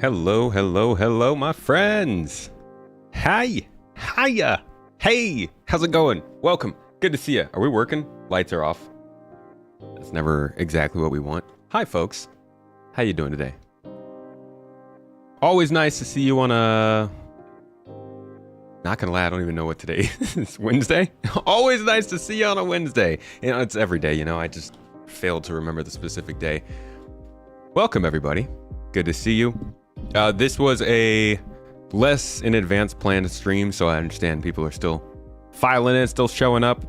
Hello, hello, hello, my friends. Hi, hiya, hey, how's it going? Welcome, good to see you. Are we working? Lights are off. That's never exactly what we want. Hi, folks. How you doing today? Always nice to see you on a... Not gonna lie, I don't even know what today is. It's Wednesday? Always nice to see you on a Wednesday. You know, it's every day, you know, I just failed to remember the specific day. Welcome, everybody. Good to see you. This was a less in advance planned stream, so I understand people are still filing in, still showing up.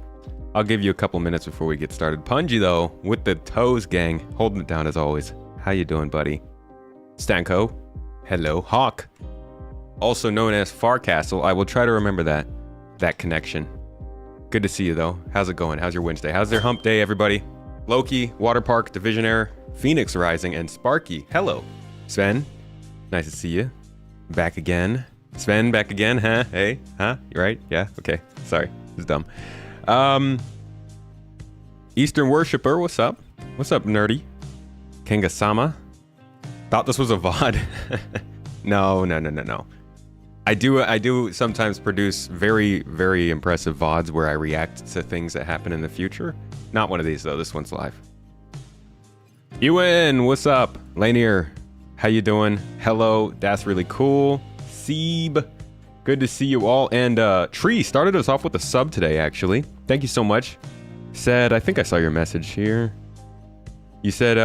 I'll give you a couple minutes before we get started. Punji, though, with the Toes gang, holding it down as always. How you doing, buddy? Stanko, hello. Hawk, also known as Farcastle. I will try to remember that connection. Good to see you, though. How's it going? How's your Wednesday? How's their hump day, everybody? Loki, Waterpark, Divisionaire, Phoenix Rising, and Sparky. Hello. Sven, nice to see you. Back again. Sven, back again, huh? Hey, huh? You right? Yeah? Okay. Sorry. It's dumb. Eastern Worshipper, what's up? What's up, nerdy? Kengasama. Thought this was a VOD. No. I do sometimes produce very, very impressive VODs where I react to things that happen in the future. Not one of these, though. This one's live. Ewan, what's up? Lanier, how you doing? Hello, that's really cool. Seeb, good to see you all. And Tree started us off with a sub today, actually. Thank you so much. Said, I think I saw your message here. You said,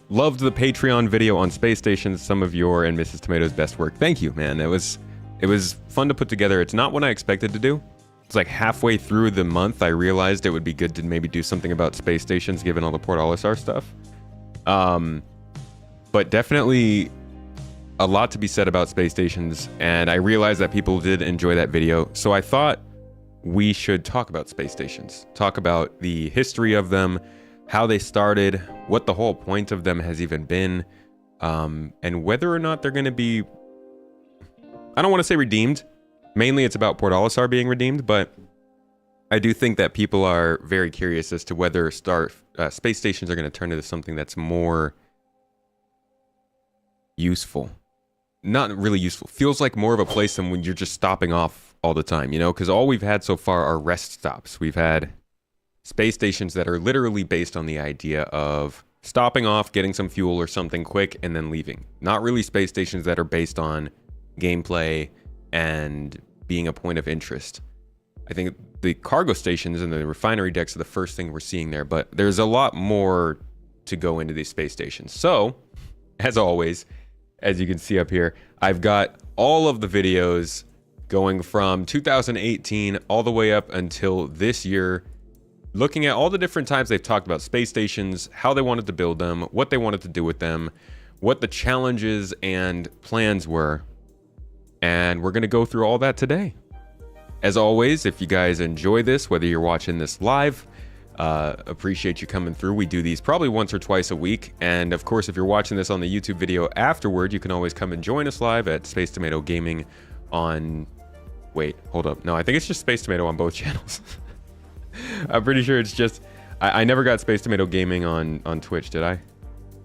loved the Patreon video on space stations, some of your and Mrs. Tomato's best work. Thank you, man. It was fun to put together. It's not what I expected to do. It's like halfway through the month, I realized it would be good to maybe do something about space stations, given all the Port Olisar stuff. But definitely a lot to be said about space stations, and I realized that people did enjoy that video, so I thought we should talk about space stations, talk about the history of them, how they started, what the whole point of them has even been, and whether or not they're going to be, I don't want to say redeemed. Mainly it's about Port Olisar being redeemed, but I do think that people are very curious as to whether space stations are going to turn into something that's more useful. Not really useful. Feels like more of a place than when you're just stopping off all the time, you know? Because all we've had so far are rest stops. We've had space stations that are literally based on the idea of stopping off, getting some fuel or something quick, and then leaving. Not really space stations that are based on gameplay and being a point of interest. I think the cargo stations and the refinery decks are the first thing we're seeing there, but there's a lot more to go into these space stations. So, as always, as you can see up here, I've got all of the videos going from 2018 all the way up until this year, looking at all the different times they've talked about space stations, how they wanted to build them, what they wanted to do with them, what the challenges and plans were. And we're going to go through all that today. As always, if you guys enjoy this, whether you're watching this live, appreciate you coming through. We do these probably once or twice a week. And of course, if you're watching this on the YouTube video afterward, you can always come and join us live at Space Tomato Gaming on... Wait, hold up. No, I think it's just Space Tomato on both channels. I'm pretty sure it's just... I never got Space Tomato Gaming on Twitch, did I?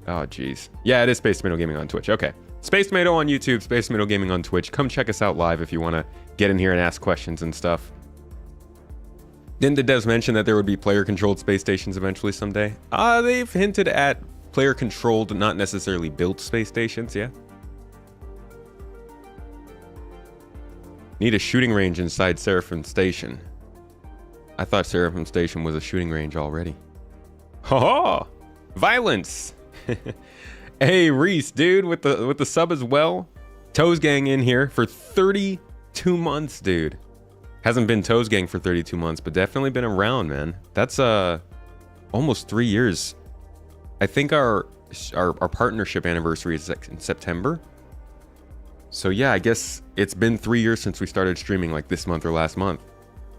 Oh, jeez. Yeah, it is Space Tomato Gaming on Twitch. Okay. Space Tomato on YouTube, Space Tomato Gaming on Twitch. Come check us out live if you want to get in here and ask questions and stuff. Didn't the devs mention that there would be player-controlled space stations eventually someday? They've hinted at player-controlled, not necessarily built space stations, yeah. Need a shooting range inside Seraphim Station. I thought Seraphim Station was a shooting range already. Ha-ha! Violence! Hey, Reese, dude, with the sub as well. Toes Gang in here for 32 months, dude. Hasn't been Toes Gang for 32 months, but definitely been around, man. That's almost 3 years. I think our partnership anniversary is in September. So yeah, I guess it's been 3 years since we started streaming, like this month or last month.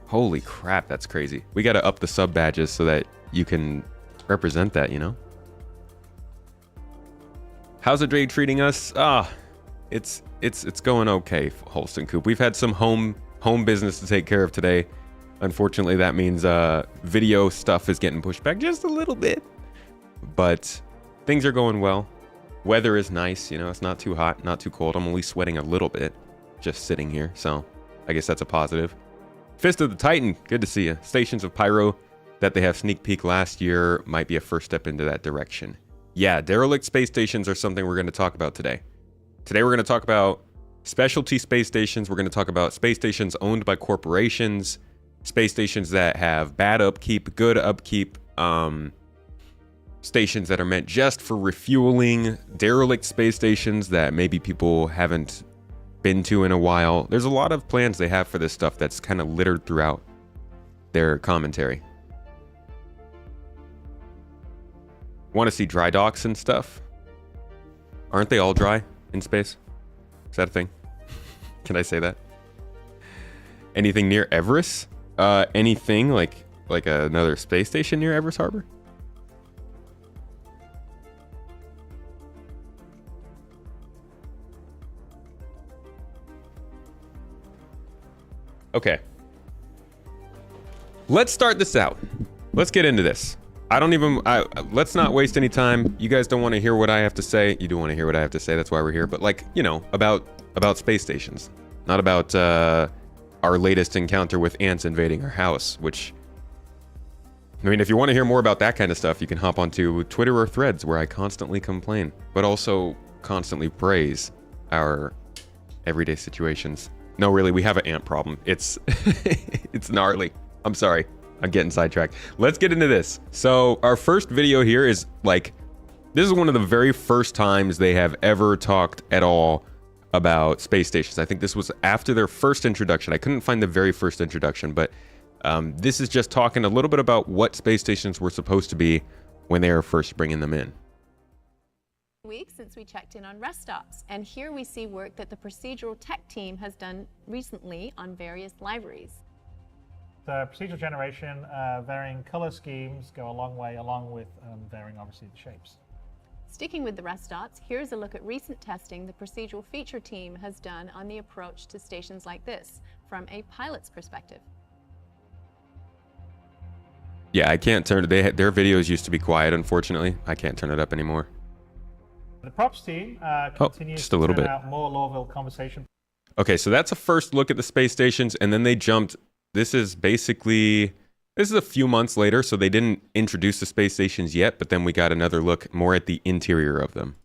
Holy crap, that's crazy. We got to up the sub badges so that you can represent that, you know? How's the day treating us? It's going okay, Holston Coop. We've had some home business to take care of today. Unfortunately, that means video stuff is getting pushed back just a little bit. But things are going well. Weather is nice, you know, it's not too hot, not too cold. I'm only sweating a little bit just sitting here, so I guess that's a positive. Fist of the Titan, good to see you. Stations of Pyro that they have sneak peek last year might be a first step into that direction. Yeah, derelict space stations are something we're going to talk about today. Today we're going to talk about specialty space stations. We're going to talk about space stations owned by corporations, space stations that have bad upkeep, good upkeep, stations that are meant just for refueling, derelict space stations that maybe people haven't been to in a while. There's a lot of plans they have for this stuff that's kind of littered throughout their commentary. Want to see dry docks and stuff? Aren't they all dry in space? Is that a thing? Can I say that? Anything near Everest? Anything like another space station near Everest Harbor? Okay. Let's start this out. Let's get into this. Let's not waste any time. You guys don't want to hear what I have to say. You do want to hear what I have to say. That's why we're here. But like, you know, about space stations, not about our latest encounter with ants invading our house, which, I mean, if you want to hear more about that kind of stuff, you can hop onto Twitter or Threads where I constantly complain, but also constantly praise our everyday situations. No, really, we have an ant problem. It's it's gnarly. I'm sorry. I'm getting sidetracked. Let's get into this. So our first video here is like, this is one of the very first times they have ever talked at all about space stations. I think this was after their first introduction. I couldn't find the very first introduction, but this is just talking a little bit about what space stations were supposed to be when they were first bringing them in. Weeks since we checked in on rest stops, and here we see work that the procedural tech team has done recently on various libraries. The procedural generation, varying color schemes go a long way, along with varying, obviously, the shapes. Sticking with the rest stops, here's a look at recent testing the procedural feature team has done on the approach to stations like this, from a pilot's perspective. Yeah, I can't turn it. Their videos used to be quiet, unfortunately. I can't turn it up anymore. The props team continues just a little to turn bit. out more Lorville conversation. Okay, so that's a first look at the space stations, and then they jumped. This is a few months later, so they didn't introduce the space stations yet, but then we got another look more at the interior of them.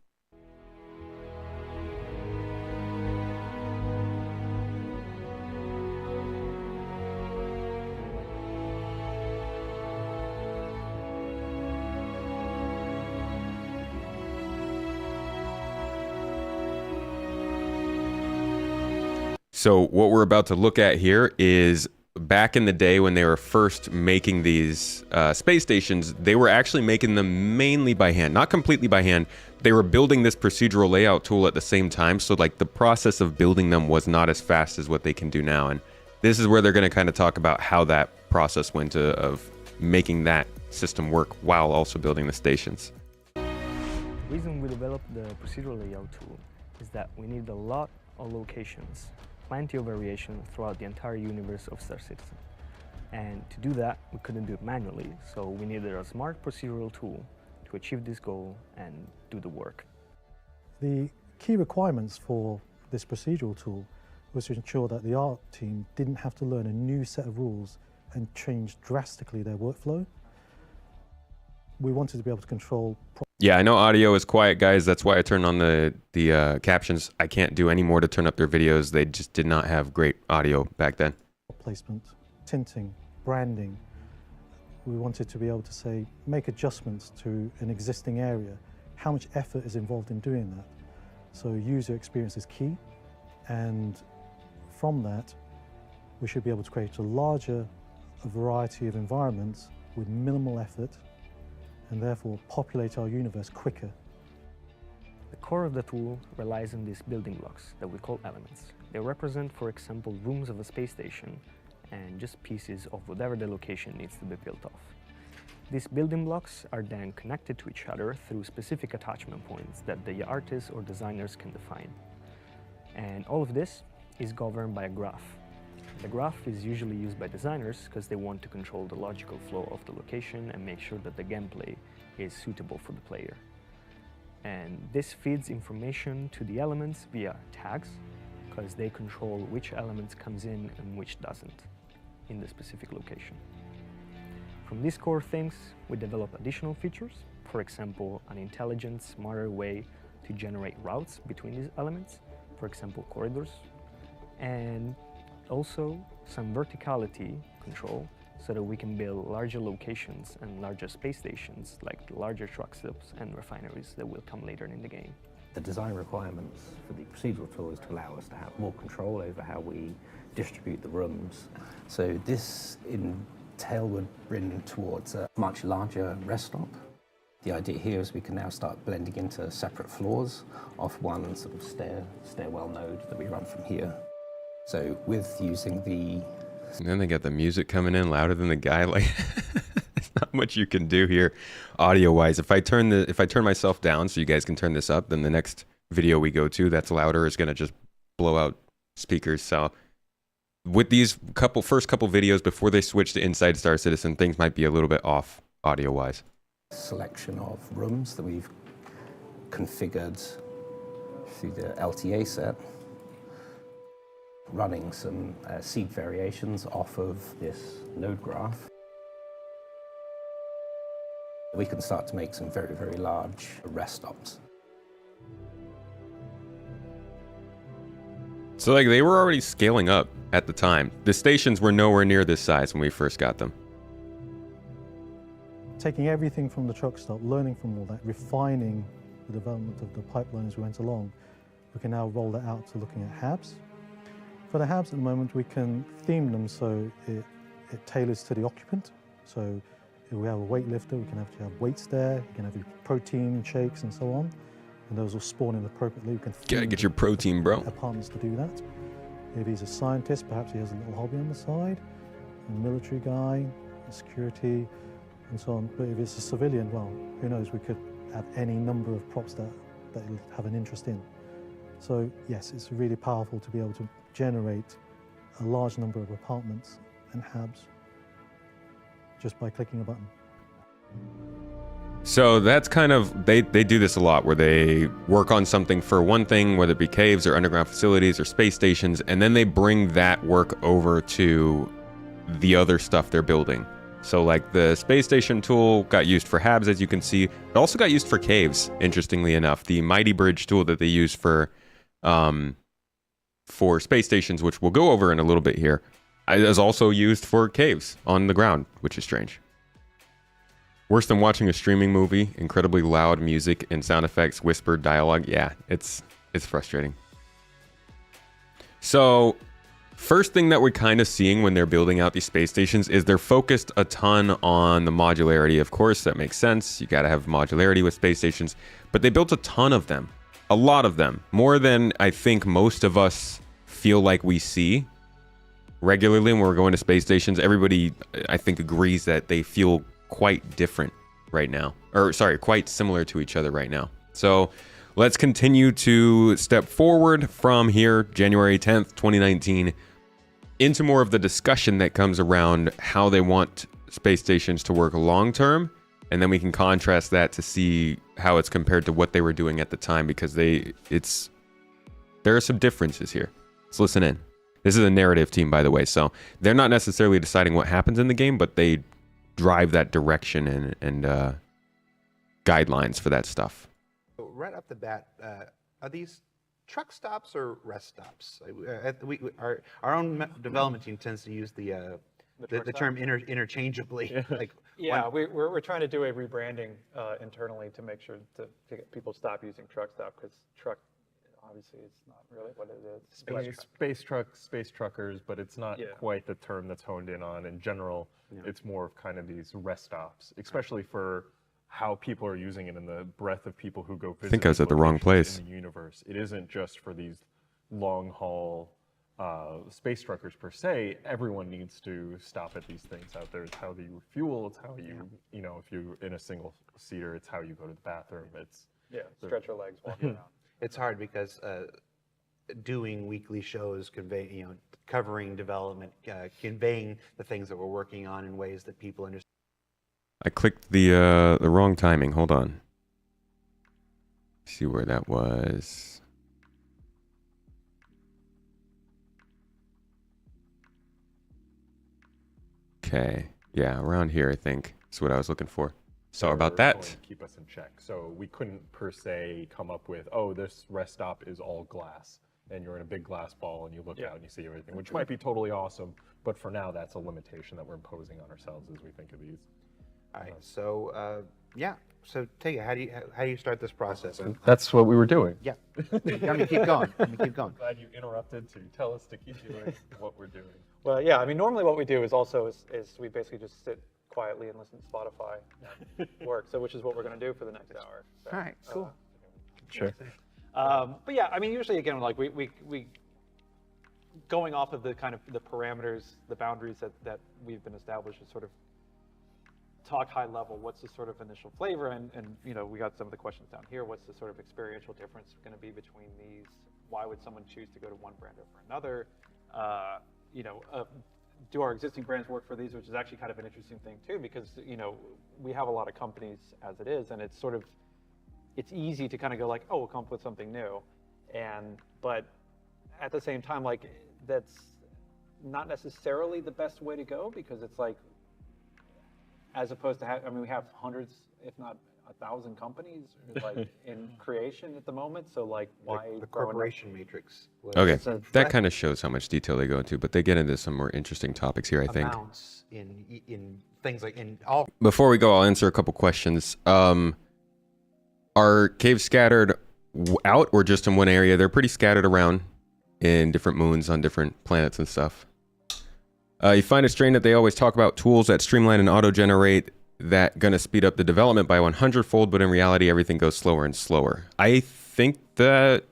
So what we're about to look at here is back in the day when they were first making these space stations, they were actually making them mainly by hand, not completely by hand. They were building this procedural layout tool at the same time. So like the process of building them was not as fast as what they can do now. And this is where they're going to kind of talk about how that process went of making that system work while also building the stations. The reason we developed the procedural layout tool is that we need a lot of locations, plenty of variation throughout the entire universe of Star Citizen. And to do that, we couldn't do it manually, so we needed a smart procedural tool to achieve this goal and do the work. The key requirements for this procedural tool was to ensure that the art team didn't have to learn a new set of rules and change drastically their workflow. We wanted to be able to control. Yeah, I know audio is quiet, guys. That's why I turned on the captions. I can't do any more to turn up their videos. They just did not have great audio back then. Placement, tinting, branding. We wanted to be able to say, make adjustments to an existing area. How much effort is involved in doing that? So user experience is key. And from that, we should be able to create a larger variety of environments with minimal effort, and therefore populate our universe quicker. The core of the tool relies on these building blocks that we call elements. They represent, for example, rooms of a space station and just pieces of whatever the location needs to be built off. These building blocks are then connected to each other through specific attachment points that the artists or designers can define. And all of this is governed by a graph. The graph is usually used by designers because they want to control the logical flow of the location and make sure that the gameplay is suitable for the player. And this feeds information to the elements via tags, because they control which elements comes in and which doesn't in the specific location. From these core things, we develop additional features. For example, an intelligent, smarter way to generate routes between these elements, for example, corridors, and also some verticality control so that we can build larger locations and larger space stations like the larger truck stops and refineries that will come later in the game. The design requirements for the procedural tool is to allow us to have more control over how we distribute the rooms. So this in tail would bring towards a much larger rest stop. The idea here is we can now start blending into separate floors off one sort of stairwell node that we run from here. So with using the... And then they got the music coming in louder than the guy. Like, there's not much you can do here, audio-wise. If I turn myself down so you guys can turn this up, then the next video we go to that's louder is gonna just blow out speakers. So with these first couple videos before they switch to Inside Star Citizen, things might be a little bit off audio-wise. Selection of rooms that we've configured through the LTA set, running some seed variations off of this node graph. We can start to make some very, very large rest stops. So like they were already scaling up at the time. The stations were nowhere near this size when we first got them. Taking everything from the truck stop, learning from all that, refining the development of the pipeline as we went along, we can now roll that out to looking at hubs. For the hubs at the moment, we can theme them so it tailors to the occupant. So if we have a weightlifter, we can actually have weights there, you can have your protein shakes and so on, and those will spawn in appropriately. We can Gotta get your protein, bro. Apartments to do that. If he's a scientist, perhaps he has a little hobby on the side, a military guy, security, and so on. But if it's a civilian, well, who knows, we could have any number of props that he'll have an interest in. So yes, it's really powerful to be able to generate a large number of apartments and hubs just by clicking a button. So that's kind of, they do this a lot where they work on something for one thing, whether it be caves or underground facilities or space stations, and then they bring that work over to the other stuff they're building. So like the space station tool got used for HABs, as you can see. It also got used for caves, interestingly enough. The Mighty Bridge tool that they use for space stations, which we'll go over in a little bit here, is also used for caves on the ground, which is strange. Worse than watching a streaming movie, incredibly loud music and sound effects, whispered dialogue. Yeah, it's frustrating. So first thing that we're kind of seeing when they're building out these space stations is they're focused a ton on the modularity. Of course, that makes sense. You got to have modularity with space stations, but they built a ton of them, a lot of them, more than I think most of us feel like we see regularly when we're going to space stations. Everybody, I think, agrees that they feel quite different right now, or sorry, quite similar to each other right now. So let's continue to step forward from here, January 10th, 2019, into more of the discussion that comes around how they want space stations to work long term, and then we can contrast that to see how it's compared to what they were doing at the time, because there are some differences here. Let's listen in. This is a narrative team, by the way, so they're not necessarily deciding what happens in the game, but they drive that direction and guidelines for that stuff. Right off the bat, are these truck stops or rest stops? Our own development team tends to use the term interchangeably. Yeah, like yeah, we're trying to do a rebranding internally to make sure to get people stop using truck stop, because truck obviously it's not really what it is. Space truckers, but it's not quite the term that's honed in on. In general, it's more of kind of these rest stops, especially for how people are using it and the breadth of people who go visit. I think I was at the wrong place. In the universe. It isn't just for these long haul space truckers per se. Everyone needs to stop at these things out there. It's how you fuel, it's how you know, if you're in a single seater, it's how you go to the bathroom. It's stretch your legs, walk around. It's hard because doing weekly shows, covering development, conveying the things that we're working on in ways that people understand. I clicked the wrong timing. Hold on. See where that was. Okay. Yeah, around here, I think. That's what I was looking for. Sorry about They're that. going to keep us in check. So we couldn't per se come up with, oh, this rest stop is all glass, and you're in a big glass ball and you look out and you see everything, which might be totally awesome. But for now, that's a limitation that we're imposing on ourselves as we think of these. All right. So yeah. So Tega, how do you start this process? That's what we were doing. Yeah. Let me keep going. Glad you interrupted to tell us to keep doing what we're doing. Well, yeah, I mean, normally what we do is we basically just sit quietly and listen to Spotify work, so which is what we're going to do for the next hour. So, All right. Cool. Sure. But yeah, I mean, usually again, like we going off of the kind of the parameters, the boundaries that we've been established, is sort of talk high level. What's the sort of initial flavor, and you know, we got some of the questions down here. What's the sort of experiential difference going to be between these? Why would someone choose to go to one brand over another? You know, do our existing brands work for these? Which is actually kind of an interesting thing too, because you know, we have a lot of companies as it is, and it's easy to kind of go like, oh, we'll come up with something new, but at the same time, like, that's not necessarily the best way to go, because it's like, as opposed to we have hundreds, if not 1,000 companies like in creation at the moment. So like, why the corporation matrix? Okay, that kind of shows how much detail they go into, but they get into some more interesting topics here, I think. Amounts in things like in all. Before we go, I'll answer a couple questions. Are caves scattered out or just in one area? They're pretty scattered around in different moons on different planets and stuff. You find it strange that they always talk about tools that streamline and auto-generate that going to speed up the development by 100-fold, but in reality, everything goes slower and slower. I think that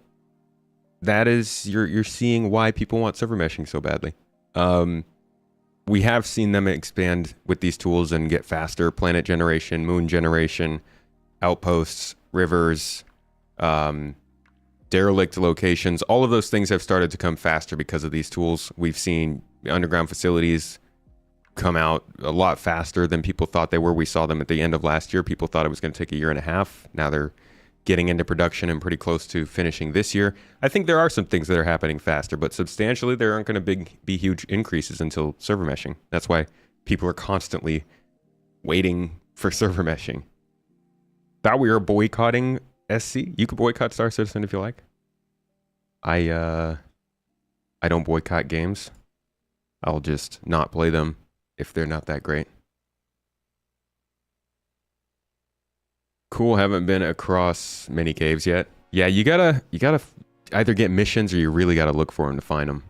is, you're seeing why people want server meshing so badly. We have seen them expand with these tools and get faster. Planet generation, moon generation, outposts, rivers, derelict locations. All of those things have started to come faster because of these tools. We've seen underground facilities come out a lot faster than people thought they were. We saw them at the end of last year. People thought it was going to take 1.5 years. Now they're getting into production and pretty close to finishing this year. I think there are some things that are happening faster, but substantially there aren't going to be huge increases until server meshing. That's why people are constantly waiting for server meshing. Thought we were boycotting SC. You could boycott Star Citizen if you like. I don't boycott games. I'll just not play them if they're not that great. Cool, haven't been across many caves yet. Yeah, you gotta either get missions or you really gotta look for them to find them.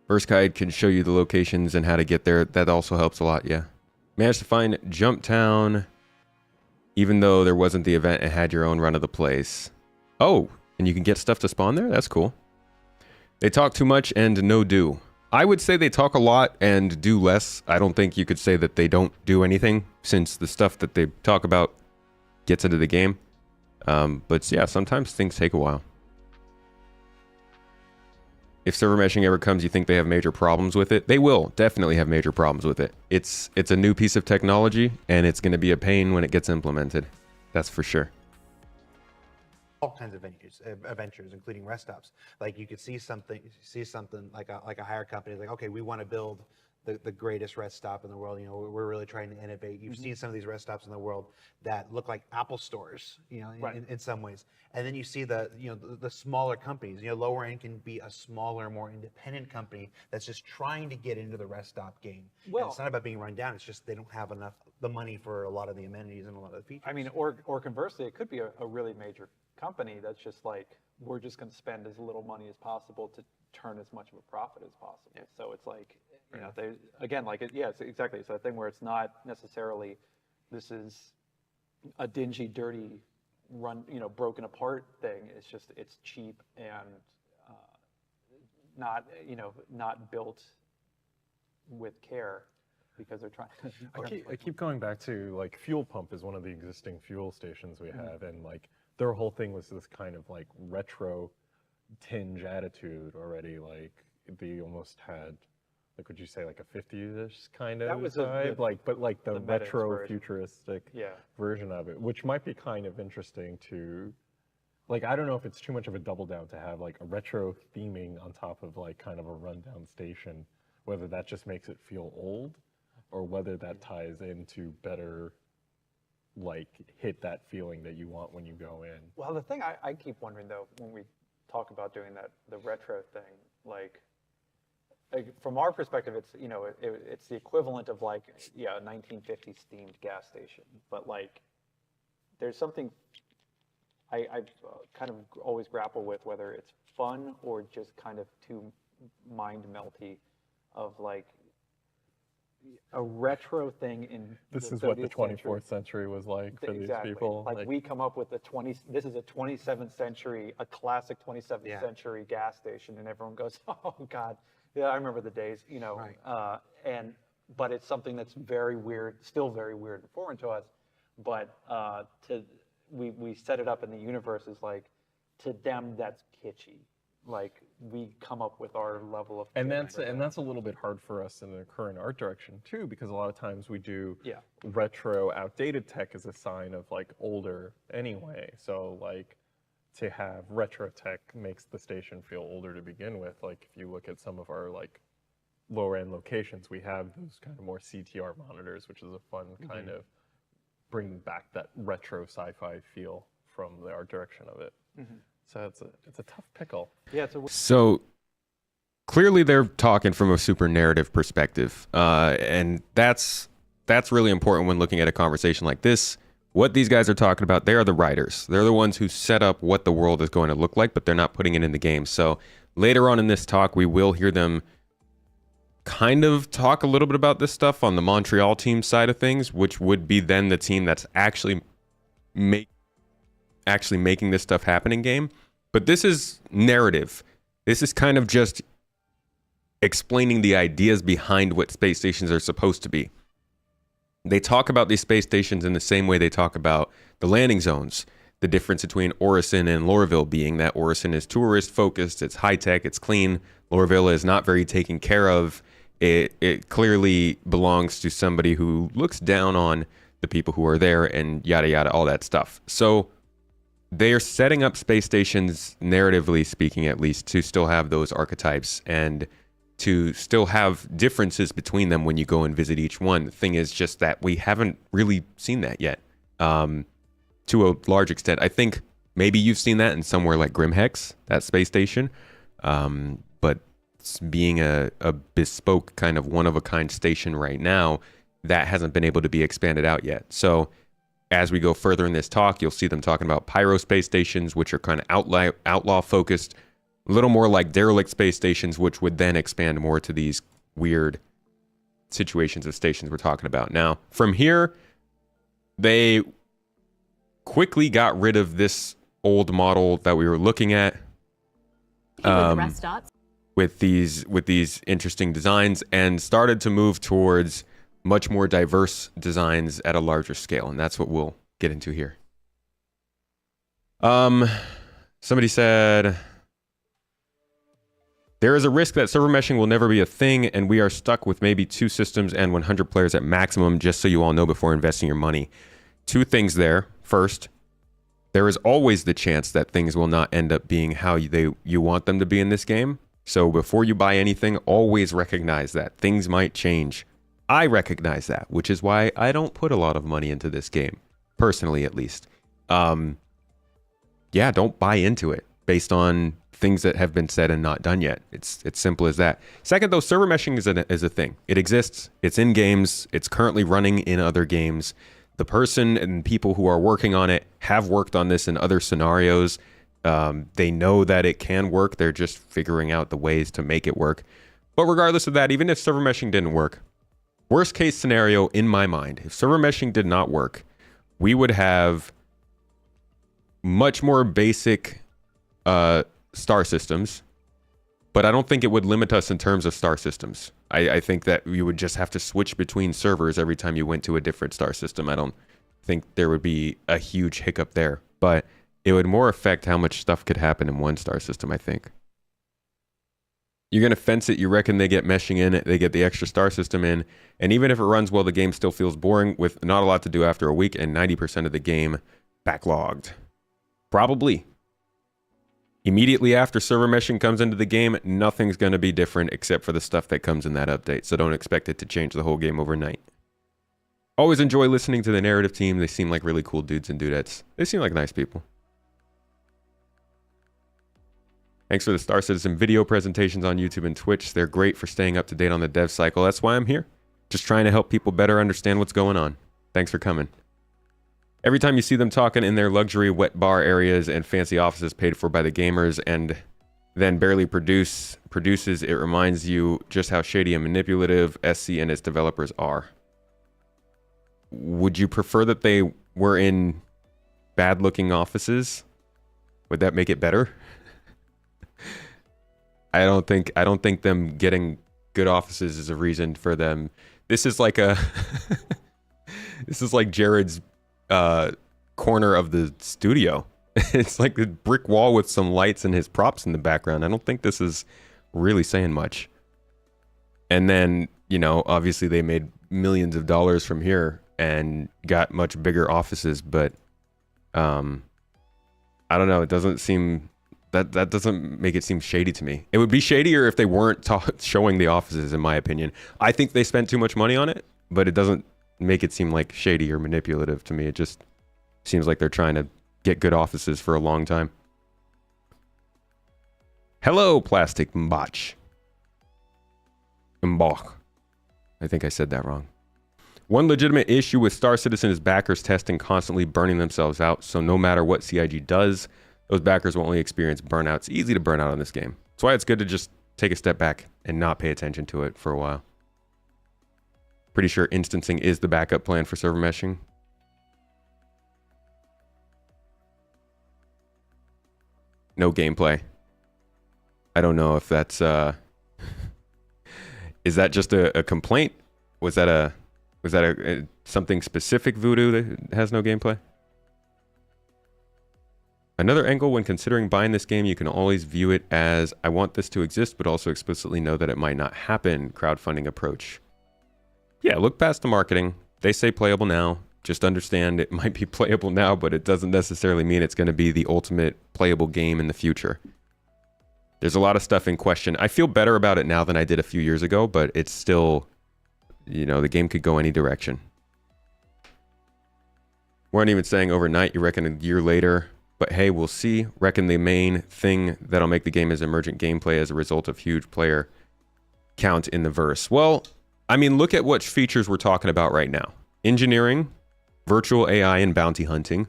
First Guide can show you the locations and how to get there. That also helps a lot, yeah. Managed to find Jump Town, even though there wasn't the event, it had your own run of the place. Oh, and you can get stuff to spawn there? That's cool. They talk too much and no do. I would say they talk a lot and do less. I don't think you could say that they don't do anything, since the stuff that they talk about gets into the game. But yeah, sometimes things take a while. If server meshing ever comes, you think they have major problems with it? They will definitely have major problems with it. It's a new piece of technology, and it's going to be a pain when it gets implemented. That's for sure. All kinds of ventures, including rest stops. Like you could see something like a hire company, like, okay, we want to build the greatest rest stop in the world. You know, we're really trying to innovate. You've seen some of these rest stops in the world that look like Apple stores, you know, in some ways. And then you see the smaller companies. You know, lower end can be a smaller, more independent company that's just trying to get into the rest stop game. Well, and it's not about being run down. It's just they don't have enough the money for a lot of the amenities and a lot of the features. I mean, or conversely, it could be a really major company that's just like, we're just going to spend as little money as possible to turn as much of a profit as possible. Yeah. So it's like, you know, they again, like, it's exactly. It's a thing where it's not necessarily this is a dingy, dirty, broken apart thing. It's just, it's cheap and not built with care, because they're trying to. I keep going back to, like, Fuel Pump is one of the existing fuel stations we have, and like their whole thing was this kind of like retro tinge attitude already. Like they almost had like, would you say like a 50s kind of That was vibe? But like the Meadows retro version. futuristic Yeah. version of it, which might be kind of interesting to, like, I don't know if it's too much of a double down to have like a retro theming on top of like kind of a rundown station, whether that just makes it feel old or whether that ties into better, like, hit that feeling that you want when you go in. Well, the thing I keep wondering though, when we talk about doing that, the retro thing, like from our perspective, it's, you know, it's the equivalent of like, yeah, a 1950s themed gas station. But like, there's something I've kind of always grapple with, whether it's fun or just kind of too mind melty, of like a retro thing in This the is what the 30th 24th century was like for Exactly. these people. Like we come up with this is a 27th century, a classic 27th century gas station, and everyone goes, oh God, yeah, I remember the days, you know. Right. But it's something that's very weird, still very weird and foreign to us. But we set it up in the universe as like, to them that's kitschy. Like we come up with our level of, and that's a little bit hard for us in the current art direction too, because a lot of times we do retro, outdated tech as a sign of like older anyway. So like to have retro tech makes the station feel older to begin with. Like if you look at some of our like lower end locations, we have those kind of more CTR monitors, which is a fun kind of bringing back that retro sci-fi feel from the art direction of it. So it's a tough pickle. Yeah. So clearly they're talking from a super narrative perspective, and that's really important when looking at a conversation like this. What these guys are talking about, they are the writers. They're the ones who set up what the world is going to look like, but they're not putting it in the game. So later on in this talk, we will hear them kind of talk a little bit about this stuff on the Montreal team side of things, which would be then the team that's actually making this stuff happen in game. But this is narrative. This is kind of just explaining the ideas behind what space stations are supposed to be. They talk about these space stations in the same way they talk about the landing zones. The difference between Orison and Lorville being that Orison is tourist focused, it's high tech, it's clean. Lorville is not very taken care of. It clearly belongs to somebody who looks down on the people who are there and yada yada, all that stuff. So they are setting up space stations, narratively speaking at least, to still have those archetypes and to still have differences between them when you go and visit each one. The thing is just that we haven't really seen that yet, to a large extent. I think maybe you've seen that in somewhere like Grimhex, that space station, but being a bespoke kind of one-of-a-kind station right now, that hasn't been able to be expanded out yet. So as we go further in this talk, you'll see them talking about Pyro space stations, which are kind of outlaw focused, a little more like derelict space stations, which would then expand more to these weird situations of stations we're talking about. Now, from here, they quickly got rid of this old model that we were looking at with these interesting designs and started to move towards much more diverse designs at a larger scale, and that's what we'll get into here. Somebody said, there is a risk that server meshing will never be a thing, and we are stuck with maybe 2 systems and 100 players at maximum, just so you all know before investing your money. 2 things there. First, there is always the chance that things will not end up being how you want them to be in this game. So before you buy anything, always recognize that things might change. I recognize that, which is why I don't put a lot of money into this game, personally at least. Yeah, don't buy into it based on things that have been said and not done yet. It's simple as that. Second, though, server meshing is a thing. It exists. It's in games. It's currently running in other games. The person and people who are working on it have worked on this in other scenarios. They know that it can work. They're just figuring out the ways to make it work. But regardless of that, even if server meshing didn't work, worst case scenario in my mind, if server meshing did not work, we would have much more basic star systems, but I don't think it would limit us in terms of star systems. I think that you would just have to switch between servers every time you went to a different star system. I don't think there would be a huge hiccup there, but it would more affect how much stuff could happen in one star system, I think. You're going to fence it. You reckon they get meshing in it. They get the extra star system in. And even if it runs well, the game still feels boring with not a lot to do after a week and 90% of the game backlogged. Probably. Immediately after server meshing comes into the game, nothing's going to be different except for the stuff that comes in that update. So don't expect it to change the whole game overnight. Always enjoy listening to the narrative team. They seem like really cool dudes and dudettes. They seem like nice people. Thanks for the Star Citizen video presentations on YouTube and Twitch. They're great for staying up to date on the dev cycle. That's why I'm here. Just trying to help people better understand what's going on. Thanks for coming. Every time you see them talking in their luxury wet bar areas and fancy offices paid for by the gamers and then barely produces, it reminds you just how shady and manipulative SC and its developers are. Would you prefer that they were in bad-looking offices? Would that make it better? I don't think them getting good offices is a reason for them. This is like a this is like Jared's corner of the studio. It's like a brick wall with some lights and his props in the background. I don't think this is really saying much. And then, you know, obviously they made millions of dollars from here and got much bigger offices, but I don't know, it doesn't seem that doesn't make it seem shady to me. It would be shadier if they weren't showing the offices, in my opinion. I think they spent too much money on it, but it doesn't make it seem like shady or manipulative to me. It just seems like they're trying to get good offices for a long time. Hello, Plastic Mbach. Mbach. I think I said that wrong. One legitimate issue with Star Citizen is backers testing constantly burning themselves out, so no matter what CIG does, those backers will only experience burnout. It's easy to burn out on this game. That's why it's good to just take a step back and not pay attention to it for a while. Pretty sure instancing is the backup plan for server meshing. No gameplay. I don't know if that's is that just a complaint? Was that a something specific Voodoo that has no gameplay? Another angle when considering buying this game, you can always view it as, I want this to exist, but also explicitly know that it might not happen crowdfunding approach. Yeah, look past the marketing. They say playable now. Just understand it might be playable now, but it doesn't necessarily mean it's going to be the ultimate playable game in the future. There's a lot of stuff in question. I feel better about it now than I did a few years ago, but it's still, you know, the game could go any direction. Weren't even saying overnight, you reckon a year later. But hey, we'll see. Reckon the main thing that'll make the game is emergent gameplay as a result of huge player count in the verse. Well, I mean, look at what features we're talking about right now. Engineering, virtual AI and bounty hunting,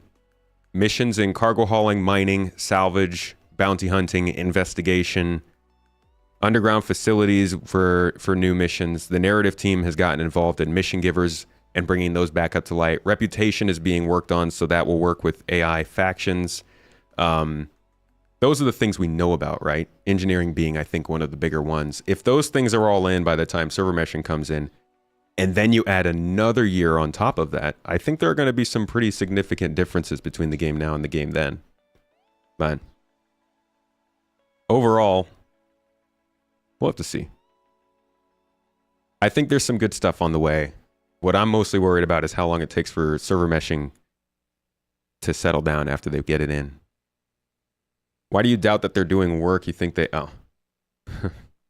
missions in cargo hauling, mining, salvage, bounty hunting, investigation, underground facilities for new missions. The narrative team has gotten involved in mission givers and bringing those back up to light. Reputation is being worked on, so that will work with AI factions. Those are the things we know about, right? Engineering being, I think, one of the bigger ones. If those things are all in by the time server meshing comes in, and then you add another year on top of that, I think there are going to be some pretty significant differences between the game now and the game then. But overall, we'll have to see. I think there's some good stuff on the way. What I'm mostly worried about is how long it takes for server meshing to settle down after they get it in. Why do you doubt that they're doing work? You think they... Oh.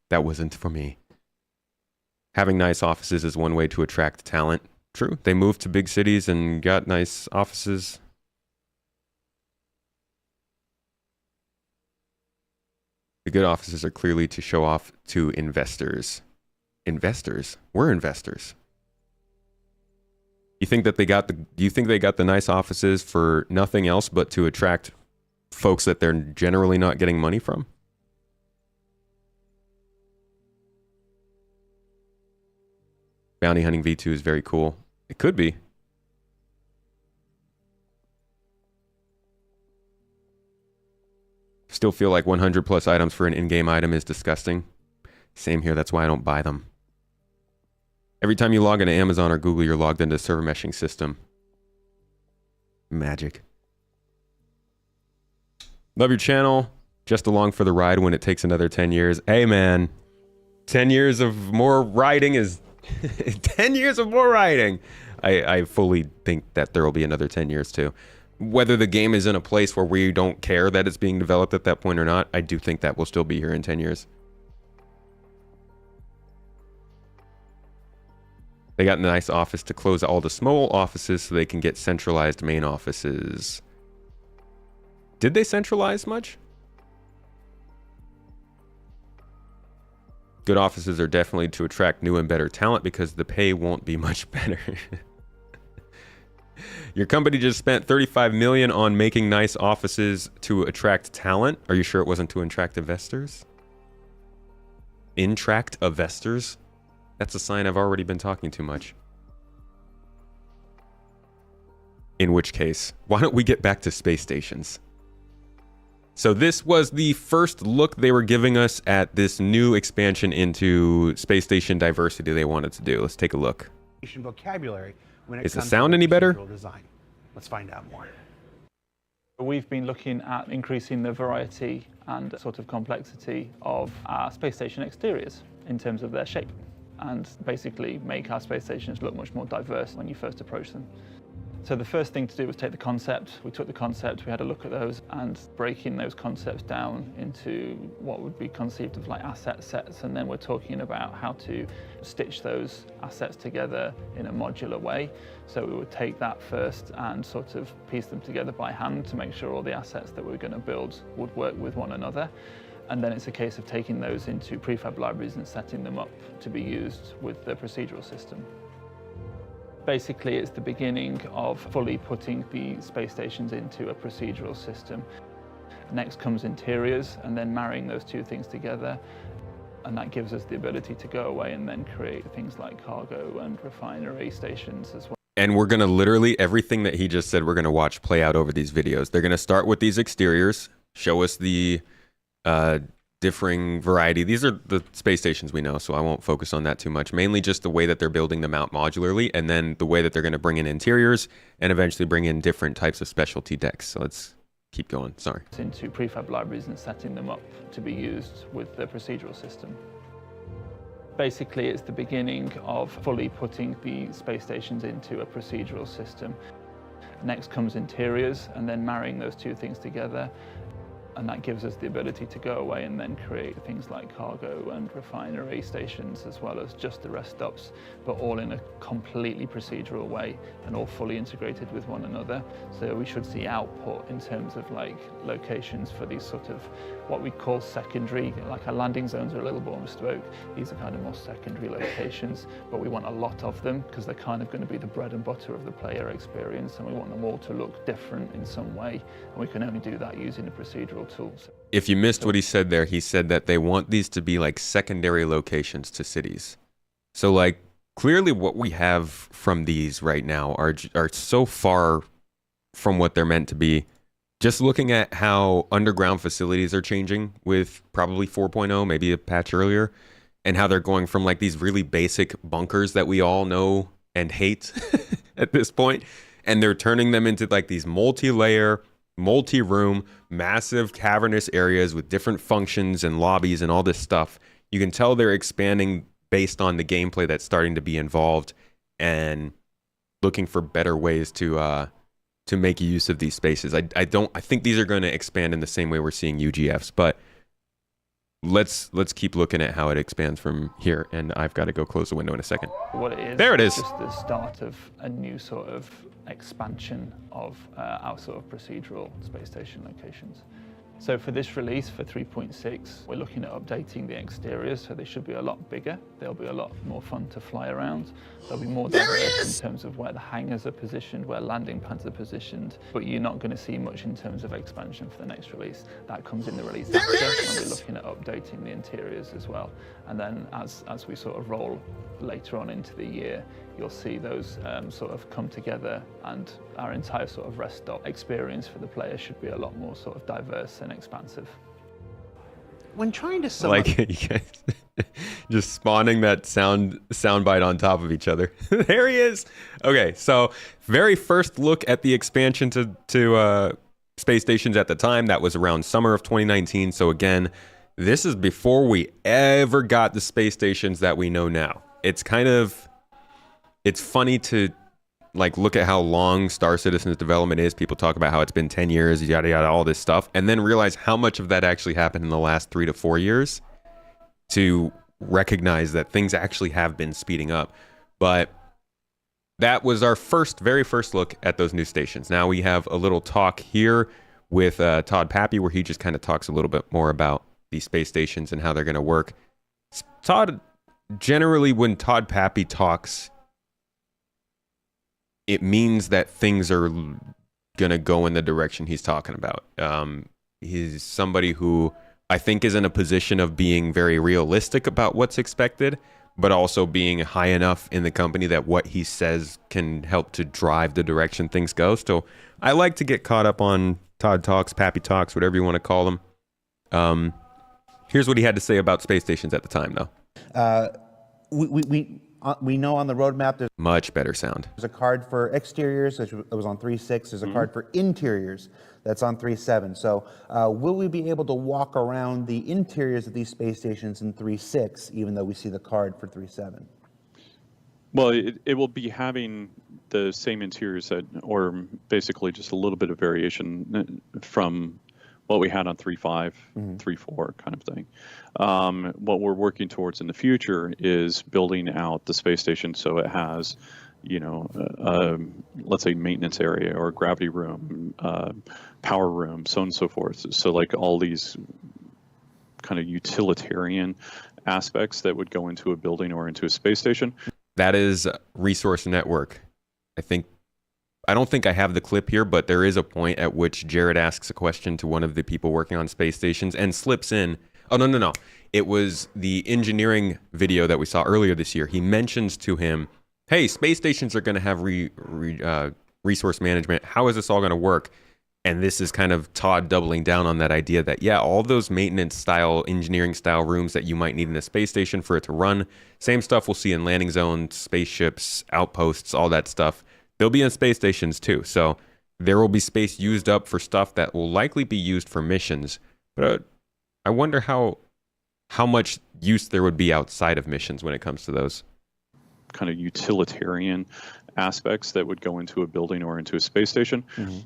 That wasn't for me. Having nice offices is one way to attract talent. True. They moved to big cities and got nice offices. The good offices are clearly to show off to investors. Investors? We're investors. You think that they got the? Do you think they got the nice offices for nothing else but to attract folks that they're generally not getting money from? Bounty hunting V2 is very cool. It could be. Still feel like 100 plus items for an in-game item is disgusting. Same here. That's why I don't buy them. Every time you log into Amazon or Google, you're logged into a server meshing system. Magic. Love your channel. Just along for the ride when it takes another 10 years. Hey, man. 10 years of more riding is 10 years of more riding. I fully think that there will be another 10 years too. Whether the game is in a place where we don't care that it's being developed at that point or not, I do think that will still be here in 10 years. They got a nice office to close all the small offices so they can get centralized main offices. Did they centralize much? Good offices are definitely to attract new and better talent because the pay won't be much better. Your company just spent 35 million on making nice offices to attract talent. Are you sure it wasn't to attract investors? Intract investors? That's a sign I've already been talking too much. In which case, why don't we get back to space stations? So this was the first look they were giving us at this new expansion into space station diversity they wanted to do. Let's take a look. Vocabulary when it Is the comes sound to any better? procedural design. Let's find out more. We've been looking at increasing the variety and sort of complexity of our space station exteriors in terms of their shape, and basically make our space stations look much more diverse when you first approach them. So the first thing to do was take the concept. We took the concept, we had a look at those, and breaking those concepts down into what would be conceived of like asset sets, and then we're talking about how to stitch those assets together in a modular way. So we would take that first and sort of piece them together by hand to make sure all the assets that we're going to build would work with one another. And then it's a case of taking those into prefab libraries and setting them up to be used with the procedural system. Basically, it's the beginning of fully putting the space stations into a procedural system. Next comes interiors, and then marrying those two things together. And that gives us the ability to go away and then create things like cargo and refinery stations as well. And we're going to literally, everything that he just said, we're going to watch play out over these videos. They're going to start with these exteriors, show us the differing variety. These are the space stations we know, so I won't focus on that too much. Mainly just the way that they're building them out modularly, and then the way that they're going to bring in interiors and eventually bring in different types of specialty decks. So let's keep going. Sorry. Into prefab libraries and setting them up to be used with the procedural system. Basically, it's the beginning of fully putting the space stations into a procedural system. Next comes interiors, and then marrying those two things together. And that gives us the ability to go away and then create things like cargo and refinery stations, as well as just the rest stops, but all in a completely procedural way and all fully integrated with one another. So we should see output in terms of like locations for these sort of what we call secondary, like our landing zones are a little more bespoke. These are kind of more secondary locations, but we want a lot of them because they're kind of going to be the bread and butter of the player experience, and we want them all to look different in some way, and we can only do that using a procedural tools. If you missed what he said there, he said that they want these to be like secondary locations to cities. So like clearly what we have from these right now are so far from what they're meant to be. Just looking at how underground facilities are changing with probably 4.0, maybe a patch earlier, and how they're going from like these really basic bunkers that we all know and hate at this point, and they're turning them into like these multi-layer, multi-room, massive cavernous areas with different functions and lobbies and all this stuff. You can tell they're expanding based on the gameplay that's starting to be involved and looking for better ways to make use of these spaces. I think these are going to expand in the same way we're seeing UGFs, but let's keep looking at how it expands from here. And I've got to go close the window in a second. What it is, there it is. Just the start of a new sort of expansion of our sort of procedural space station locations. So for this release, for 3.6, we're looking at updating the exteriors, so they should be a lot bigger. They'll be a lot more fun to fly around. They'll be more diverse in terms of where the hangars are positioned, where landing pads are positioned, but you're not going to see much in terms of expansion for the next release. That comes in the release after, and we're looking at updating the interiors as well. And then as we sort of roll later on into the year, you'll see those sort of come together, and our entire sort of rest stop experience for the player should be a lot more sort of diverse and expansive. When trying to sum Like you guys just spawning that soundbite on top of each other. There he is. Okay, so very first look at the expansion to space stations at the time, that was around summer of 2019. So again, this is before we ever got the space stations that we know now. It's funny to like look at how long Star Citizen's development is. People talk about how it's been 10 years, yada yada, all this stuff, and then realize how much of that actually happened in the last 3 to 4 years to recognize that things actually have been speeding up. But that was our very first look at those new stations. Now we have a little talk here with Todd Pappy, where he just kind of talks a little bit more about these space stations and how they're going to work. Generally, when Todd Pappy talks, it means that things are going to go in the direction he's talking about. He's somebody who I think is in a position of being very realistic about what's expected, but also being high enough in the company that what he says can help to drive the direction things go. So I like to get caught up on Todd Talks, Pappy Talks, whatever you want to call them. Here's what he had to say about space stations at the time, though. We know on the roadmap there's Much better sound. a card for exteriors that was on 3.6. There's a card for interiors that's on 3.7. So will we be able to walk around the interiors of these space stations in 3.6, even though we see the card for 3.7? Well, it will be having the same interiors or basically just a little bit of variation from what we had on 3.5, 3.4 kind of thing. What we're working towards in the future is building out the space station so it has, let's say maintenance area or gravity room, power room, so on and so forth. So like all these kind of utilitarian aspects that would go into a building or into a space station. That is Resource Network. I don't think I have the clip here, but there is a point at which Jared asks a question to one of the people working on space stations and slips in. Oh, no. It was the engineering video that we saw earlier this year. He mentions to him, hey, space stations are going to have resource management. How is this all going to work? And this is kind of Todd doubling down on that idea that, yeah, all those maintenance style, engineering style rooms that you might need in a space station for it to run, same stuff we'll see in landing zones, spaceships, outposts, all that stuff. They'll be in space stations too. So there will be space used up for stuff that will likely be used for missions. But I wonder how much use there would be outside of missions when it comes to those. Kind of utilitarian aspects that would go into a building or into a space station,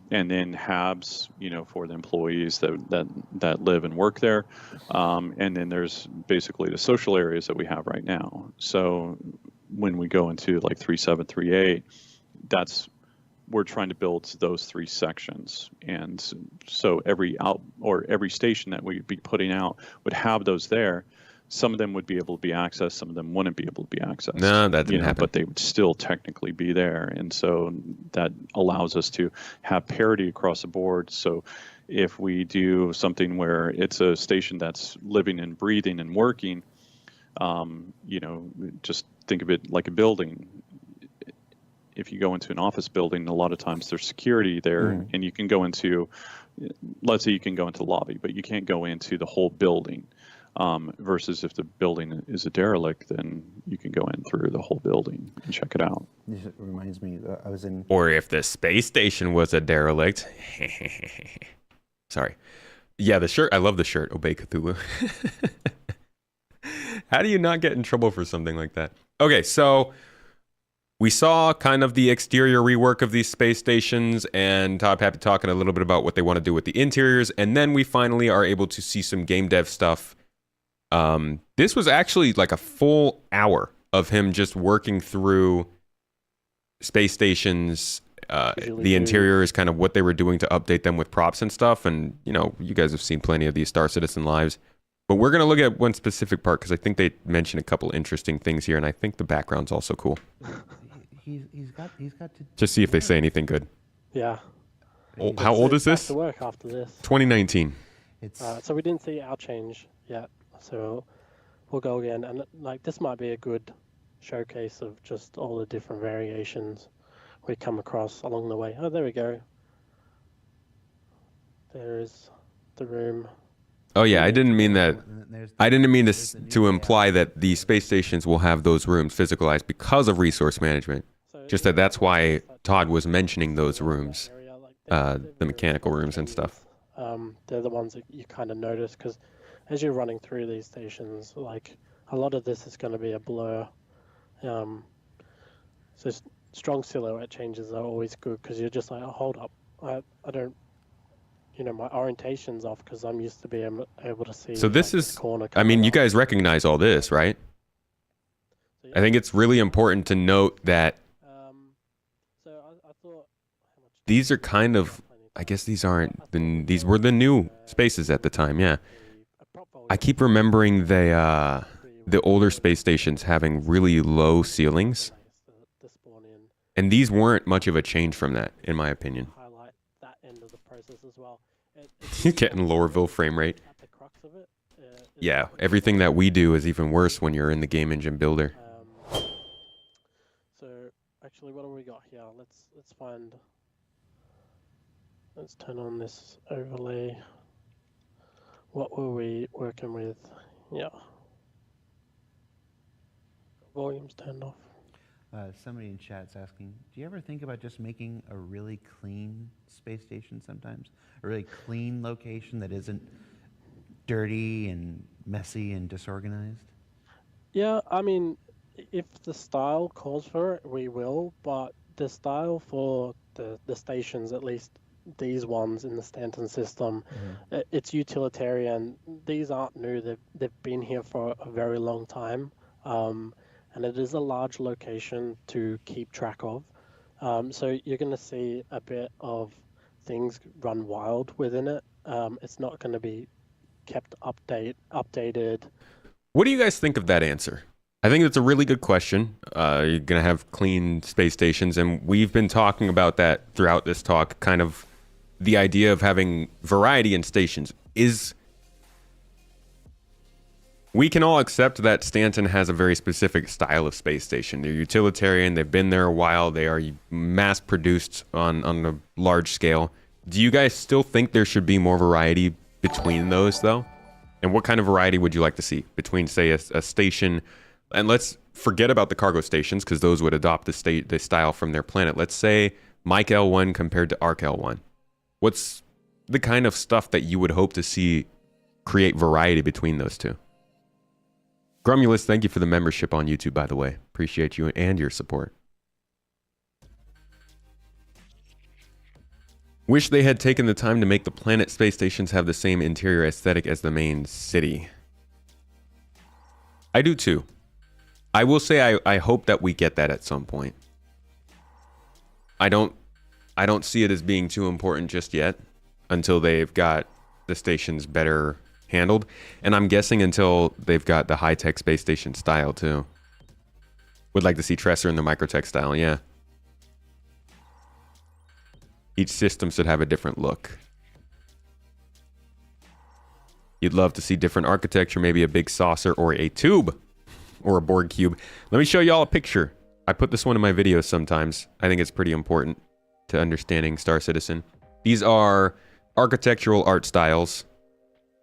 and then hubs, for the employees that live and work there. And then there's basically the social areas that we have right now. So when we go into like 3.7, 3.8, we're trying to build those 3 sections, and so every station that we'd be putting out would have those there. Some of them would be able to be accessed, some of them wouldn't be able to be accessed. No, that didn't happen. But they would still technically be there, and so that allows us to have parity across the board. So if we do something where it's a station that's living and breathing and working, just think of it like a building. If you go into an office building, a lot of times there's security there, and you can go into, let's say you can go into the lobby, but you can't go into the whole building. Versus if the building is a derelict, then you can go in through the whole building and check it out. This reminds me, I was in... Or if the space station was a derelict. Sorry. Yeah, the shirt. I love the shirt. Obey Cthulhu. How do you not get in trouble for something like that? Okay, so we saw kind of the exterior rework of these space stations, and Todd Pappy talking a little bit about what they want to do with the interiors, and then we finally are able to see some game dev stuff. This was actually like a full hour of him just working through space stations, the interiors, kind of what they were doing to update them with props and stuff. And, you guys have seen plenty of these Star Citizen lives. But we're going to look at one specific part because I think they mentioned a couple interesting things here, and I think the background's also cool. He's got to just see if they say anything good. Yeah. How old is this? To work after this. 2019. So we didn't see our change yet. So we'll go again, and this might be a good showcase of just all the different variations we come across along the way. Oh, there we go. There is the room. Oh yeah, I didn't mean that. I didn't mean to imply that the space stations will have those rooms physicalized because of resource management. Just that's why Todd was mentioning those rooms, the mechanical rooms and stuff. They're the ones that you kind of notice because, as you're running through these stations, like a lot of this is going to be a blur. So strong silhouette changes are always good because you're just like, oh, hold up, I don't, my orientation's off because I'm used to being able to see. So this like, is, corner I mean, coming you up. guys recognize all this, right? So, I think it's really important to note that so I thought how much these are kind of, I guess these aren't, these were the new spaces at the time, yeah. I keep remembering the older space stations having really low ceilings. And these weren't much of a change from that, in my opinion. highlight that end of the process as well. You're getting Lorville frame rate. At the crux of it, Yeah, everything that we do is even worse when you're in the game engine builder. So actually, what have we got here? Let's find. Let's turn on this overlay. What were we working with? Yeah. Volume's turned off. Somebody in chat's asking, do you ever think about just making a really clean space station sometimes? A really clean location that isn't dirty and messy and disorganized? Yeah, I mean, if the style calls for it, we will, but the style for the stations, at least these ones in the Stanton system, it's utilitarian. These aren't new. They've been here for a very long time. And it is a large location to keep track of. So you're going to see a bit of things run wild within it. It's not going to be kept updated. What do you guys think of that answer? I think it's a really good question. You're going to have clean space stations, and we've been talking about that throughout this talk, kind of the idea of having variety in stations is... We can all accept that Stanton has a very specific style of space station. They're utilitarian, they've been there a while, they are mass-produced on a large scale. Do you guys still think there should be more variety between those, though? And what kind of variety would you like to see between, say, a station... And let's forget about the cargo stations, because those would adopt the style from their planet. Let's say Mike L1 compared to Arc L1. What's the kind of stuff that you would hope to see create variety between those two? Grumulus, thank you for the membership on YouTube, by the way. Appreciate you and your support. Wish they had taken the time to make the planet space stations have the same interior aesthetic as the main city. I do too. I will say I hope that we get that at some point. I don't see it as being too important just yet until they've got the stations better handled, and I'm guessing until they've got the high-tech space station style too. Would like to see Tresser in the microtech style, yeah. Each system should have a different look. You'd love to see different architecture, maybe a big saucer or a tube or a Borg cube. Let me show y'all a picture. I put this one in my videos sometimes. I think it's pretty important to understanding Star Citizen. These are architectural art styles.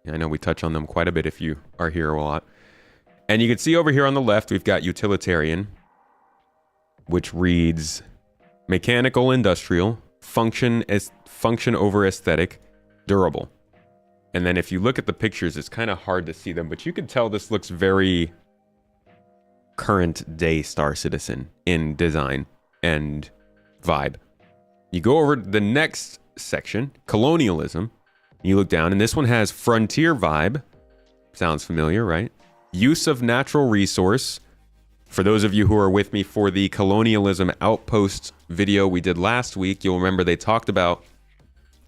I know we touch on them quite a bit if you are here a lot. And you can see over here on the left, we've got utilitarian, which reads mechanical industrial, function over aesthetic, durable. And then if you look at the pictures, it's kind of hard to see them, but you can tell this looks very current day Star Citizen in design and vibe. You go over to the next section, colonialism. You look down, and this one has frontier vibe. Sounds familiar, right? Use of natural resource. For those of you who are with me for the colonialism outpost video we did last week, you'll remember they talked about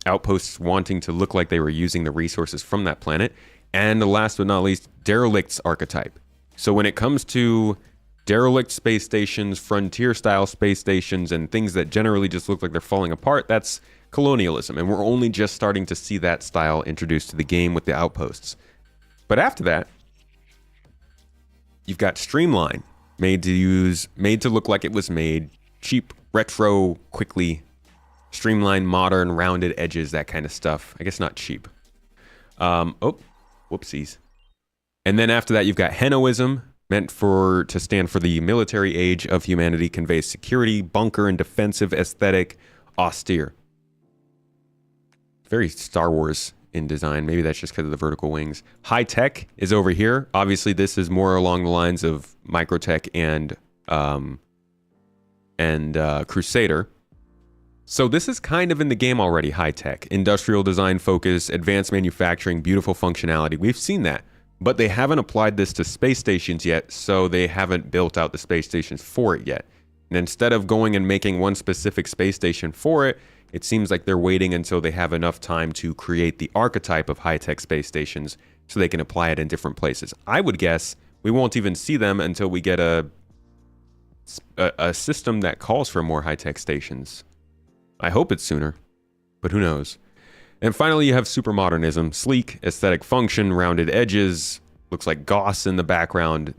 outposts wanting to look like they were using the resources from that planet. And the last but not least, derelicts archetype. So when it comes to derelict space stations, frontier-style space stations, and things that generally just look like they're falling apart, that's colonialism, and we're only just starting to see that style introduced to the game with the outposts. But after that, you've got streamline, made to look like it was made, cheap, retro, quickly, streamlined, modern, rounded edges, that kind of stuff. I guess not cheap. Oh, whoopsies. And then after that, you've got Henoism, meant to stand for the military age of humanity, conveys security, bunker, and defensive aesthetic, austere. Very Star Wars in design. Maybe that's just because of the vertical wings. High tech is over here. Obviously, this is more along the lines of Microtech and Crusader. So this is kind of in the game already. High tech, industrial design focus, advanced manufacturing, beautiful functionality. We've seen that, but they haven't applied this to space stations yet. So they haven't built out the space stations for it yet. And instead of going and making one specific space station for it, it seems like they're waiting until they have enough time to create the archetype of high-tech space stations so they can apply it in different places. I would guess we won't even see them until we get a system that calls for more high-tech stations. I hope it's sooner, but who knows. And finally, you have supermodernism, sleek, aesthetic function, rounded edges, looks like Gauss in the background.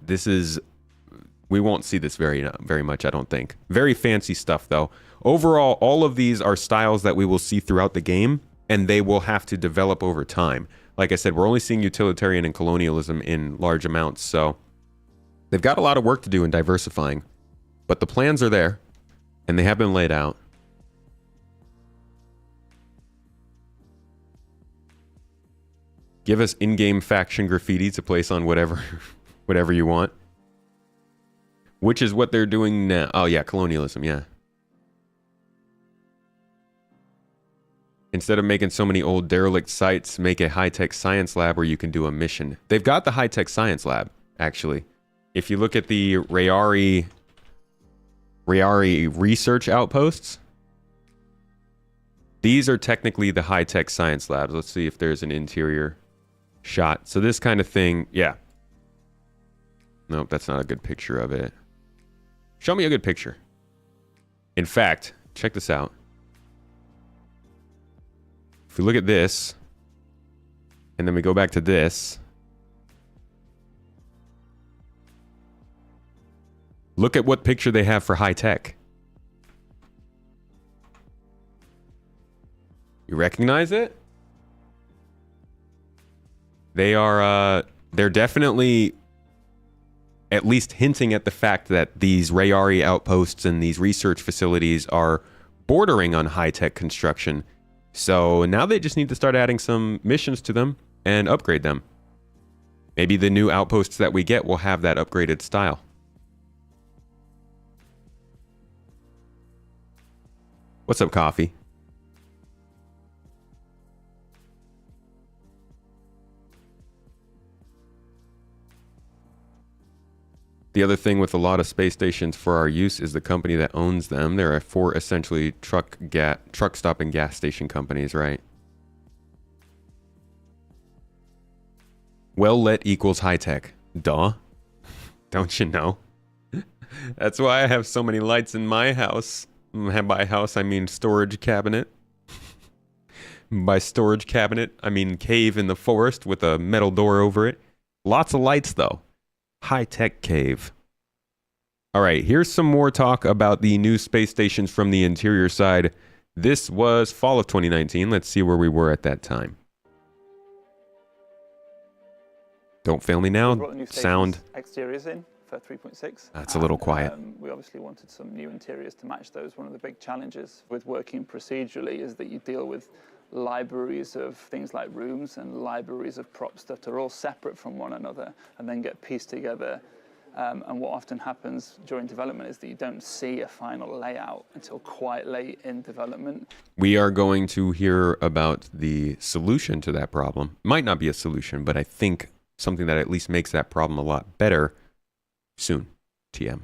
We won't see this very much, I don't think. Very fancy stuff, though. Overall, all of these are styles that we will see throughout the game, and they will have to develop over time. Like I said, we're only seeing utilitarian and colonialism in large amounts, so they've got a lot of work to do in diversifying. But the plans are there, and they have been laid out. Give us in-game faction graffiti to place on whatever you want. Which is what they're doing now. Oh yeah, colonialism, yeah. Instead of making so many old derelict sites, make a high-tech science lab where you can do a mission. They've got the high-tech science lab, actually. If you look at the Rayari research outposts, these are technically the high-tech science labs. Let's see if there's an interior shot. So this kind of thing, yeah. Nope, that's not a good picture of it. Show me a good picture. In fact, check this out. If we look at this, and then we go back to this, look at what picture they have for high tech. You recognize it? They're definitely at least hinting at the fact that these Rayari outposts and these research facilities are bordering on high-tech construction. So now they just need to start adding some missions to them and upgrade them. Maybe the new outposts that we get will have that upgraded style. What's up, Coffee? The other thing with a lot of space stations for our use is the company that owns them. There are 4 essentially truck stop and gas station companies, right? Well lit equals high tech. Duh. Don't you know? That's why I have so many lights in my house. By house, I mean storage cabinet. By storage cabinet, I mean cave in the forest with a metal door over it. Lots of lights, though. High-tech cave. All right, here's some more talk about the new space stations from the interior side. This was fall of 2019. Let's see where we were at that time. Don't fail me now. Sound. Exteriors in for 3.6. That's a little quiet. We obviously wanted some new interiors to match those. One of the big challenges with working procedurally is that you deal with libraries of things like rooms and libraries of prop stuff that are all separate from one another and then get pieced together. And what often happens during development is that you don't see a final layout until quite late in development. We are going to hear about the solution to that problem. Might not be a solution, but I think something that at least makes that problem a lot better soon. TM.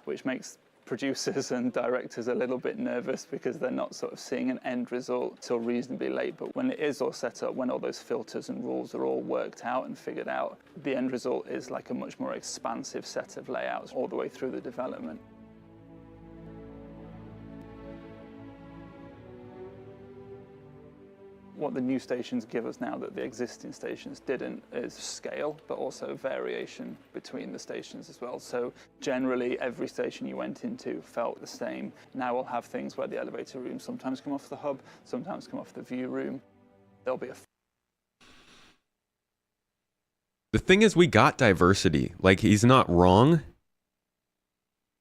Which makes producers and directors a little bit nervous because they're not sort of seeing an end result till reasonably late. But when it is all set up, when all those filters and rules are all worked out and figured out, the end result is like a much more expansive set of layouts all the way through the development. What the new stations give us now that the existing stations didn't is scale, but also variation between the stations as well. So generally, every station you went into felt the same. Now we'll have things where the elevator rooms sometimes come off the hub, sometimes come off the view room. There'll be a... The thing is, we got diversity. Like, he's not wrong,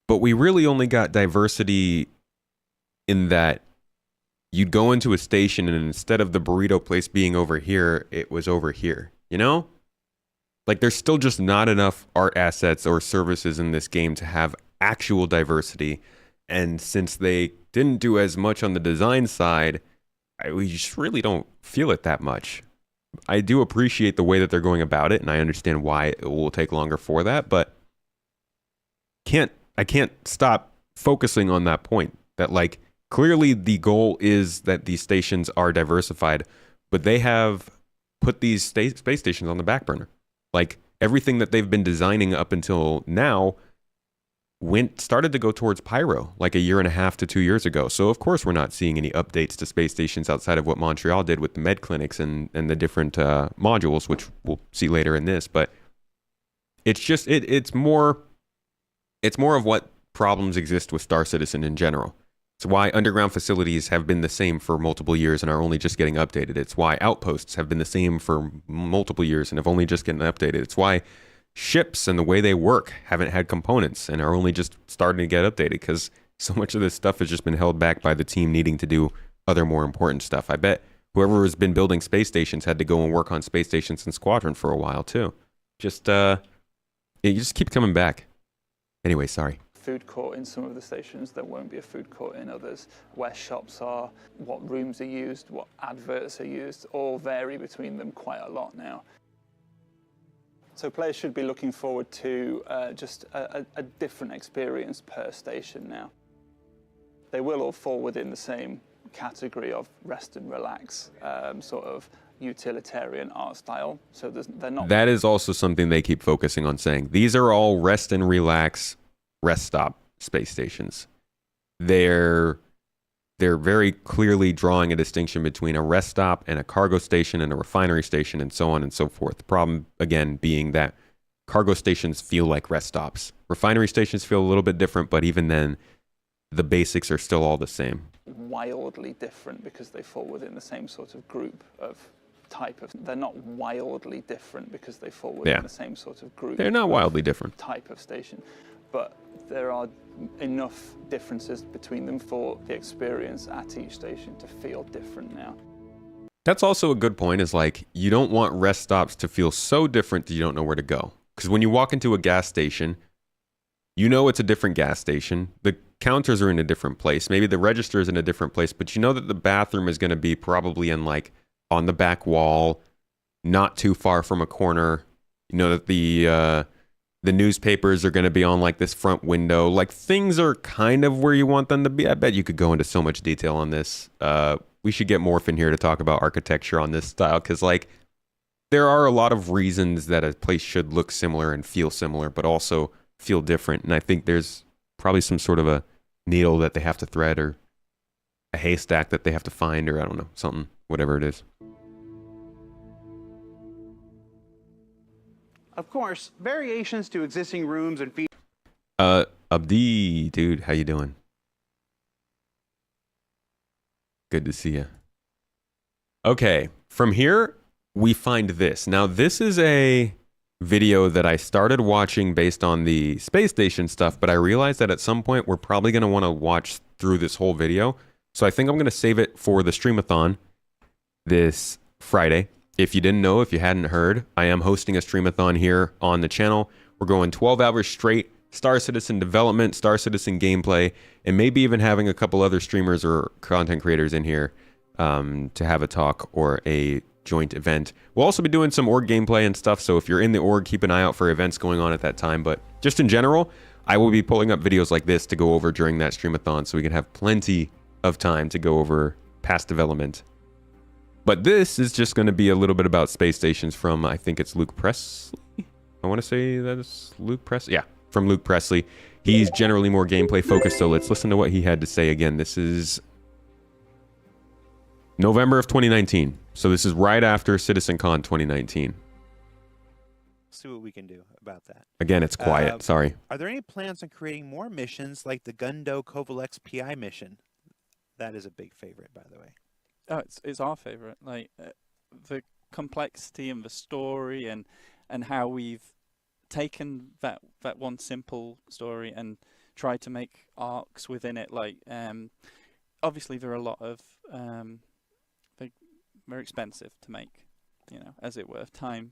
but we really only got diversity in that you'd go into a station and instead of the burrito place being over here, it was over here, you know? Like there's still just not enough art assets or services in this game to have actual diversity. And since they didn't do as much on the design side, we just really don't feel it that much. I do appreciate the way that they're going about it, and I understand why it will take longer for that, but I can't stop focusing on that point that like clearly the goal is that these stations are diversified, but they have put these space stations on the back burner. Like everything that they've been designing up until now started to go towards Pyro like a year and a half to 2 years ago. So of course we're not seeing any updates to space stations outside of what Montreal did with the med clinics and the different modules, which we'll see later in this. But it's just it's more of what problems exist with Star Citizen in general. It's why underground facilities have been the same for multiple years and are only just getting updated. It's why outposts have been the same for multiple years and have only just getting updated. It's why ships and the way they work haven't had components and are only just starting to get updated because so much of this stuff has just been held back by the team needing to do other more important stuff. I bet whoever has been building space stations had to go and work on space stations and Squadron for a while too. You just keep coming back. Anyway, sorry. Food court in some of the stations, there won't be a food court in others. Where shops are, what rooms are used, what adverts are used, all vary between them quite a lot now. So players should be looking forward to just a different experience per station now. They will all fall within the same category of rest and relax, sort of utilitarian art style. So they're not. That is also something they keep focusing on saying. These are all rest and relax rest stop space stations. They're very clearly drawing a distinction between a rest stop and a cargo station and a refinery station and so on and so forth. The problem, again, being that cargo stations feel like rest stops. Refinery stations feel a little bit different, but even then, the basics are still all the same. Wildly different because they fall within the same sort of group of type of. They're not wildly different because they fall within the same sort of group. They're not wildly different. Type of station. But there are enough differences between them for the experience at each station to feel different now. That's also a good point, is like, you don't want rest stops to feel so different that you don't know where to go. Because when you walk into a gas station, you know it's a different gas station. The counters are in a different place. Maybe the register is in a different place, but you know that the bathroom is going to be probably in like on the back wall, not too far from a corner. You know that the newspapers are going to be on like this front window. Like things are kind of where you want them to be. I bet you could go into so much detail on this. We should get Morph in here to talk about architecture on this style, because like there are a lot of reasons that a place should look similar and feel similar, but also feel different. And I think there's probably some sort of a needle that they have to thread, or a haystack that they have to find, or I don't know, something, whatever it is. Of course, variations to existing rooms and features. Abdi, dude, how you doing? Good to see you. Okay, from here, we find this. Now, this is a video that I started watching based on the space station stuff, but I realized that at some point, we're probably going to want to watch through this whole video. So I think I'm going to save it for the streamathon this Friday. If you didn't know, if you hadn't heard, I am hosting a streamathon here on the channel. We're going 12 hours straight, Star Citizen development, Star Citizen gameplay, and maybe even having a couple other streamers or content creators in here to have a talk or a joint event. We'll also be doing some org gameplay and stuff, so if you're in the org, keep an eye out for events going on at that time. But just in general, I will be pulling up videos like this to go over during that streamathon, so we can have plenty of time to go over past development. But this is just going to be a little bit about space stations from, I think it's Luke Presley. I want to say that is Luke Presley. Yeah, from Luke Presley. He's generally more gameplay focused, so let's listen to what he had to say again. This is November of 2019. So this is right after CitizenCon 2019. See what we can do about that. Again, it's quiet. Sorry. Are there any plans on creating more missions like the Gundo Kovalex PI mission? That is a big favorite, by the way. Oh, it's our favorite. Like the complexity and the story and how we've taken that one simple story and tried to make arcs within it. Like obviously there are a lot of they're very expensive to make, you know, as it were, time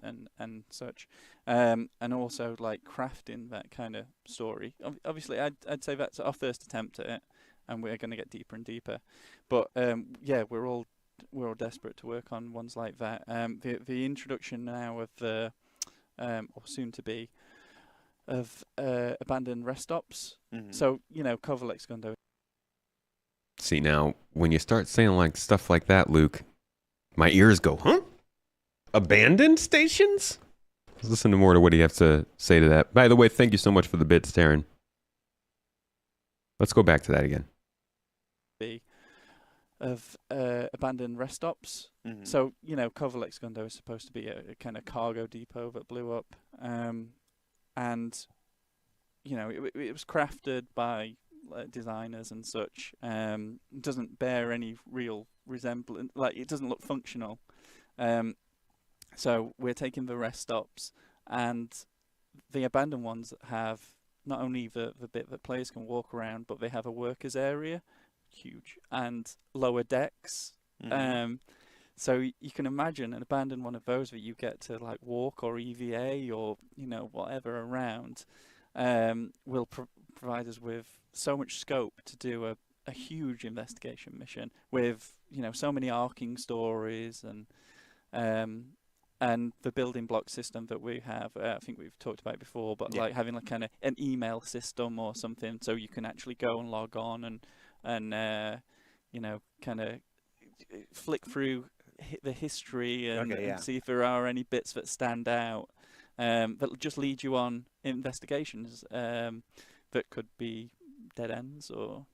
and such, and also like crafting that kind of story. Obviously, I'd say that's our first attempt at it, and we're going to get deeper and deeper. But yeah, we're all desperate to work on ones like that. The introduction now of the or soon to be of abandoned rest stops. So, you know, Kovalec's Gundo. See, now, when you start saying like stuff like that, Luke, my ears go, huh? Abandoned stations? Let's listen to more to what he has to say to that. By the way, thank you so much for the bits, Taryn. Let's go back to that again. Of abandoned rest stops. So, you know, Kovalec's Gundo is supposed to be a kind of cargo depot that blew up. And, you know, it was crafted by designers and such. Doesn't bear any real resemblance, like it doesn't look functional. So we're taking the rest stops, and the abandoned ones have not only the bit that players can walk around, but they have a workers area, huge, and lower decks. So you can imagine an abandoned one of those that you get to like walk or EVA or, you know, whatever around, will provide us with so much scope to do a huge investigation mission with, you know, so many arcing stories and the building block system that we have. I think we've talked about before, but like having like kind of an email system or something, so you can actually go and log on and you know, kind of flick through the history and see if there are any bits that stand out, that just lead you on investigations that could be dead ends, or,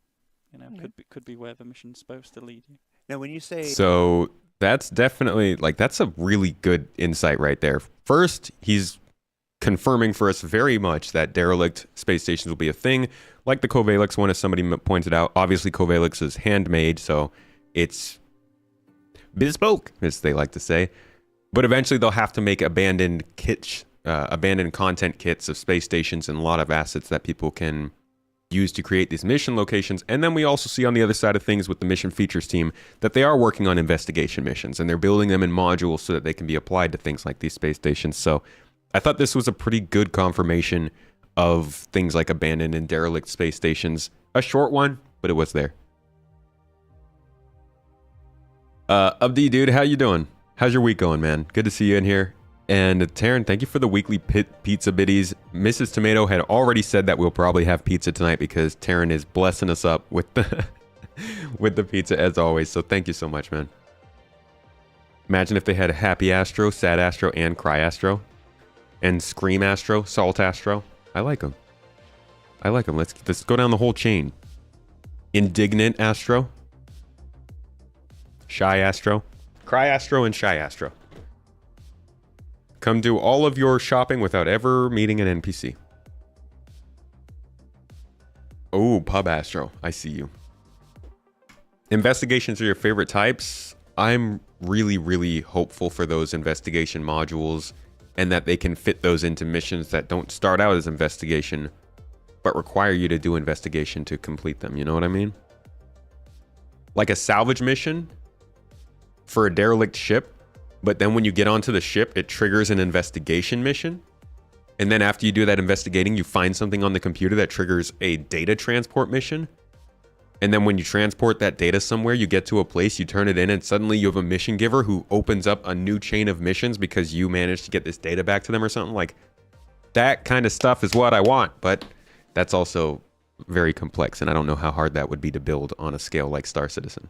you know, could be where the mission's supposed to lead you. Now, when you say so, that's definitely like that's a really good insight right there. First, he's confirming for us very much that derelict space stations will be a thing, like the Kovalec's one, as somebody pointed out. Obviously, Kovalec's is handmade, so it's bespoke, as they like to say. But eventually, they'll have to make abandoned kits, abandoned content kits of space stations, and a lot of assets that people can use to create these mission locations. And then we also see on the other side of things with the mission features team that they are working on investigation missions, and they're building them in modules so that they can be applied to things like these space stations. So I thought this was a pretty good confirmation of things like abandoned and derelict space stations. A short one, but it was there. Abdi, dude, how you doing? How's your week going, man? Good to see you in here. And Taryn, thank you for the weekly pizza biddies. Mrs. Tomato had already said that we'll probably have pizza tonight because Taryn is blessing us up with the with the pizza as always. So thank you so much, man. Imagine if they had Happy Astro, Sad Astro, and Cry Astro, and Scream Astro, Salt Astro. I like them. I like them. Let's go down the whole chain. Indignant Astro, Shy Astro, Cry Astro, and Shy Astro. Come do all of your shopping without ever meeting an NPC. Oh, Pub Astro. I see you. Investigations are your favorite types. I'm really, really hopeful for those investigation modules, and that they can fit those into missions that don't start out as investigation, but require you to do investigation to complete them. You know what I mean? Like a salvage mission for a derelict ship. But then when you get onto the ship, it triggers an investigation mission. And then after you do that investigating, you find something on the computer that triggers a data transport mission. And then when you transport that data somewhere, you get to a place, you turn it in, and suddenly you have a mission giver who opens up a new chain of missions because you managed to get this data back to them or something. Like, that kind of stuff is what I want. But that's also very complex, and I don't know how hard that would be to build on a scale like Star Citizen.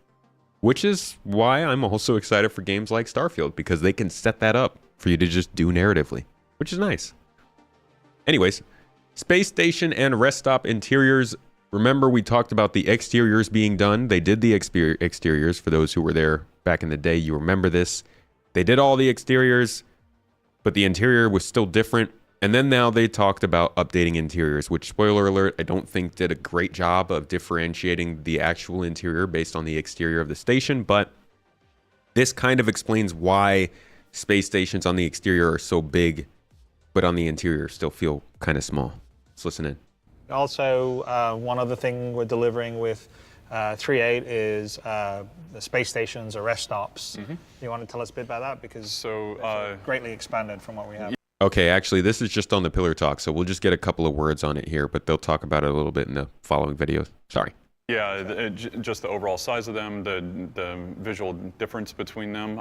Which is why I'm also excited for games like Starfield, because they can set that up for you to just do narratively, which is nice. Anyways, space station and rest stop interiors. Remember, we talked about the exteriors being done. They did the exteriors. For those who were there back in the day, you remember this. They did all the exteriors, but the interior was still different. And then now they talked about updating interiors, which, spoiler alert, I don't think did a great job of differentiating the actual interior based on the exterior of the station. But this kind of explains why space stations on the exterior are so big, but on the interior still feel kind of small. Let's listen in. Also, one other thing we're delivering with 3.8 is the space stations or rest stops. You want to tell us a bit about that? Because greatly expanded from what we have. Okay, actually, this is just on the pillar talk, so we'll just get a couple of words on it here, but they'll talk about it a little bit in the following videos. Sorry. Yeah, just the overall size of them, the visual difference between them,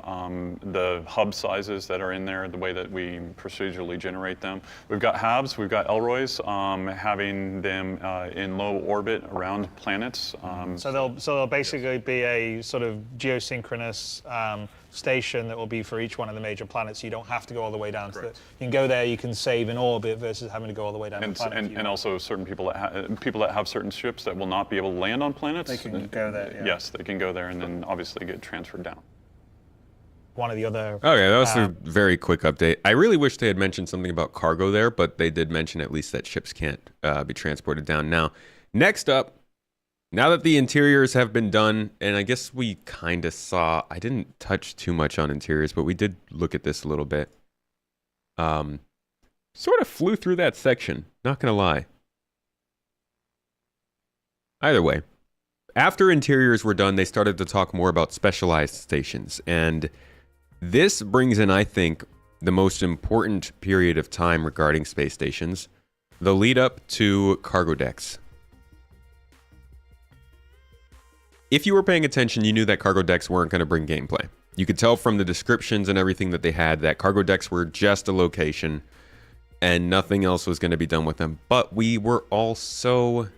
the hub sizes that are in there, the way that we procedurally generate them. We've got HABs, we've got Elroys, having them in low orbit around planets. So they'll basically be a sort of geosynchronous station that will be for each one of the major planets. You don't have to go all the way down to the, you can go there, you can save in orbit versus having to go all the way down to the planet. And also certain people that have certain ships that will not be able to land on planets. They can go there, yeah. Yes, they can go there and then obviously get transferred down. One of the other... Okay, that was a very quick update. I really wish they had mentioned something about cargo there, but they did mention at least that ships can't be transported down. Now, next up, now that the interiors have been done, and I guess we kind of saw, I didn't touch too much on interiors, but we did look at this a little bit. Sort of flew through that section, not gonna lie. Either way, after interiors were done, they started to talk more about specialized stations, and this brings in, I think, the most important period of time regarding space stations, the lead up to cargo decks. If you were paying attention, you knew that cargo decks weren't going to bring gameplay. You could tell from the descriptions and everything that they had that cargo decks were just a location and nothing else was going to be done with them. But we were all so...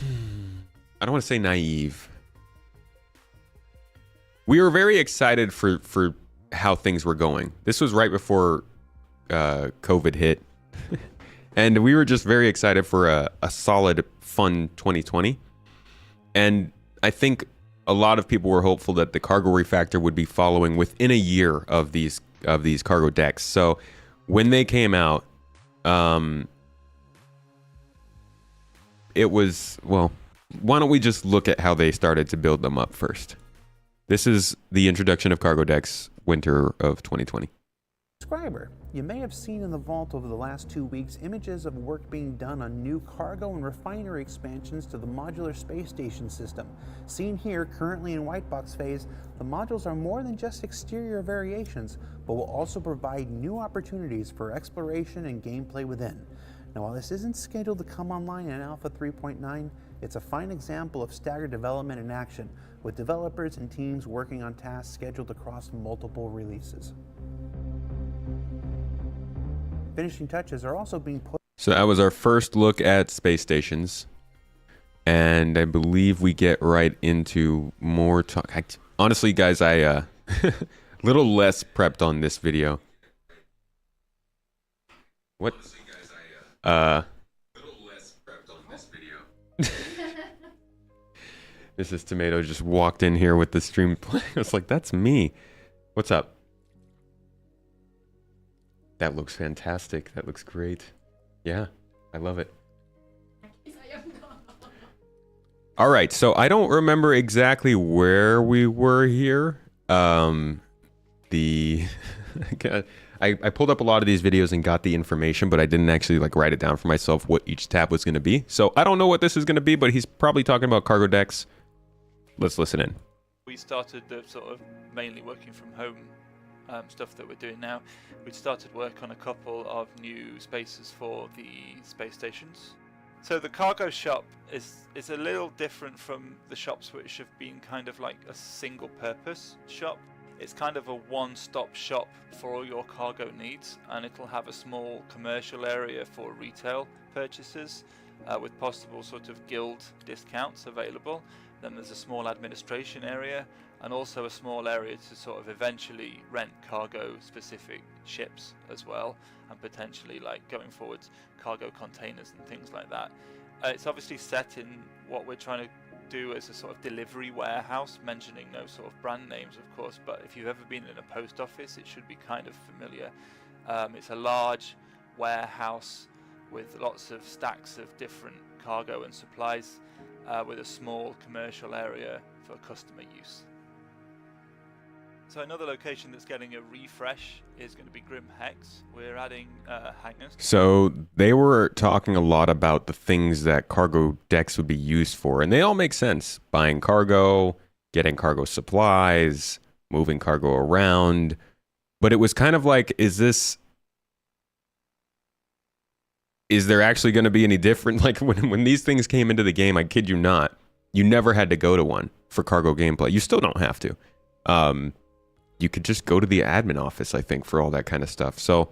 I don't want to say naive. We were very excited for how things were going. This was right before COVID hit. And we were just very excited for a solid, fun 2020. And I think a lot of people were hopeful that the cargo refactor would be following within a year of these cargo decks. So when they came out, it was, well, why don't we just look at how they started to build them up first? This is the introduction of cargo decks, winter of 2020. Subscriber, you may have seen in the vault over the last 2 weeks images of work being done on new cargo and refinery expansions to the modular space station system. Seen here, currently in white box phase, the modules are more than just exterior variations, but will also provide new opportunities for exploration and gameplay within. Now, while this isn't scheduled to come online in Alpha 3.9, it's a fine example of staggered development in action, with developers and teams working on tasks scheduled across multiple releases. Finishing touches are also being put. So that was our first look at space stations. And I believe we get right into more talk. Honestly, guys, I little less prepped on this video. What? Little less prepped on this video. Mrs. Tomato just walked in here with the stream play. I was like, that's me. What's up? That looks fantastic. That looks great. Yeah, I love it. All right, so I don't remember exactly where we were here. I pulled up a lot of these videos and got the information, but I didn't actually write it down for myself what each tab was going to be. So I don't know what this is going to be, but he's probably talking about cargo decks. Let's listen in. We started the sort of mainly working from home stuff that we're doing now. We started work on a couple of new spaces for the space stations. So the cargo shop is a little different from the shops which have been kind of like a single purpose shop. It's kind of a one-stop shop for all your cargo needs, and it'll have a small commercial area for retail purchases with possible sort of guild discounts available. Then there's a small administration area and also a small area to sort of eventually rent cargo specific ships as well, and potentially going forwards cargo containers and things like that. It's obviously set in what we're trying to do as a sort of delivery warehouse, mentioning no sort of brand names of course, but if you've ever been in a post office it should be kind of familiar. It's a large warehouse with lots of stacks of different cargo and supplies with a small commercial area for customer use. So another location that's getting a refresh is going to be Grim Hex. We're adding hangars. So they were talking a lot about the things that cargo decks would be used for, and they all make sense. Buying cargo, getting cargo supplies, moving cargo around. But it was kind of like, is there actually going to be any different? Like when these things came into the game, I kid you not, you never had to go to one for cargo gameplay. You still don't have to. You could just go to the admin office, I think, for all that kind of stuff. So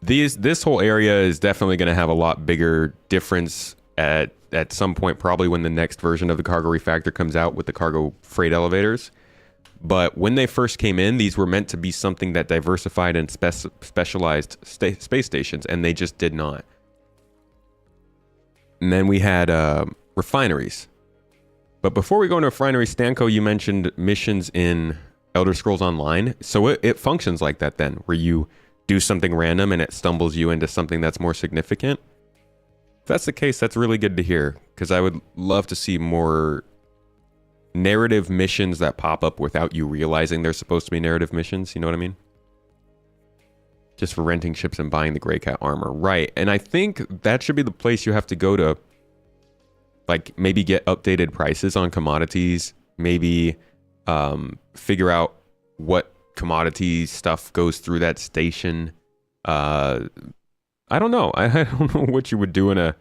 this whole area is definitely going to have a lot bigger difference at some point, probably when the next version of the cargo refactor comes out with the cargo freight elevators. But when they first came in, these were meant to be something that diversified and specialized space stations, and they just did not. And then we had refineries. But before we go into refineries, Stanko, you mentioned missions in Elder Scrolls Online. So it functions like that then, where you do something random and it stumbles you into something that's more significant. If that's the case, that's really good to hear, because I would love to see more narrative missions that pop up without you realizing they're supposed to be narrative missions. You know what I mean? Just for renting ships and buying the Grey Cat armor. Right. And I think that should be the place you have to go to, like, maybe get updated prices on commodities, maybe figure out what commodity stuff goes through that station. I don't know. I don't know what you would do in a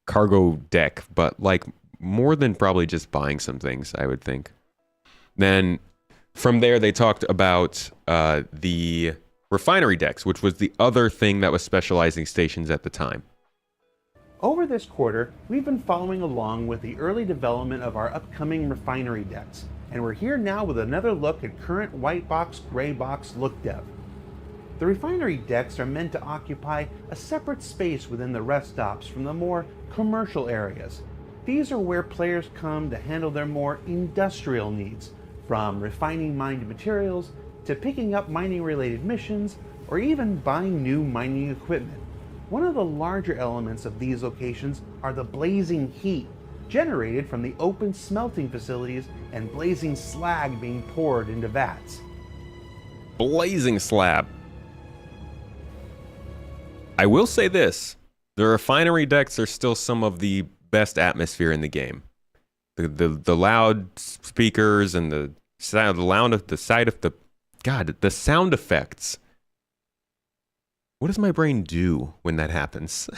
cargo deck, but like more than probably just buying some things, I would think. Then from there, they talked about the refinery decks, which was the other thing that was specializing stations at the time. Over this quarter, we've been following along with the early development of our upcoming refinery decks, and we're here now with another look at current white box, gray box look dev. The refinery decks are meant to occupy a separate space within the rest stops from the more commercial areas. These are where players come to handle their more industrial needs, from refining mined materials to picking up mining related missions, or even buying new mining equipment. One of the larger elements of these locations are the blazing heat generated from the open smelting facilities and blazing slag being poured into vats. Blazing slab. I will say this, the refinery decks are still some of the best atmosphere in the game. The loud speakers and the sound effects. What does my brain do when that happens?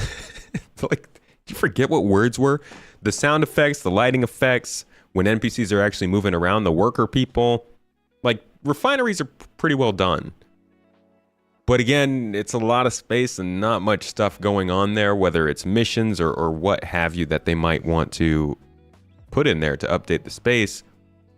Like, do you forget what words were? The sound effects, the lighting effects, when NPCs are actually moving around, the worker people. Like, refineries are pretty well done. But again, it's a lot of space and not much stuff going on there, whether it's missions or what have you that they might want to put in there to update the space.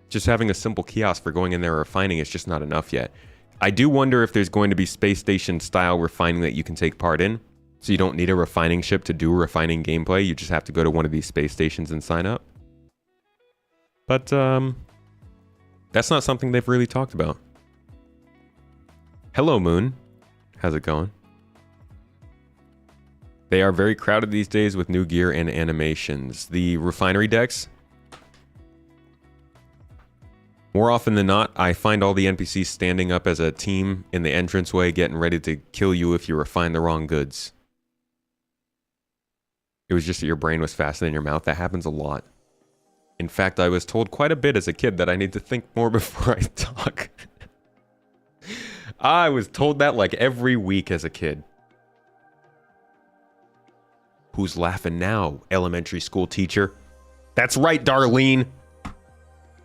Just having a simple kiosk for going in there and refining is just not enough yet. I do wonder if there's going to be space station style refining that you can take part in. So you don't need a refining ship to do refining gameplay. You just have to go to one of these space stations and sign up. But that's not something they've really talked about. Hello, Moon. How's it going? They are very crowded these days with new gear and animations. The refinery decks, more often than not, I find all the NPCs standing up as a team in the entranceway getting ready to kill you if you refine the wrong goods. It was just that your brain was faster than your mouth. That happens a lot. In fact, I was told quite a bit as a kid that I need to think more before I talk. I was told that like every week as a kid. Who's laughing now, elementary school teacher? That's right, Darlene.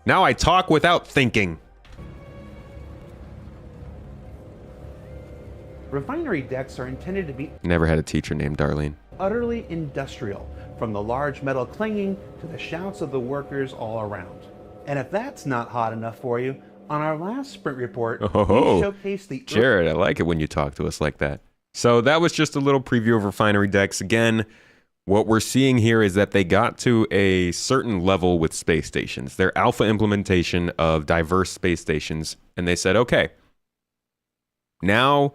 Now I talk without thinking. Refinery decks are intended to be Never had a teacher named Darlene. utterly industrial, from the large metal clanging to the shouts of the workers all around. And if that's not hot enough for you, on our last sprint report, we showcased the... Jared, I like it when you talk to us like that. So that was just a little preview of refinery decks. Again, what we're seeing here is that they got to a certain level with space stations. Their alpha implementation of diverse space stations. And they said, okay, now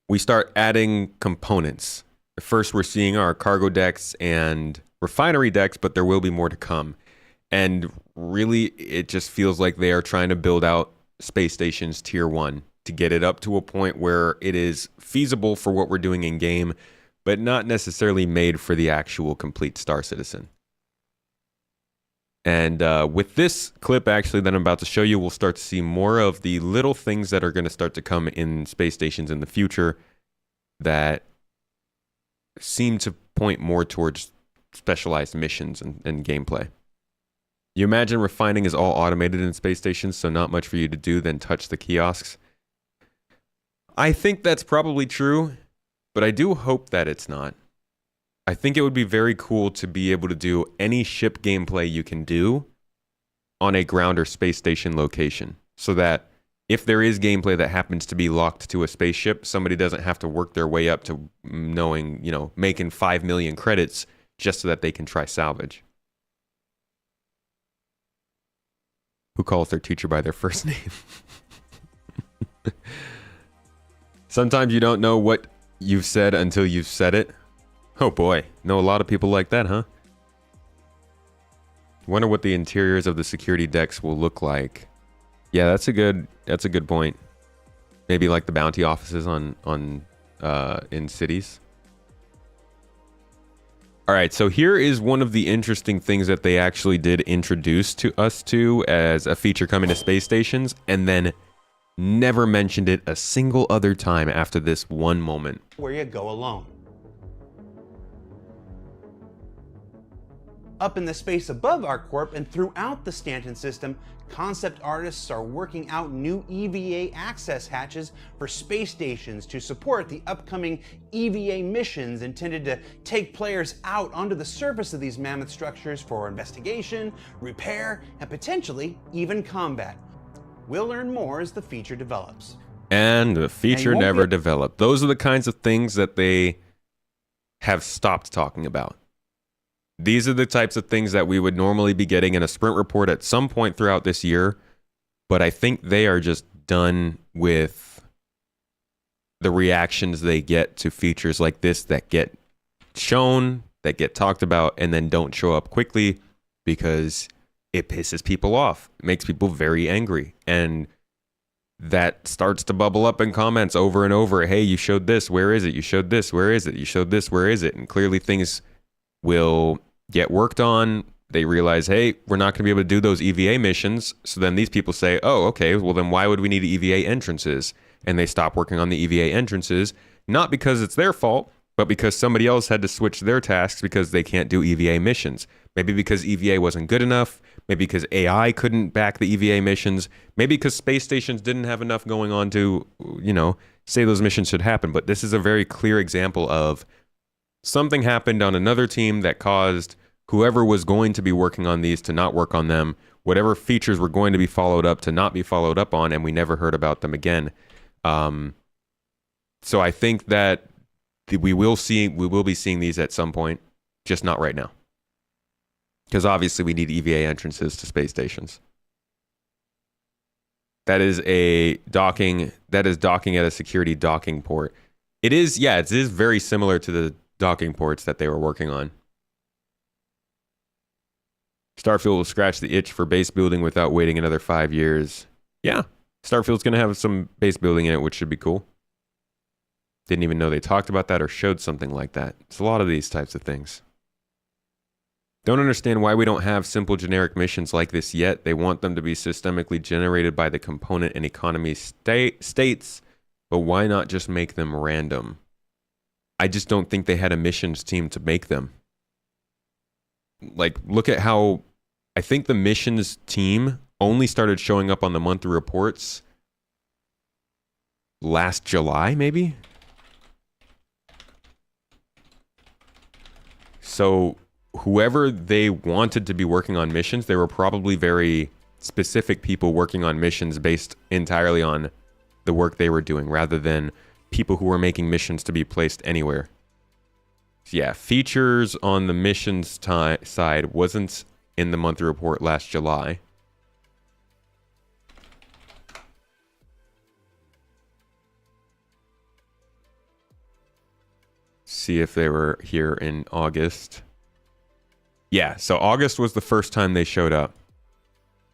we start adding components. First, we're seeing our cargo decks and refinery decks, but there will be more to come. And really, it just feels like they are trying to build out space stations tier 1 to get it up to a point where it is feasible for what we're doing in game, but not necessarily made for the actual complete Star Citizen. And with this clip, actually, that I'm about to show you, we'll start to see more of the little things that are going to start to come in space stations in the future that seem to point more towards specialized missions and gameplay. You imagine refining is all automated in space stations, so not much for you to do than touch the kiosks. I think that's probably true, but I do hope that it's not. I think it would be very cool to be able to do any ship gameplay you can do on a ground or space station location, so that if there is gameplay that happens to be locked to a spaceship, somebody doesn't have to work their way up to knowing, making 5 million credits just so that they can try salvage. Who calls their teacher by their first name? Sometimes you don't know what you've said until you've said it. Oh boy, know a lot of people like that, huh? Wonder what the interiors of the security decks will look like. Yeah, that's a good point. Maybe like the bounty offices in cities. All right, so here is one of the interesting things that they actually did introduce to us to as a feature coming to space stations, and then never mentioned it a single other time after this one moment. Where you go alone. Up in the space above ArcCorp and throughout the Stanton system, concept artists are working out new EVA access hatches for space stations to support the upcoming EVA missions intended to take players out onto the surface of these mammoth structures for investigation, repair, and potentially even combat. We'll learn more as the feature develops. And the feature never developed. Those are the kinds of things that they have stopped talking about. These are the types of things that we would normally be getting in a sprint report at some point throughout this year, but I think they are just done with the reactions they get to features like this that get shown, that get talked about, and then don't show up quickly because it pisses people off. It makes people very angry, and that starts to bubble up in comments over and over. Hey, you showed this, where is it? You showed this, where is it? You showed this, where is it? And clearly things will get worked on. They realize, hey, we're not going to be able to do those EVA missions. So then these people say, oh, okay, well then why would we need EVA entrances? And they stop working on the EVA entrances, not because it's their fault, but because somebody else had to switch their tasks because they can't do EVA missions. Maybe because EVA wasn't good enough, maybe because AI couldn't back the EVA missions, maybe because space stations didn't have enough going on to, say those missions should happen. But this is a very clear example of something happened on another team that caused whoever was going to be working on these to not work on them, whatever features were going to be followed up to not be followed up on, and we never heard about them again. So I think that we will be seeing these at some point, just not right now. Because obviously we need EVA entrances to space stations. That is docking at a security docking port. It is very similar to the docking ports that they were working on. Starfield will scratch the itch for base building without waiting another 5 years. Yeah, Starfield's going to have some base building in it, which should be cool. Didn't even know they talked about that or showed something like that. It's a lot of these types of things. Don't understand why we don't have simple generic missions like this yet. They want them to be systemically generated by the component and economy states, but why not just make them random? I just don't think they had a missions team to make them. Like, look at how I think the missions team only started showing up on the monthly reports last July, maybe? So whoever they wanted to be working on missions, they were probably very specific people working on missions based entirely on the work they were doing, rather than people who were making missions to be placed anywhere. So yeah, features on the missions side wasn't in the monthly report last July. See if they were here in August. Yeah, so August was the first time they showed up.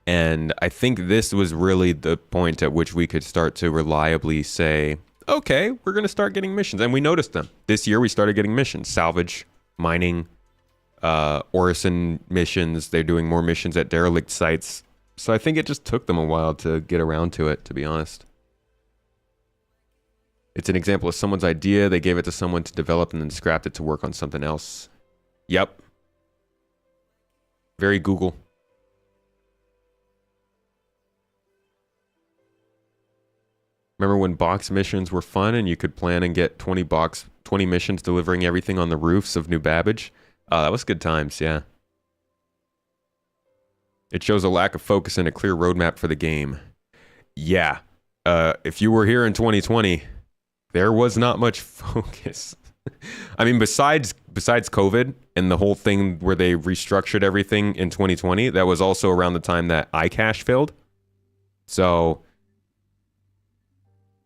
And I think this was really the point at which we could start to reliably say, okay, we're going to start getting missions. And we noticed them. This year we started getting missions. Salvage, mining, Orison missions. They're doing more missions at derelict sites. So I think it just took them a while to get around to it, to be honest. It's an example of someone's idea. They gave it to someone to develop and then scrapped it to work on something else. Yep. Very Google. Remember when box missions were fun and you could plan and get 20 missions delivering everything on the roofs of New Babbage? That was good times, yeah. It shows a lack of focus and a clear roadmap for the game. Yeah. If you were here in 2020, there was not much focus. I mean, besides COVID and the whole thing where they restructured everything in 2020, that was also around the time that iCache failed. So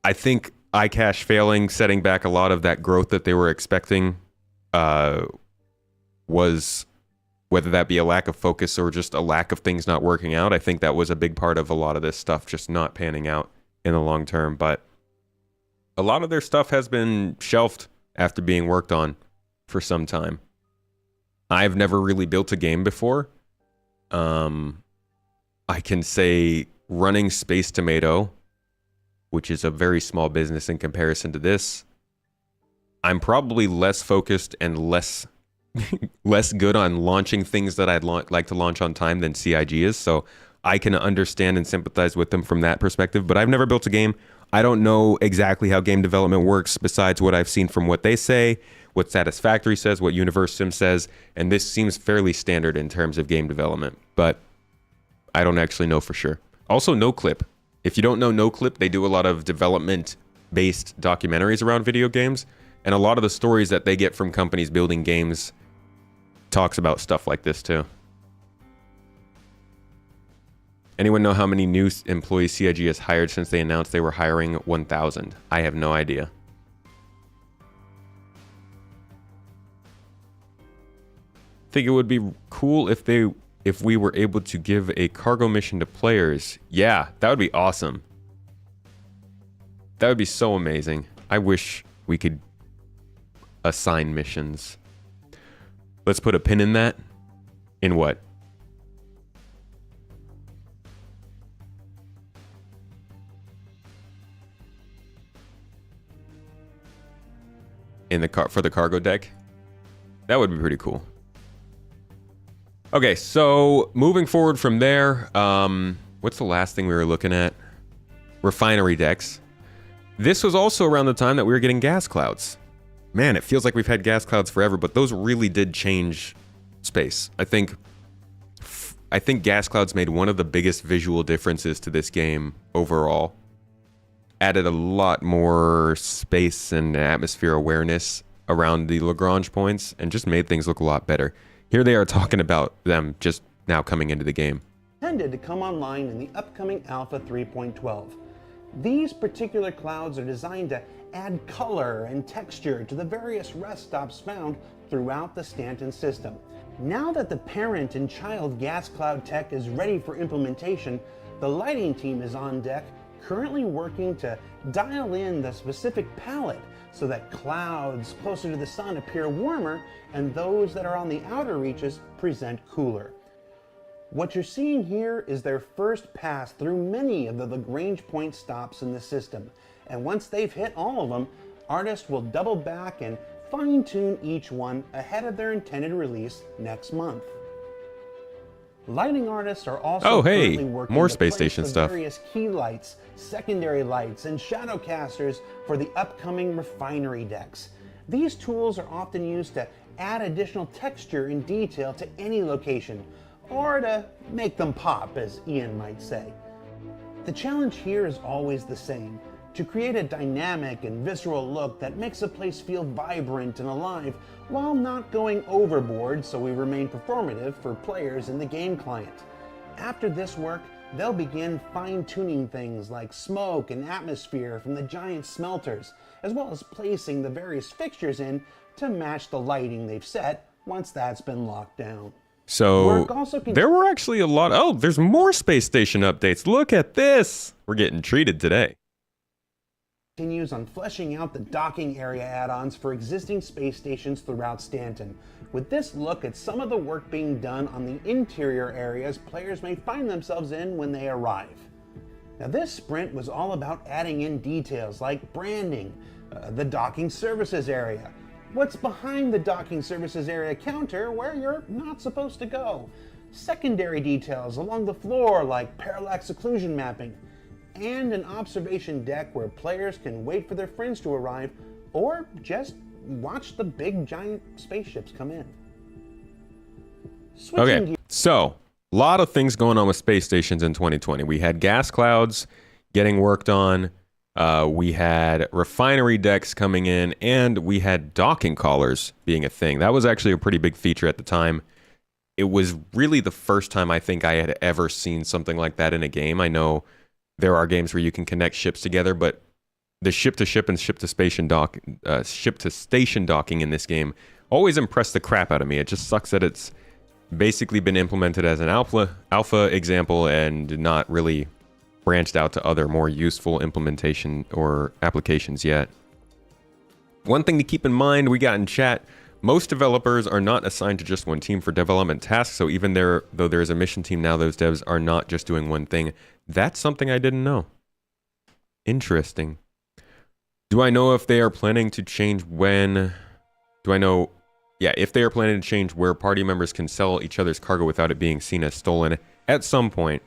I think iCache failing, setting back a lot of that growth that they were expecting, was, whether that be a lack of focus or just a lack of things not working out. I think that was a big part of a lot of this stuff just not panning out in the long term. But a lot of their stuff has been shelved after being worked on for some time. I've never really built a game before. I can say running Space Tomato, which is a very small business in comparison to this, I'm probably less focused and less good on launching things that I'd like to launch on time than CIG is. So I can understand and sympathize with them from that perspective. But I've never built a game. I don't know exactly how game development works besides what I've seen from what they say, what Satisfactory says, what Universe Sim says. And this seems fairly standard in terms of game development. But I don't actually know for sure. Also, NoClip. If you don't know NoClip, they do a lot of development-based documentaries around video games. And a lot of the stories that they get from companies building games talks about stuff like this too. Anyone know how many new employees CIG has hired since they announced they were hiring 1,000? I have no idea. I think it would be cool if we were able to give a cargo mission to players. Yeah, that would be awesome. That would be so amazing. I wish we could assign missions. Let's put a pin in that. In what? In the for the cargo deck? That would be pretty cool. Okay, so moving forward from there, what's the last thing we were looking at? Refinery decks. This was also around the time that we were getting gas clouds. Man, it feels like we've had gas clouds forever, but those really did change space. I think gas clouds made one of the biggest visual differences to this game overall. Added a lot more space and atmosphere awareness around the Lagrange points and just made things look a lot better. Here they are talking about them just now coming into the game. Intended to come online in the upcoming Alpha 3.12. These particular clouds are designed to add color and texture to the various rest stops found throughout the Stanton system. Now that the parent and child gas cloud tech is ready for implementation, the lighting team is on deck, currently working to dial in the specific palette so that clouds closer to the sun appear warmer and those that are on the outer reaches present cooler. What you're seeing here is their first pass through many of the Lagrange point stops in the system. And once they've hit all of them, artists will double back and fine-tune each one ahead of their intended release next month. Lighting artists are also currently working more to space place station the stuff. various key lights, secondary lights, and shadow casters for the upcoming refinery decks. These tools are often used to add additional texture and detail to any location, or to make them pop, as Ian might say. The challenge here is always the same: to create a dynamic and visceral look that makes a place feel vibrant and alive while not going overboard so we remain performative for players in the game client. After this work, they'll begin fine-tuning things like smoke and atmosphere from the giant smelters, as well as placing the various fixtures in to match the lighting they've set once that's been locked down. So Work also there were actually a lot. Oh, there's more space station updates. Look at this. We're getting treated today. Continues on fleshing out the docking area add-ons for existing space stations throughout Stanton. With this look at some of the work being done on the interior areas players may find themselves in when they arrive. Now this sprint was all about adding in details like branding, the docking services area, what's behind the docking services area counter where you're not supposed to go, secondary details along the floor like parallax occlusion mapping, and an observation deck where players can wait for their friends to arrive or just watch the big giant spaceships come in. Okay, so a lot of things going on with space stations in 2020. We had gas clouds getting worked on. We had refinery decks coming in, and we had docking collars being a thing. That was actually a pretty big feature at the time. It was really the first time I think I had ever seen something like that in a game. I know there are games where you can connect ships together, but the ship-to-ship and ship-to-station docking in this game always impressed the crap out of me. It just sucks that it's basically been implemented as an alpha example and not really branched out to other more useful implementation or applications yet. One thing to keep in mind, we got in chat, most developers are not assigned to just one team for development tasks, so even though there's a mission team now, those devs are not just doing one thing. That's something I didn't know. Interesting. Do I know if they are planning to change when... if they are planning to change where party members can sell each other's cargo without it being seen as stolen at some point.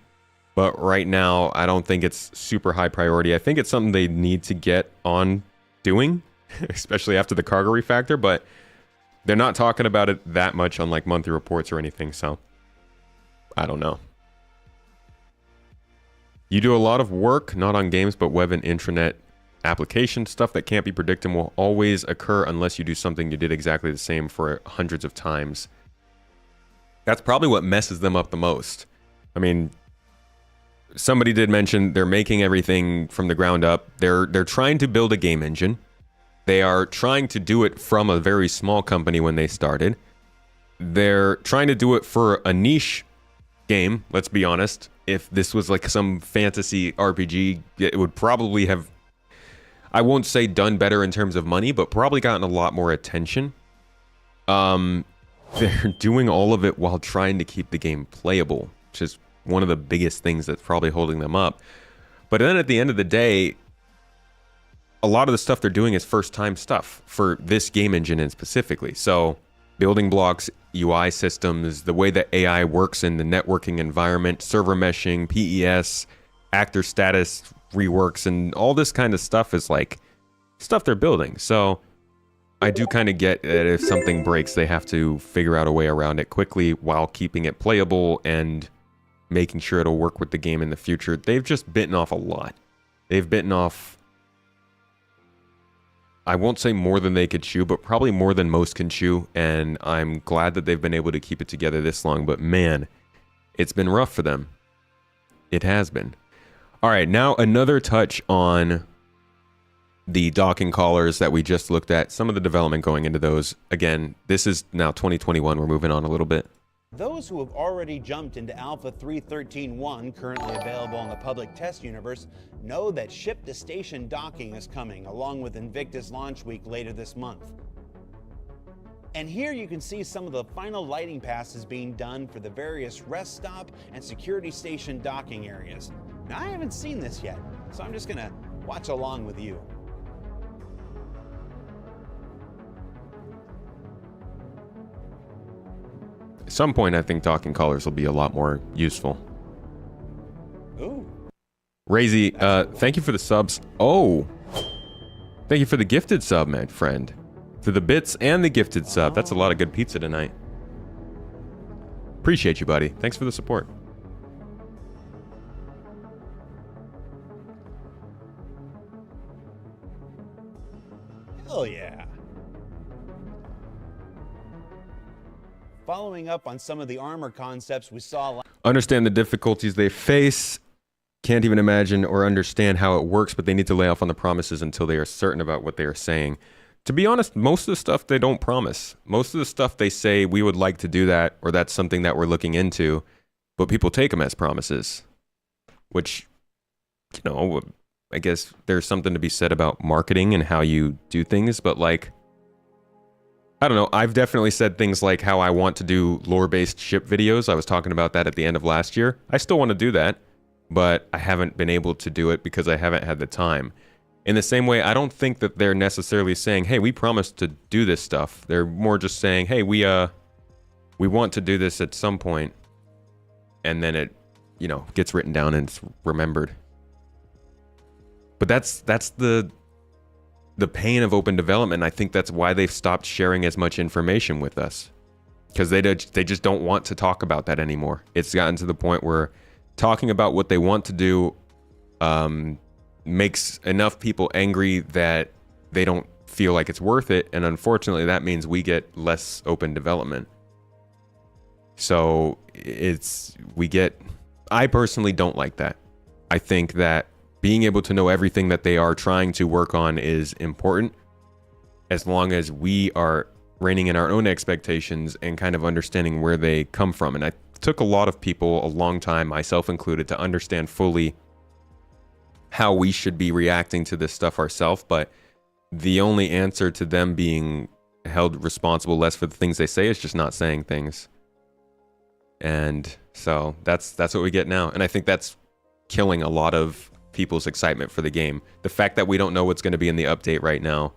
But right now, I don't think it's super high priority. I think it's something they need to get on doing, especially after the cargo refactor, but they're not talking about it that much on like monthly reports or anything, so I don't know. You do a lot of work, not on games, but web and intranet application stuff that can't be predicted will always occur unless you do something you did exactly the same for hundreds of times. That's probably what messes them up the most. I mean, somebody did mention they're making everything from the ground up. They're trying to build a game engine. They are trying to do it from a very small company when they started. They're trying to do it for a niche game, let's be honest. If this was like some fantasy RPG, it would probably have, I won't say done better in terms of money, but probably gotten a lot more attention. They're doing all of it while trying to keep the game playable, which is one of the biggest things that's probably holding them up. But then at the end of the day, a lot of the stuff they're doing is first-time stuff for this game engine in specifically. So building blocks, UI systems, the way that AI works in the networking environment, server meshing, PES, actor status reworks, and all this kind of stuff is like stuff they're building. So I do kind of get that if something breaks, they have to figure out a way around it quickly while keeping it playable and making sure it'll work with the game in the future. They've just bitten off a lot. They've bitten off, I won't say more than they could chew, but probably more than most can chew, and I'm glad that they've been able to keep it together this long, but man, it's been rough for them. It has been. All right, now another touch on the docking collars that we just looked at, some of the development going into those. Again, this is now 2021, we're moving on a little bit. Those who have already jumped into Alpha 3.13.1, currently available in the public test universe, know that ship-to-station docking is coming, along with Invictus Launch Week later this month. And here you can see some of the final lighting passes being done for the various rest stop and security station docking areas. Now, I haven't seen this yet, so I'm just gonna watch along with you. At some point, I think docking collars will be a lot more useful. Ooh. Razy, thank you for the subs. Oh, thank you for the gifted sub, my friend. For the bits and the gifted sub. That's a lot of good pizza tonight. Appreciate you, buddy. Thanks for the support. Hell yeah. Following up on some of the armor concepts we saw. Understand the difficulties they face. Can't even imagine or understand how it works, but they need to lay off on the promises until they are certain about what they are saying. to be honest, most of the stuff they don't promise. Most of the stuff they say we would like to do that, or that's something that we're looking into, but people take them as promises, which, you know, I guess there's something to be said about marketing and how you do things, but like, I don't know. I've definitely said things like how I want to do lore-based ship videos. I was talking about that at the end of last year. I still want to do that, but I haven't been able to do it because I haven't had the time. In the same way, I don't think that they're necessarily saying, hey, we promised to do this stuff. They're more just saying, hey, we want to do this at some point, and then it, you know, gets written down and it's remembered. But that's the pain of open development. I think that's why they've stopped sharing as much information with us, because they just don't want to talk about that anymore. It's gotten to the point where talking about what they want to do makes enough people angry that they don't feel like it's worth it, and unfortunately that means we get less open development. So I personally don't like that. I think that being able to know everything that they are trying to work on is important, as long as we are reining in our own expectations and kind of understanding where they come from. And it took a lot of people a long time, myself included, to understand fully how we should be reacting to this stuff ourselves. But the only answer to them being held responsible less for the things they say is just not saying things. And so that's what we get now. And I think that's killing a lot of people's excitement for the game. The fact that we don't know what's going to be in the update right now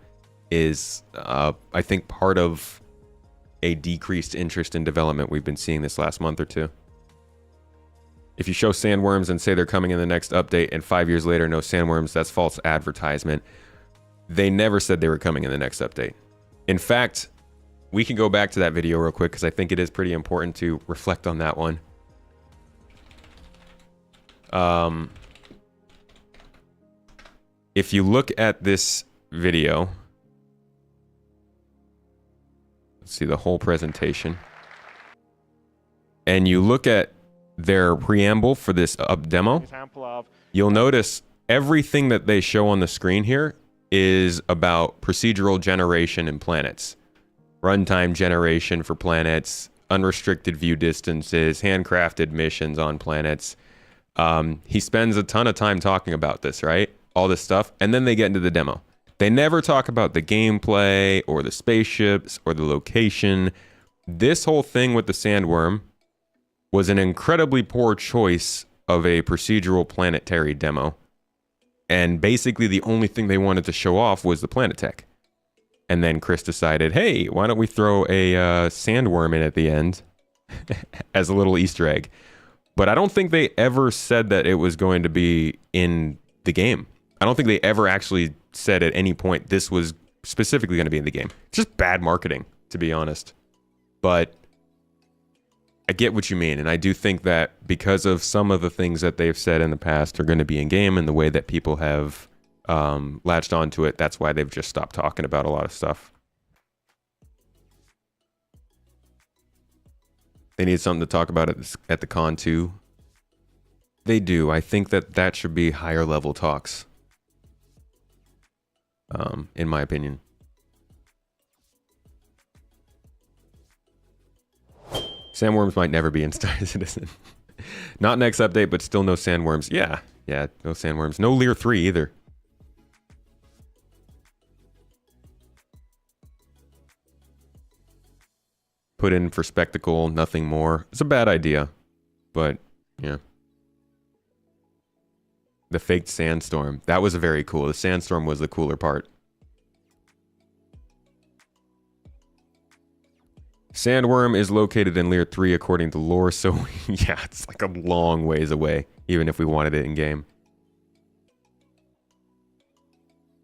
is, I think, part of a decreased interest in development we've been seeing this last month or two. If you show sandworms and say they're coming in the next update, and 5 years later, no sandworms, that's false advertisement. They never said they were coming in the next update. In fact, we can go back to that video real quick, because I think it is pretty important to reflect on that one. If you look at this video, let's see the whole presentation, and you look at their preamble for this demo, you'll notice everything that they show on the screen here is about procedural generation in planets. Runtime generation for planets, unrestricted view distances, handcrafted missions on planets. He spends a ton of time talking about this, right? All this stuff, and then they get into the demo. They never talk about the gameplay or the spaceships or the location. This whole thing with the sandworm was an incredibly poor choice of a procedural planetary demo. And basically the only thing they wanted to show off was the planet tech. And then Chris decided, hey, why don't we throw a sandworm in at the end as a little Easter egg. But I don't think they ever said that it was going to be in the game. I don't think they ever actually said at any point this was specifically going to be in the game. It's just bad marketing, to be honest. But I get what you mean, and I do think that because of some of the things that they've said in the past are going to be in game, and the way that people have latched onto it, that's why they've just stopped talking about a lot of stuff. They need something to talk about at the con too. They do. I think that should be higher level talks, in my opinion. Sandworms might never be in Star Citizen. Not next update, but still no sandworms. Yeah, no sandworms. No Lear 3 either. Put in for spectacle, nothing more. It's a bad idea, but yeah. The faked sandstorm. That was very cool. The sandstorm was the cooler part. Sandworm is located in Lear 3 according to lore, so yeah, it's like a long ways away, even if we wanted it in game.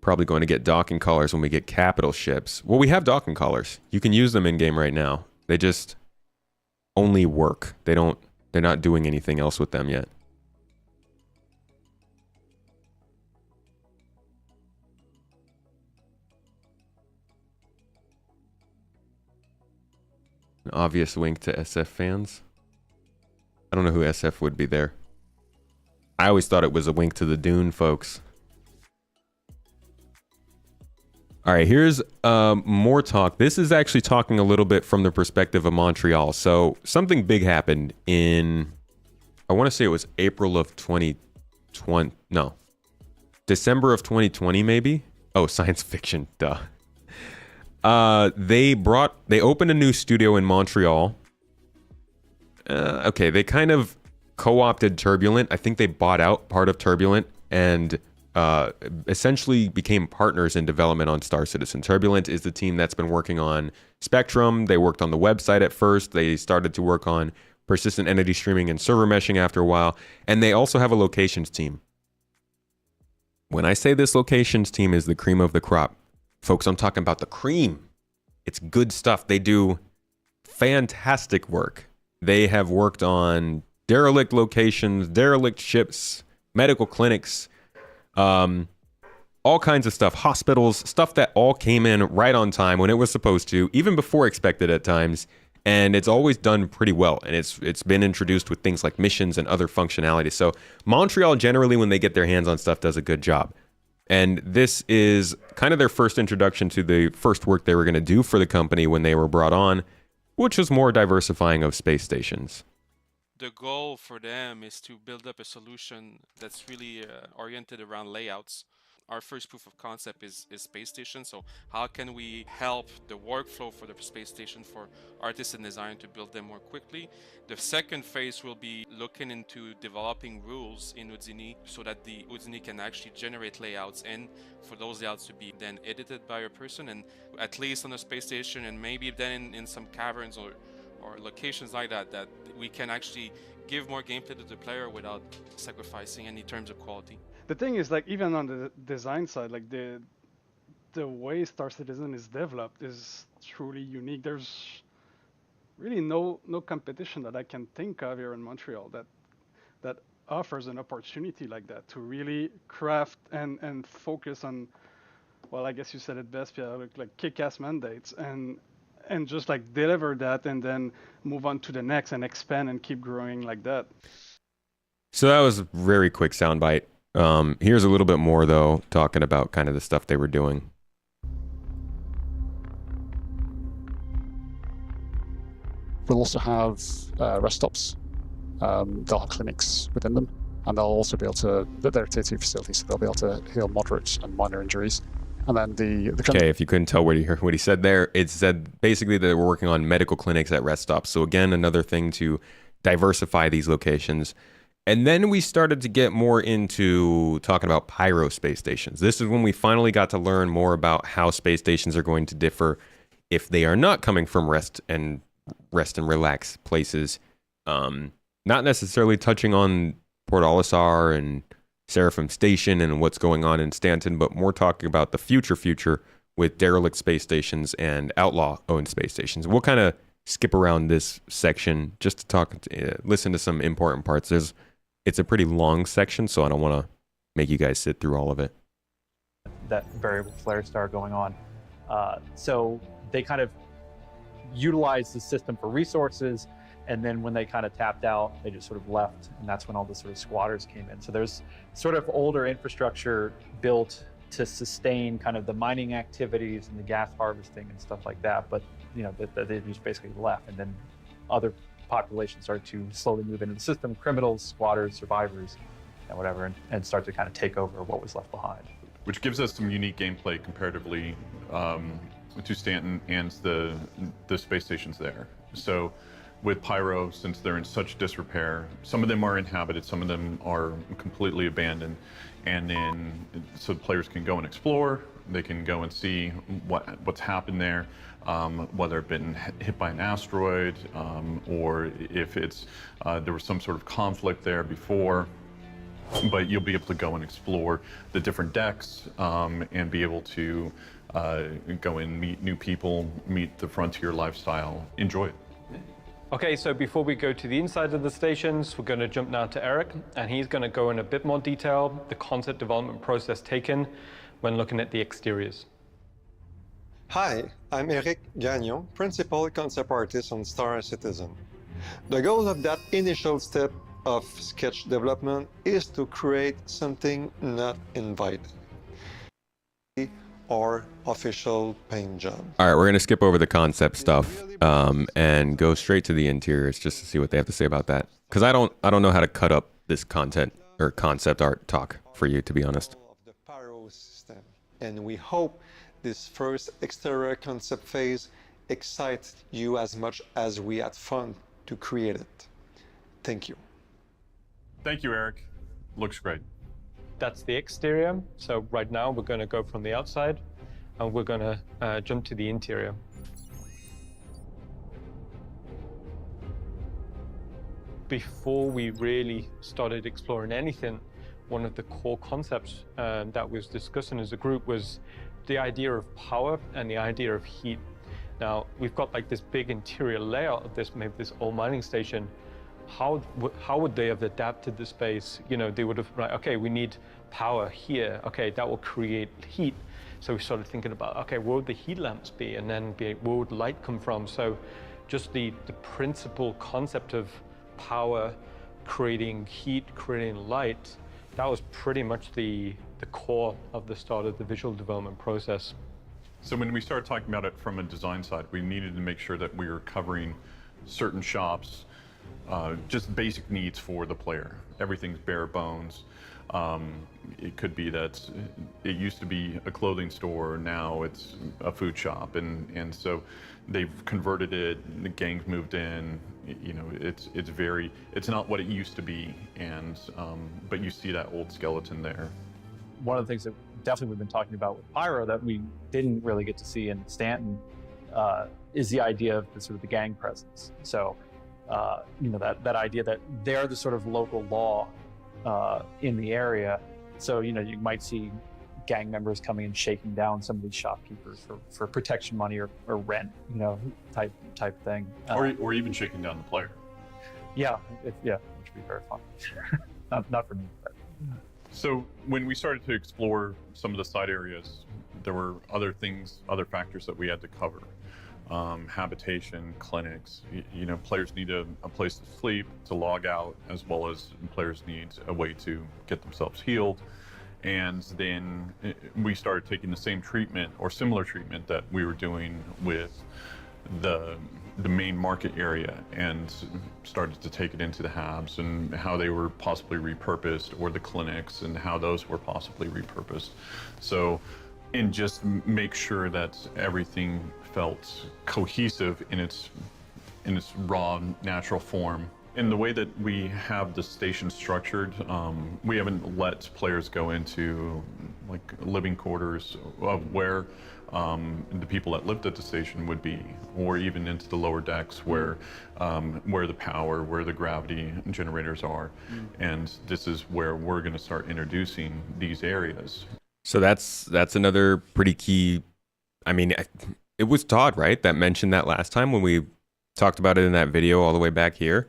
Probably going to get docking collars when we get capital ships. Well, we have docking collars. You can use them in game right now. They just only work. They're not doing anything else with them yet. An obvious wink to SF fans. I don't know who SF would be there. I always thought it was a wink to the Dune folks. All right, here's more talk. This is actually talking a little bit from the perspective of Montreal. So something big happened in, I want to say it was April of 2020. No, December of 2020, maybe. Oh, science fiction, duh. They opened a new studio in Montreal. Okay, they kind of co-opted Turbulent. I think they bought out part of Turbulent and essentially became partners in development on Star Citizen. Turbulent is the team that's been working on Spectrum. They worked on the website at first. They started to work on persistent entity streaming and server meshing after a while. And they also have a locations team. When I say this locations team is the cream of the crop, folks, I'm talking about the cream. It's good stuff. They do fantastic work. They have worked on derelict locations, derelict ships, medical clinics, all kinds of stuff, hospitals, stuff that all came in right on time when it was supposed to, even before expected at times. And it's always done pretty well. And it's been introduced with things like missions and other functionality. So Montreal generally, when they get their hands on stuff, does a good job. And this is kind of their first introduction to the first work they were going to do for the company when they were brought on, which was more diversifying of space stations. The goal for them is to build up a solution that's really oriented around layouts. Our first proof of concept is space station. So how can we help the workflow for the space station for artists and designers to build them more quickly? The second phase will be looking into developing rules in Houdini so that the Houdini can actually generate layouts and for those layouts to be then edited by a person, and at least on the space station and maybe then in some caverns or locations like that, that we can actually give more gameplay to the player without sacrificing any terms of quality. The thing is, like, even on the design side, like the way Star Citizen is developed is truly unique. There's really no competition that I can think of here in Montreal that offers an opportunity like that to really craft and focus on, well, I guess you said it best, Pierre, like kick-ass mandates and just like deliver that and then move on to the next and expand and keep growing like that. So that was a very quick soundbite. Here's a little bit more, though, talking about kind of the stuff they were doing. We'll also have rest stops. They'll have clinics within them, and they'll also be able to, they're tier 2 facilities, so they'll be able to heal moderate and minor injuries. And then the okay, if you couldn't tell what he said there, it said basically that we're working on medical clinics at rest stops. So again, another thing to diversify these locations. And then we started to get more into talking about Pyro space stations. This is when we finally got to learn more about how space stations are going to differ if they are not coming from rest and relax places. Not necessarily touching on Port Olisar and Seraphim Station and what's going on in Stanton, but more talking about the future with derelict space stations and outlaw-owned space stations. We'll kind of skip around this section just to talk, listen to some important parts. It's a pretty long section, so I don't want to make you guys sit through all of it. That variable flare star going on. So they kind of utilized the system for resources, and then when they kind of tapped out, they just sort of left, and that's when all the sort of squatters came in. So there's sort of older infrastructure built to sustain kind of the mining activities and the gas harvesting and stuff like that, but you know, they just basically left, and then other populations started to slowly move into the system, criminals, squatters, survivors, and whatever, and start to kind of take over what was left behind. Which gives us some unique gameplay comparatively to Stanton and the space stations there. So with Pyro, since they're in such disrepair, some of them are inhabited, some of them are completely abandoned, and then so players can go and explore, they can go and see what's happened there, whether it's been hit by an asteroid, or if it's there was some sort of conflict there before. But you'll be able to go and explore the different decks and be able to go and meet new people, meet the frontier lifestyle, enjoy it. Okay, so before we go to the inside of the stations, we're going to jump now to Eric, and he's going to go in a bit more detail, the concept development process taken when looking at the exteriors. Hi, I'm Eric Gagnon, Principal Concept Artist on Star Citizen. The goal of that initial step of sketch development is to create something not invited. or official paint job. All right, we're gonna skip over the concept stuff and go straight to the interiors just to see what they have to say about that. Because I don't know how to cut up this content or concept art talk for you, to be honest. The Pyro system, and we hope this first exterior concept phase excites you as much as we had fun to create it. Thank you. Thank you, Eric. Looks great. That's the exterior. So right now we're going to go from the outside and we're going to jump to the interior. Before we really started exploring anything, one of the core concepts that was discussing as a group was the idea of power and the idea of heat. Now, we've got like this big interior layout of this, maybe this old mining station. How would they have adapted the space? You know, they would have, right, okay, we need power here. Okay, that will create heat. So we started thinking about, okay, where would the heat lamps be? And then where would light come from? So just the principal concept of power, creating heat, creating light, that was pretty much the core of the start of the visual development process. So when we started talking about it from a design side, we needed to make sure that we were covering certain shops, just basic needs for the player. Everything's bare bones. It could be that it used to be a clothing store, now it's a food shop, and so they've converted it. The gangs moved in. You know, it's not what it used to be, and but you see that old skeleton there. One of the things that definitely we've been talking about with Pyro that we didn't really get to see in Stanton is the idea of the sort of the gang presence. So, you know, that idea that they're the sort of local law in the area. So, you know, you might see gang members coming and shaking down some of these shopkeepers for protection money or rent, you know, type thing. Or even shaking down the player. Yeah, which would be very fun. not for me, but. So when we started to explore some of the side areas, there were other factors that we had to cover. Habitation, clinics, you know, players need a place to sleep, to log out, as well as players need a way to get themselves healed. And then we started taking the same treatment or similar treatment that we were doing with the main market area and started to take it into the hubs and how they were possibly repurposed, or the clinics and how those were possibly repurposed. So, and just make sure that everything felt cohesive in its raw, natural form. In the way that we have the station structured, we haven't let players go into like living quarters of where the people that lived at the station would be, or even into the lower decks where the power, where the gravity generators are. And this is where we're going to start introducing these areas. So that's another pretty key. I mean, it was Todd, right, that mentioned that last time when we talked about it in that video all the way back here.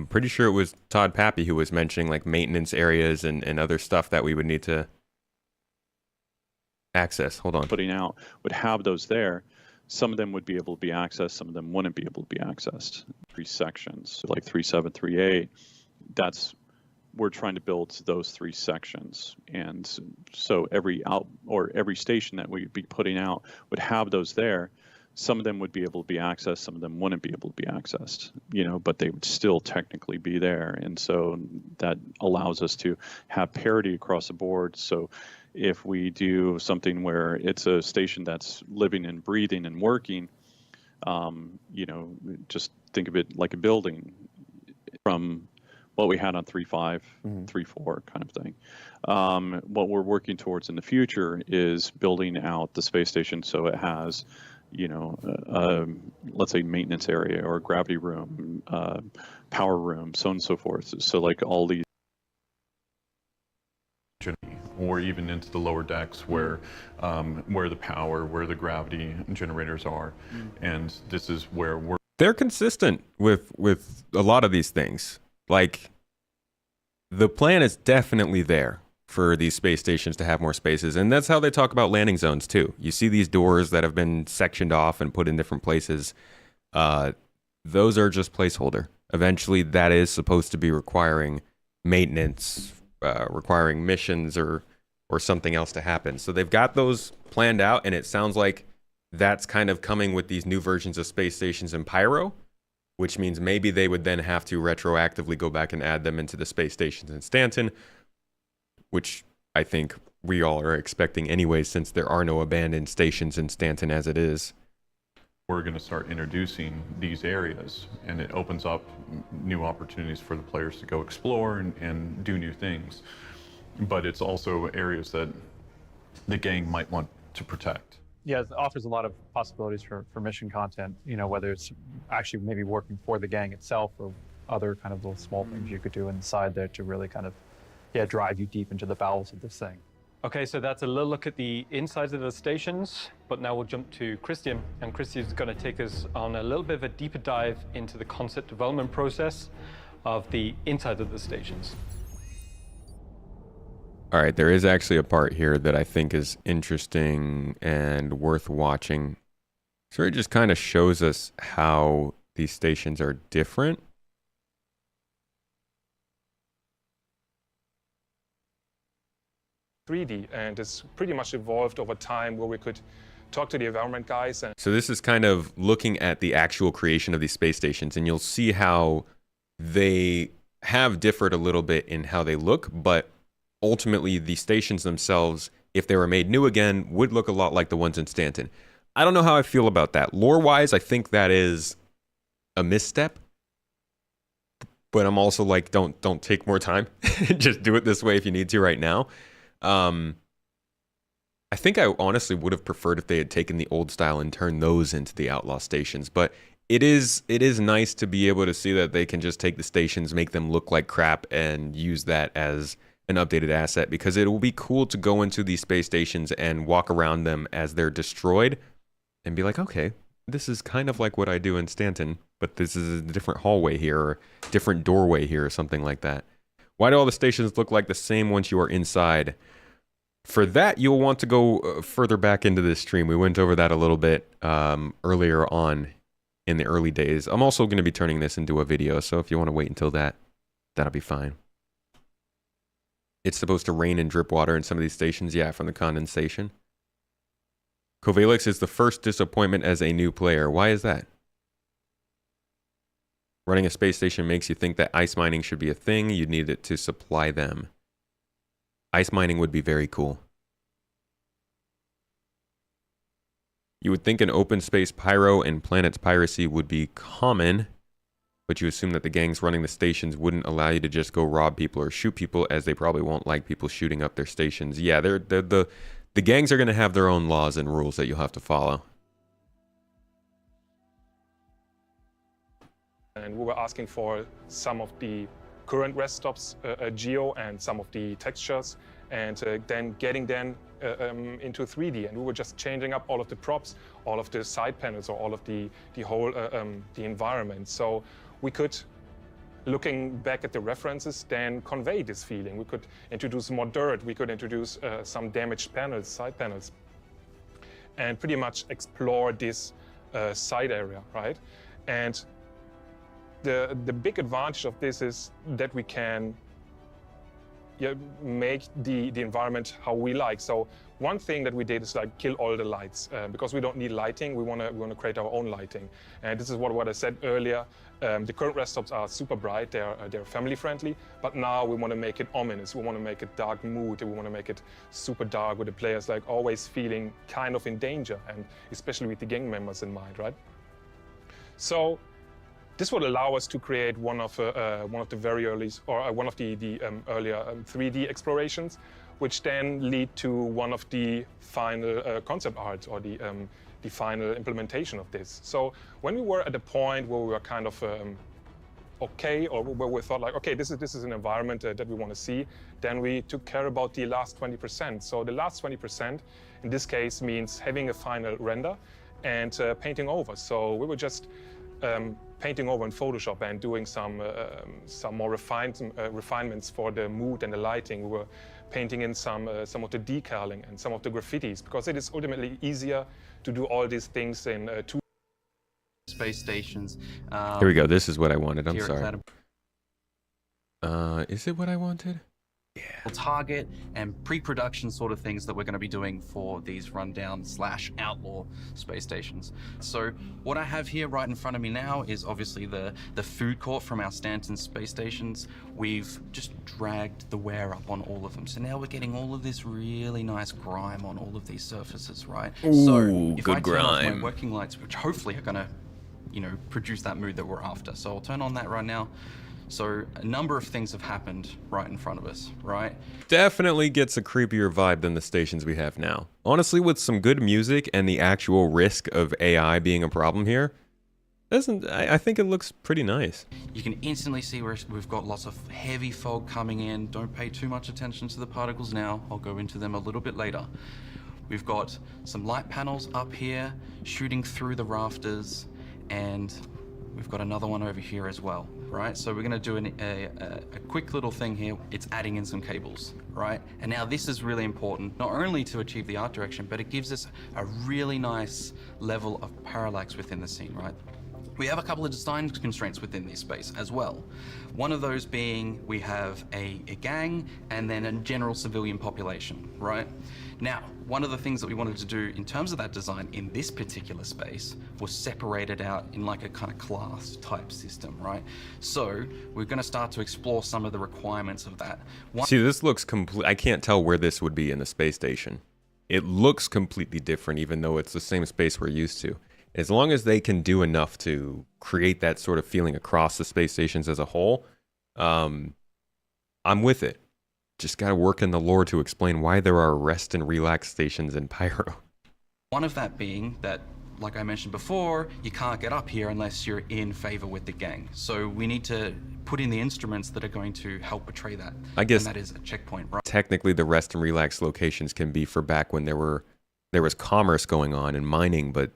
Pretty sure it was Todd Pappy who was mentioning like maintenance areas and other stuff that we would need to access. Hold on. Putting out would have those there. Some of them would be able to be accessed. Some of them wouldn't be able to be accessed. 3 sections, like 3.7, 3.8. We're trying to build those 3 sections. And so every station that we'd be putting out would have those there. Some of them would be able to be accessed, some of them wouldn't be able to be accessed, you know, but they would still technically be there. And so that allows us to have parity across the board. So if we do something where it's a station that's living and breathing and working, you know, just think of it like a building from what we had on 3.5, 3.4 kind of thing. What we're working towards in the future is building out the space station so it has, you know, let's say maintenance area or gravity room, power room, so on and so forth. So like all these. Or even into the lower decks where the power, where the gravity generators are. And this is where they're consistent with a lot of these things. Like, the plan is definitely there for these space stations to have more spaces, and that's how they talk about landing zones too. You see these doors that have been sectioned off and put in different places. Those are just placeholder. Eventually, that is supposed to be requiring maintenance, requiring missions, or or something else to happen. So they've got those planned out, and it sounds like that's kind of coming with these new versions of space stations in Pyro, which means maybe they would then have to retroactively go back and add them into the space stations in Stanton, which I think we all are expecting anyway, since there are no abandoned stations in Stanton as it is. We're going to start introducing these areas, and it opens up new opportunities for the players to go explore and do new things. But it's also areas that the gang might want to protect. Yeah, it offers a lot of possibilities for mission content, you know, whether it's actually maybe working for the gang itself or other kind of little small things you could do inside there to really kind of, yeah, drive you deep into the bowels of this thing. Okay, so that's a little look at the insides of the stations, but now we'll jump to Christian, and Christian's going to take us on a little bit of a deeper dive into the concept development process of the inside of the stations. All right, there is actually a part here that I think is interesting and worth watching. So it just kind of shows us how these stations are different. .3D, and it's pretty much evolved over time where we could talk to the environment guys. And So this is kind of looking at the actual creation of these space stations, and you'll see how they have differed a little bit in how they look, but ultimately the stations themselves, if they were made new again, would look a lot like the ones in Stanton. I don't know how I feel about that. Lore-wise, I think that is a misstep, but I'm also like, don't take more time. Just do it this way if you need to right now. I think I honestly would have preferred if they had taken the old style and turned those into the outlaw stations, but it is nice to be able to see that they can just take the stations, make them look like crap, and use that as an updated asset, because it will be cool to go into these space stations and walk around them as they're destroyed and be like, okay, this is kind of like what I do in Stanton, but this is a different hallway here or different doorway here or something like that. Why do all the stations look like the same once you are inside? For that, you'll want to go further back into this stream. We went over that a little bit earlier on in the early days. I'm also going to be turning this into a video, so if you want to wait until that, that'll be fine. It's supposed to rain and drip water in some of these stations, yeah, from the condensation. Covalix is the first disappointment as a new player. Why is that? Running a space station makes you think that ice mining should be a thing. You need it to supply them. Ice mining would be very cool. You would think an open space pyro and planets piracy would be common, but you assume that the gangs running the stations wouldn't allow you to just go rob people or shoot people, as they probably won't like people shooting up their stations. Yeah, the gangs are going to have their own laws and rules that you'll have to follow. And we were asking for some of the current rest stops, geo, and some of the textures, and then getting them into 3D. And we were just changing up all of the props, all of the side panels, or all of the whole the environment. So we could, looking back at the references, then convey this feeling. We could introduce more dirt. We could introduce some damaged panels, side panels, and pretty much explore this side area, right? And the big advantage of this is that we can make the environment how we like. So one thing that we did is like kill all the lights because we don't need lighting. We want to create our own lighting. And this is what I said earlier. The current rest stops are super bright. They're family friendly. But now we want to make it ominous. We want to make it dark mood. We want to make it super dark with the players like always feeling kind of in danger, and especially with the gang members in mind, right? So this would allow us to create one of the very early, or one of the earlier 3D explorations, which then lead to one of the final concept arts, or the final implementation of this. So when we were at a point where we were kind of okay, or where we thought like, okay, this is an environment that we want to see, then we took care about the last 20%. So the last 20% in this case means having a final render and painting over. So we were just painting over in Photoshop and doing some more refinements for the mood and the lighting. We were painting in some of the decaling and some of the graffitis, because it is ultimately easier to do all these things in two space stations. Here we go. This is what I wanted. I'm sorry. Is it what I wanted? target and pre-production sort of things that we're going to be doing for these rundown / outlaw space stations. So what I have here right in front of me now is obviously the food court from our Stanton space stations. We've just dragged the wear up on all of them. So now we're getting all of this really nice grime on all of these surfaces, right? Ooh, so if good I turn off grime. my working lights, which hopefully are going to, produce that mood that we're after. So I'll turn on that right now. So a number of things have happened right in front of us, right? Definitely gets a creepier vibe than the stations we have now. Honestly, with some good music and the actual risk of AI being a problem here, I think it looks pretty nice. You can instantly see we've got lots of heavy fog coming in. Don't pay too much attention to the particles now. I'll go into them a little bit later. We've got some light panels up here shooting through the rafters, and we've got another one over here as well, right? So we're gonna do a quick little thing here. It's adding in some cables, right? And now this is really important, not only to achieve the art direction, but it gives us a really nice level of parallax within the scene, right? We have a couple of design constraints within this space as well. One of those being we have a gang and then a general civilian population, right? Now, one of the things that we wanted to do in terms of that design in this particular space was separate it out in like a kind of class type system, right? So we're going to start to explore some of the requirements of that. See, this looks complete. I can't tell where this would be in the space station. It looks completely different, even though it's the same space we're used to. As long as they can do enough to create that sort of feeling across the space stations as a whole, I'm with it. Just got to work in the lore to explain why there are rest and relax stations in Pyro. One of that being that, like I mentioned before, you can't get up here unless you're in favor with the gang. So we need to put in the instruments that are going to help portray that. I guess and that is a checkpoint, right? Technically, the rest and relax locations can be for back when there was commerce going on and mining, but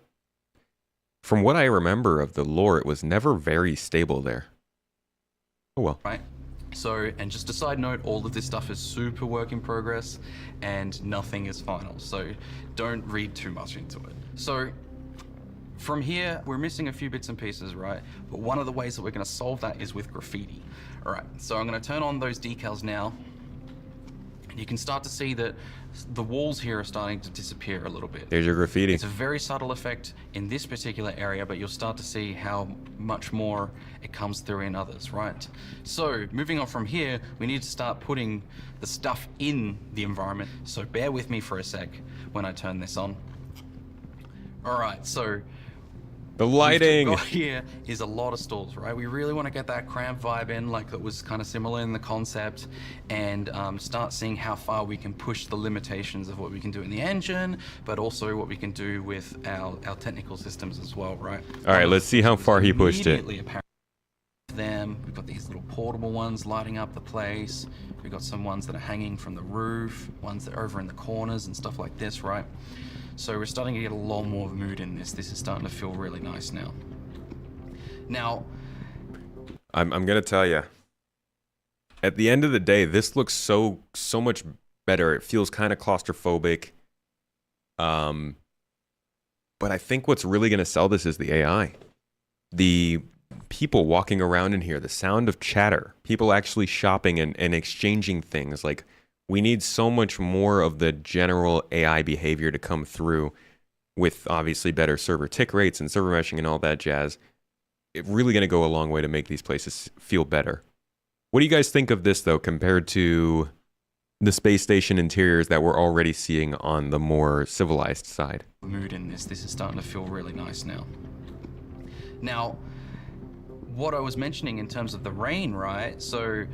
from what I remember of the lore, it was never very stable there. Oh well. Right. So, and just a side note, all of this stuff is super work in progress and nothing is final. So don't read too much into it. So from here, we're missing a few bits and pieces, right? But one of the ways that we're going to solve that is with graffiti. All right. So I'm going to turn on those decals now. And you can start to see that the walls here are starting to disappear a little bit. There's your graffiti. It's a very subtle effect in this particular area, but you'll start to see how much more it comes through in others, right? So moving on from here, we need to start putting the stuff in the environment. So bear with me for a sec when I turn this on. All right, so the lighting what we've got here is a lot of stalls, right? We really want to get that cramp vibe in, like that was kind of similar in the concept, and start seeing how far we can push the limitations of what we can do in the engine, but also what we can do with our technical systems as well, right? All right, let's see how far he pushed it. Them, we've got these little portable ones lighting up the place. We've got some ones that are hanging from the roof, ones that are over in the corners and stuff like this, right? So we're starting to get a lot more mood in this. This is starting to feel really nice now. Now, I'm gonna tell you. At the end of the day, this looks so much better. It feels kind of claustrophobic. But I think what's really gonna sell this is the AI. The people walking around in here, the sound of chatter, people actually shopping and exchanging things. Like, we need so much more of the general AI behavior to come through with obviously better server tick rates and server meshing and all that jazz. It's really going to go a long way to make these places feel better. What do you guys think of this, though, compared to the space station interiors that we're already seeing on the more civilized side? Mood in this. This is starting to feel really nice now. Now, what I was mentioning in terms of the rain, right? So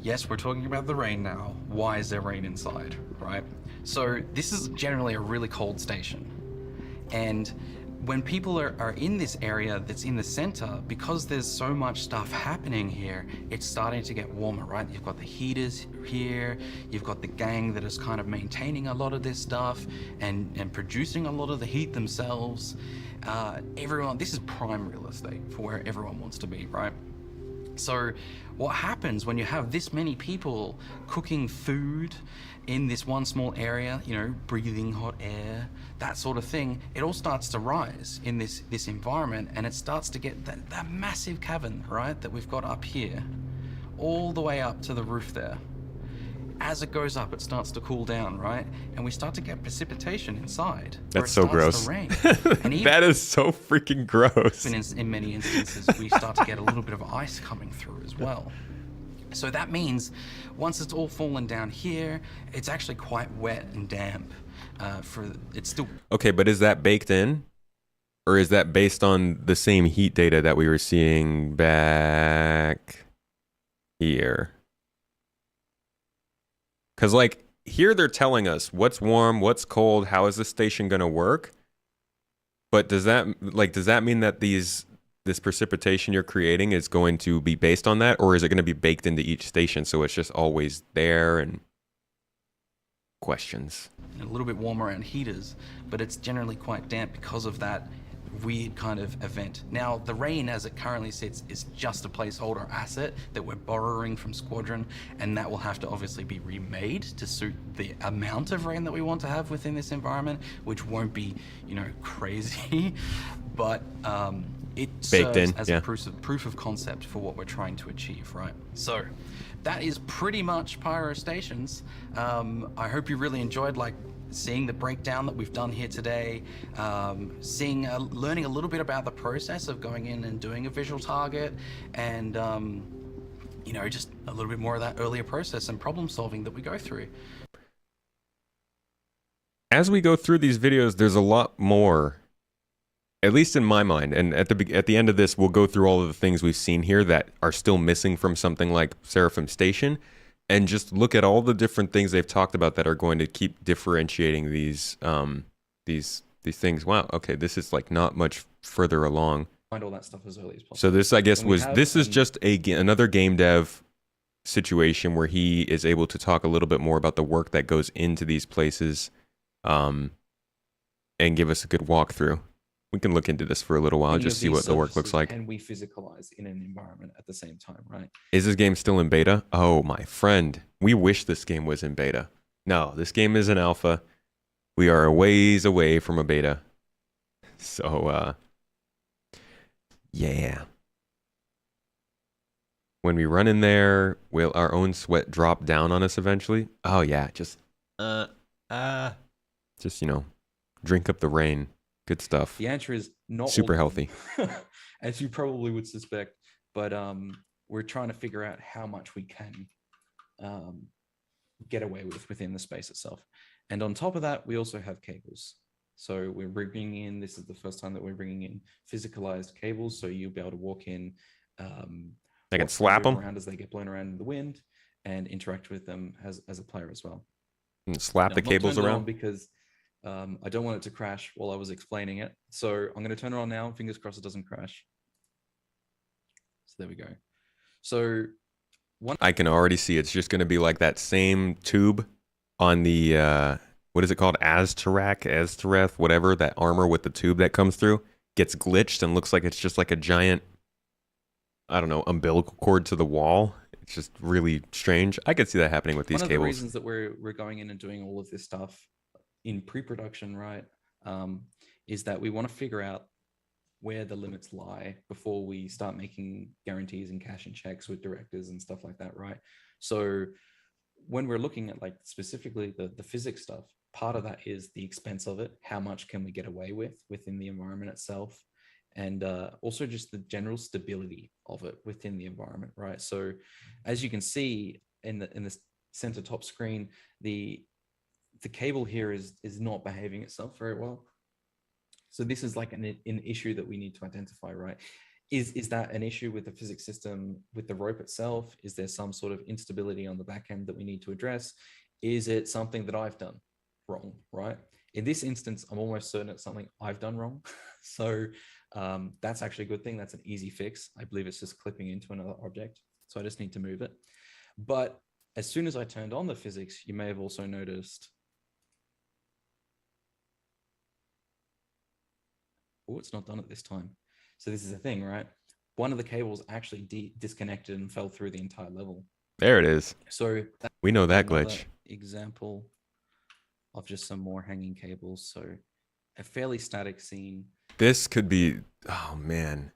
yes, we're talking about the rain now. Why is there rain inside, right? So this is generally a really cold station. And when people are in this area that's in the center, because there's so much stuff happening here, it's starting to get warmer, right? You've got the heaters here, you've got the gang that is kind of maintaining a lot of this stuff and producing a lot of the heat themselves. Everyone, this is prime real estate for where everyone wants to be, right? So what happens when you have this many people cooking food in this one small area, you know, breathing hot air, that sort of thing, it all starts to rise in this environment, and it starts to get that massive cavern, right, that we've got up here, all the way up to the roof there. as it goes up, it starts to cool down, right? And we start to get precipitation inside. That's so gross. And even That is so freaking gross. in many instances, we start to get a little bit of ice coming through as well. So that means once it's all fallen down here, it's actually quite wet and damp. It's still Okay, but is that baked in? Or is that based on the same heat data that we were seeing back here? Because, like, here they're telling us what's warm, what's cold, how is the station going to work? But does that mean that this precipitation you're creating is going to be based on that? Or is it going to be baked into each station so it's just always there? And questions. a little bit warm around heaters, but it's generally quite damp because of that weird kind of event. Now, the rain as it currently sits is just a placeholder asset that we're borrowing from Squadron, and that will have to obviously be remade to suit the amount of rain that we want to have within this environment, which won't be, you know, crazy, but it baked in, serves as a proof of concept for what we're trying to achieve, right? So that is pretty much Pyro Stations. I hope you really enjoyed seeing the breakdown that we've done here today, learning a little bit about the process of going in and doing a visual target, and you know, just a little bit more of that earlier process and problem solving that we go through. As we go through these videos, there's a lot more, at least in my mind, and at the end of this, we'll go through all of the things we've seen here that are still missing from something like Seraphim Station, and just look at all the different things they've talked about that are going to keep differentiating these things. Wow, okay, this is like not much further along. Find all that stuff as early as possible. So this, I guess, this is just another game dev situation where he is able to talk a little bit more about the work that goes into these places, and give us a good walkthrough. We can look into this for a little while, just see what the work looks like. Can we physicalize in an environment at the same time, right? Is this game still in beta? Oh, my friend. We wish this game was in beta. No, this game is in alpha. We are a ways away from a beta. So, yeah. When we run in there, will our own sweat drop down on us eventually? Oh, yeah. Just, you know, drink up the rain. Good stuff. The answer is not super healthy, as you probably would suspect. But we're trying to figure out how much we can get away with within the space itself. And on top of that, we also have cables. So we're bringing in. This is the first time that we're bringing in physicalized cables. So you'll be able to walk in. I can slap them around as they get blown around in the wind, and interact with them as a player as well. And slap the cables around because. I don't want it to crash while I was explaining it. So I'm going to turn it on now. Fingers crossed it doesn't crash. So there we go. So I can already see it's just going to be like that same tube on the, what is it called? Aztareth, whatever, that armor with the tube that comes through gets glitched and looks like it's just like a giant, I don't know, umbilical cord to the wall. It's just really strange. I could see that happening with these cables. One of the reasons that we're going in and doing all of this stuff in pre-production, right, is that we want to figure out where the limits lie before we start making guarantees and cash and checks with directors and stuff like that, right? So when we're looking at specifically the physics stuff, part of that is the expense of it. How much can we get away with within the environment itself? And also just the general stability of it within the environment, right? So as you can see in the center top screen, the cable here is not behaving itself very well. So this is like an issue that we need to identify, right? Is that an issue with the physics system, with the rope itself? Is there some sort of instability on the back end that we need to address? Is it something that I've done wrong, right? In this instance, I'm almost certain it's something I've done wrong. So that's actually a good thing. That's an easy fix. I believe it's just clipping into another object. So I just need to move it. But as soon as I turned on the physics, you may have also noticed. Oh, it's not done at this time. So this is the thing, right? One of the cables actually disconnected and fell through the entire level. There it is. So we know that glitch. Example of just some more hanging cables. So a fairly static scene. This could be, oh man.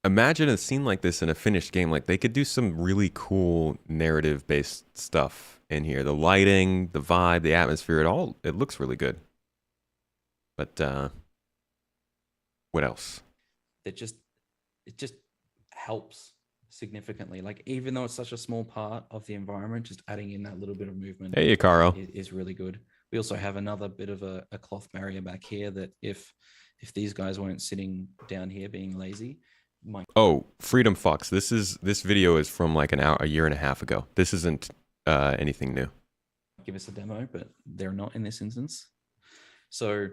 imagine a scene like this in a finished game. Like, they could do some really cool narrative-based stuff in here. The lighting, the vibe, the atmosphere, it looks really good. But what else? It just helps significantly. Like, even though it's such a small part of the environment, just adding in that little bit of movement Hey, Caro. is really good. We also have another bit of a cloth barrier back here that if these guys weren't sitting down here being lazy, might. Oh, Freedom Fox. This video is from like a year and a half ago. This isn't anything new. Give us a demo, but they're not in this instance. So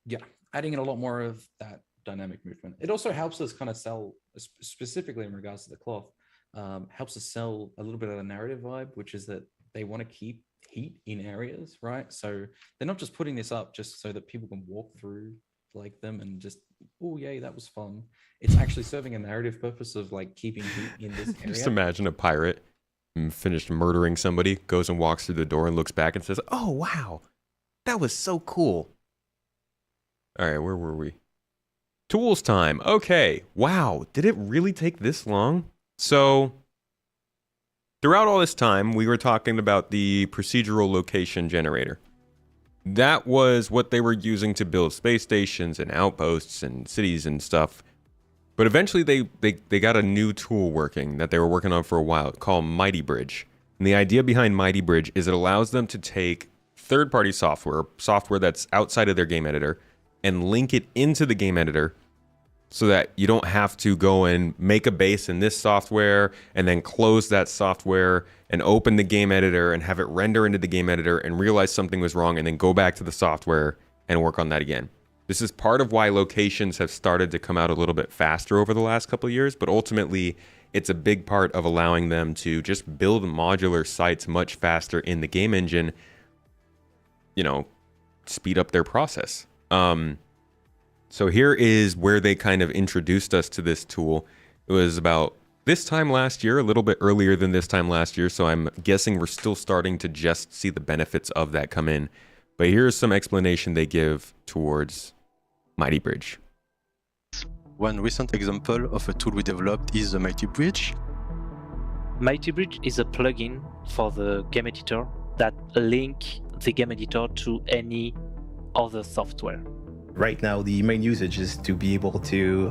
yeah, adding in a lot more of that dynamic movement. It also helps us kind of sell, specifically in regards to the cloth, helps us sell a little bit of a narrative vibe, which is that they want to keep heat in areas, right? So they're not just putting this up just so that people can walk through like them and just, oh yay, that was fun. It's actually serving a narrative purpose of like keeping heat in this area. Just imagine a pirate finished murdering somebody, goes and walks through the door and looks back and says, oh wow, that was so cool. All right, where were we? Tools time. Okay, wow, did it really take this long? So throughout all this time, we were talking about the procedural location generator. That was what they were using to build space stations and outposts and cities and stuff. But eventually they got a new tool working that they were working on for a while called Mighty Bridge. And the idea behind Mighty Bridge is it allows them to take third-party software that's outside of their game editor, and link it into the game editor so that you don't have to go and make a base in this software and then close that software and open the game editor and have it render into the game editor and realize something was wrong and then go back to the software and work on that again. This is part of why locations have started to come out a little bit faster over the last couple of years, but ultimately it's a big part of allowing them to just build modular sites much faster in the game engine, you know, speed up their process. So here is where they kind of introduced us to this tool. It was about this time last year, a little bit earlier than this time last year, so I'm guessing we're still starting to just see the benefits of that come in. But here's some explanation they give towards Mighty Bridge. One recent example of a tool we developed is the Mighty Bridge. Mighty Bridge is a plugin for the game editor that link the game editor to any other software. Right now, the main usage is to be able to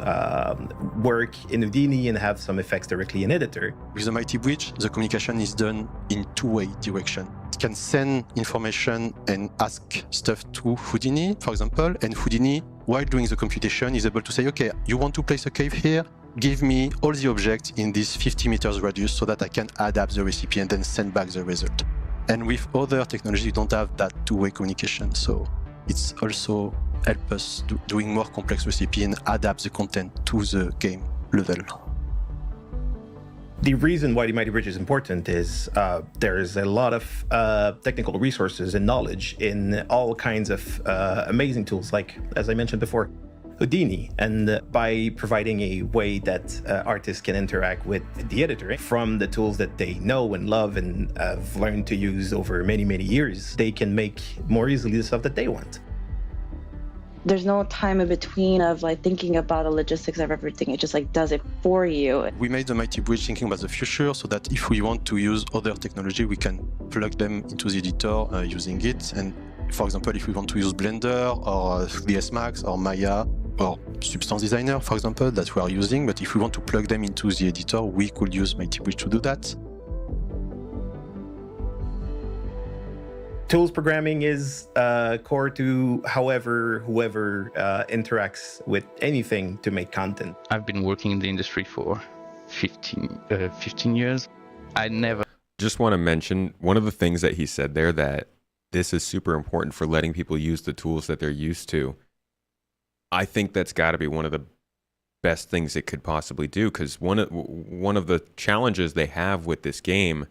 work in Houdini and have some effects directly in editor. With the Mighty Bridge, the communication is done in two-way direction. It can send information and ask stuff to Houdini, for example, and Houdini, while doing the computation, is able to say, okay, you want to place a cave here? Give me all the objects in this 50 meters radius so that I can adapt the recipe and then send back the result. And with other technology, you don't have that two-way communication, so it's also help us doing more complex recipe and adapt the content to the game level. The reason why the Mighty Bridge is important is there's a lot of technical resources and knowledge in all kinds of amazing tools, like, as I mentioned before, Houdini. And by providing a way that artists can interact with the editor from the tools that they know and love and have learned to use over many, many years, they can make more easily the stuff that they want. There's no time in between of like thinking about the logistics of everything. It just like does it for you. We made the Mighty Bridge thinking about the future so that if we want to use other technology, we can plug them into the editor using it. And for example, if we want to use Blender or 3ds Max or Maya or Substance Designer, for example, that we are using, but if we want to plug them into the editor, we could use Mighty Bridge to do that. Tools programming is core to whoever interacts with anything to make content. I've been working in the industry for 15 years. I never... Just want to mention one of the things that he said there, that this is super important for letting people use the tools that they're used to. I think that's got to be one of the best things it could possibly do, because one of the challenges they have with this game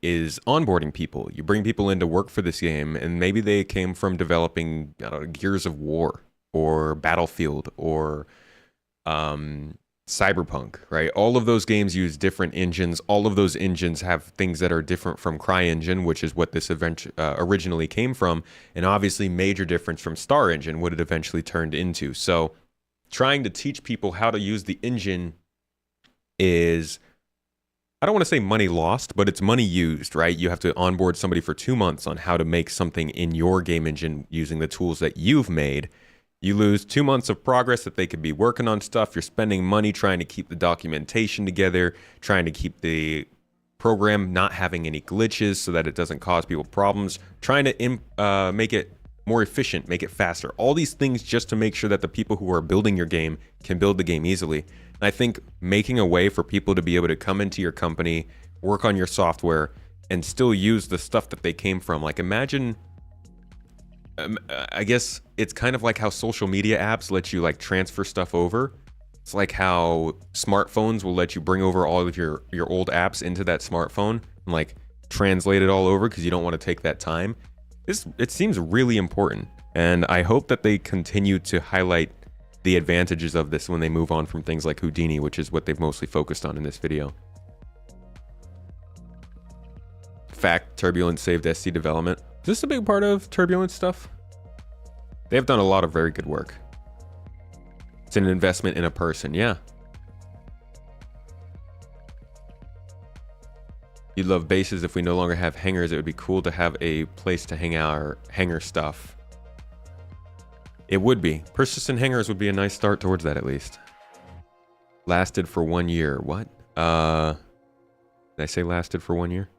is onboarding people. You bring people in to work for this game, and maybe they came from developing Gears of War or Battlefield or Cyberpunk, right? All of those games use different engines. All of those engines have things that are different from CryEngine, which is what this originally came from, and obviously major difference from StarEngine, what it eventually turned into. So trying to teach people how to use the engine is, I don't want to say money lost, but it's money used, right? You have to onboard somebody for 2 months on how to make something in your game engine using the tools that you've made. You lose 2 months of progress that they could be working on stuff. You're spending money trying to keep the documentation together, trying to keep the program not having any glitches so that it doesn't cause people problems, trying to make it more efficient, make it faster. All these things just to make sure that the people who are building your game can build the game easily. And I think making a way for people to be able to come into your company, work on your software, and still use the stuff that they came from. Like imagine, I guess it's kind of like how social media apps let you like transfer stuff over. It's like how smartphones will let you bring over all of your old apps into that smartphone and like translate it all over because you don't want to take that time. It seems really important, and I hope that they continue to highlight the advantages of this when they move on from things like Houdini, which is what they've mostly focused on in this video. Fact, Turbulent saved SC development. Is this a big part of Turbulent stuff? They've done a lot of very good work. It's an investment in a person, yeah. You'd love bases if we no longer have hangars. It would be cool to have a place to hang our hangar stuff. It would be. Persistent hangars would be a nice start towards that at least. Lasted for 1 year. What? Did I say lasted for 1 year?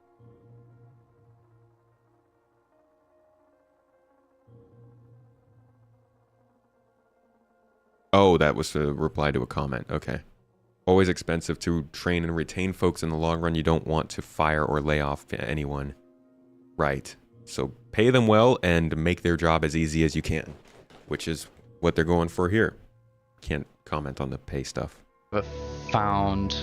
Oh, that was a reply to a comment. Okay. Always expensive to train and retain folks in the long run. You don't want to fire or lay off anyone. Right. So pay them well and make their job as easy as you can, which is what they're going for here. Can't comment on the pay stuff. I've found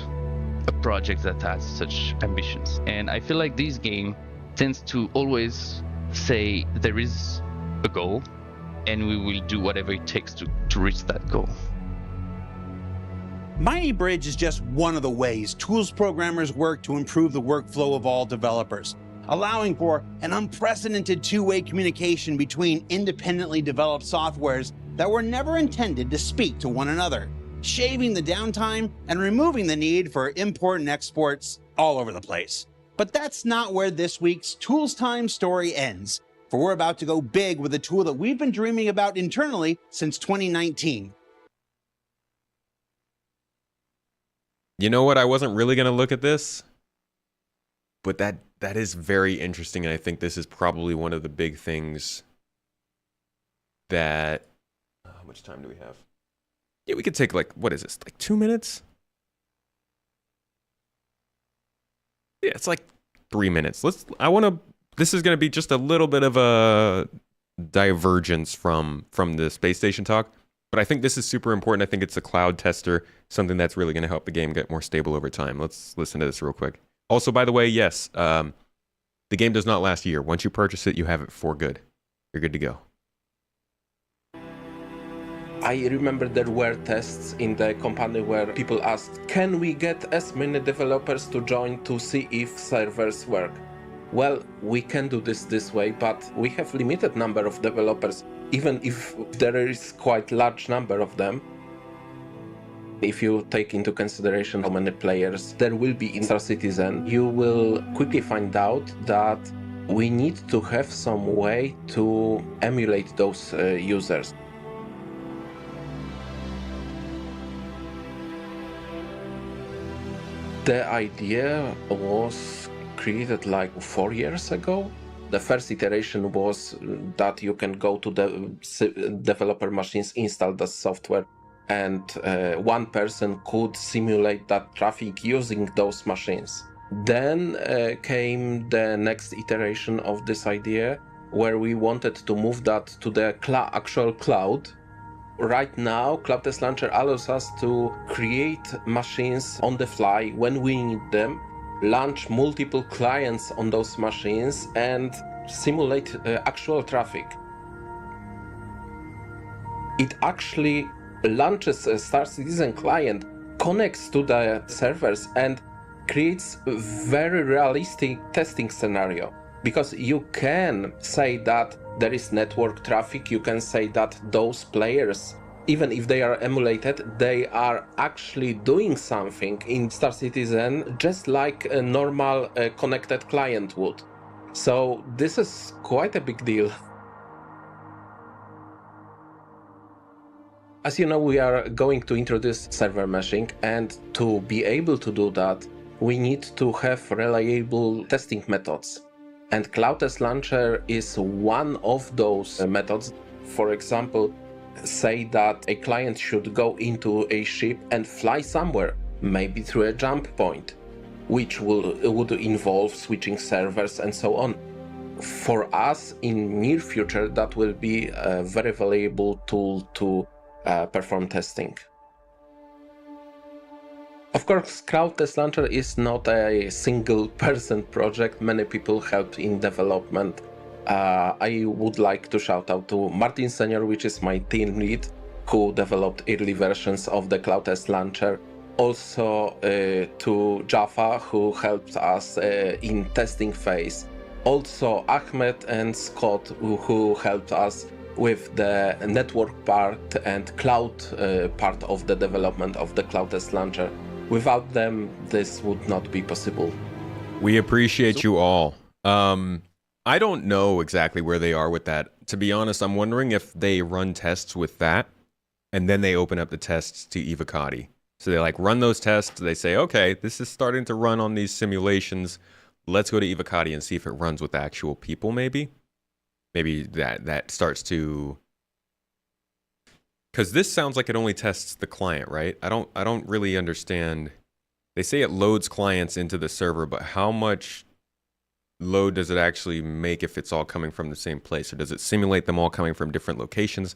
a project that has such ambitions. And I feel like this game tends to always say there is a goal and we will do whatever it takes to reach that goal. Mighty Bridge is just one of the ways tools programmers work to improve the workflow of all developers, allowing for an unprecedented two-way communication between independently developed softwares that were never intended to speak to one another, shaving the downtime and removing the need for import and exports all over the place. But that's not where this week's Tools Time story ends, for we're about to go big with a tool that we've been dreaming about internally since 2019. You know what? I wasn't really going to look at this, but that is very interesting. And I think this is probably one of the big things that... How much time do we have? Yeah, we could take like, what is this? Like 2 minutes? Yeah, it's like 3 minutes. This is going to be just a little bit of a divergence from the space station talk. But I think this is super important. I think it's a cloud tester, something that's really going to help the game get more stable over time. Let's listen to this real quick. Also, by the way, yes, the game does not last a year. Once you purchase it, you have it for good. You're good to go. I remember there were tests in the company where people asked, can we get as many developers to join to see if servers work? Well, we can do this way, but we have limited number of developers, even if there is quite large number of them. If you take into consideration how many players there will be in Star Citizen, you will quickly find out that we need to have some way to emulate those users. The idea was created like 4 years ago. The first iteration was that you can go to the developer machines, install the software, and one person could simulate that traffic using those machines. Then came the next iteration of this idea, where we wanted to move that to the actual cloud. Right now, Cloud Test Launcher allows us to create machines on the fly when we need them, launch multiple clients on those machines, and simulate actual traffic. It actually launches a Star Citizen client, connects to the servers, and creates a very realistic testing scenario. Because you can say that there is network traffic, you can say that those players even if they are emulated, they are actually doing something in Star Citizen just like a normal connected client would. So this is quite a big deal. As you know, we are going to introduce server meshing, and to be able to do that, we need to have reliable testing methods. And Cloud Test Launcher is one of those methods. For example, say that a client should go into a ship and fly somewhere, maybe through a jump point, which would involve switching servers and so on. For us, in near future, that will be a very valuable tool to perform testing. Of course, Cloud Test Launcher is not a single person project. Many people helped in development. I would like to shout out to Martin Senior, which is my team lead, who developed early versions of the Cloud Test Launcher. Also to Jaffa, who helped us in testing phase. Also Ahmed and Scott, who helped us with the network part and cloud part of the development of the Cloud Test Launcher. Without them, this would not be possible. We appreciate you all. I don't know exactly where they are with that. To be honest, I'm wondering if they run tests with that, and then they open up the tests to Evocati. So they like run those tests, they say, okay, this is starting to run on these simulations. Let's go to Evocati and see if it runs with actual people, maybe. Maybe that starts to... Because this sounds like it only tests the client, right? I don't really understand. They say it loads clients into the server, but how much load does it actually make if it's all coming from the same place? Or does it simulate them all coming from different locations?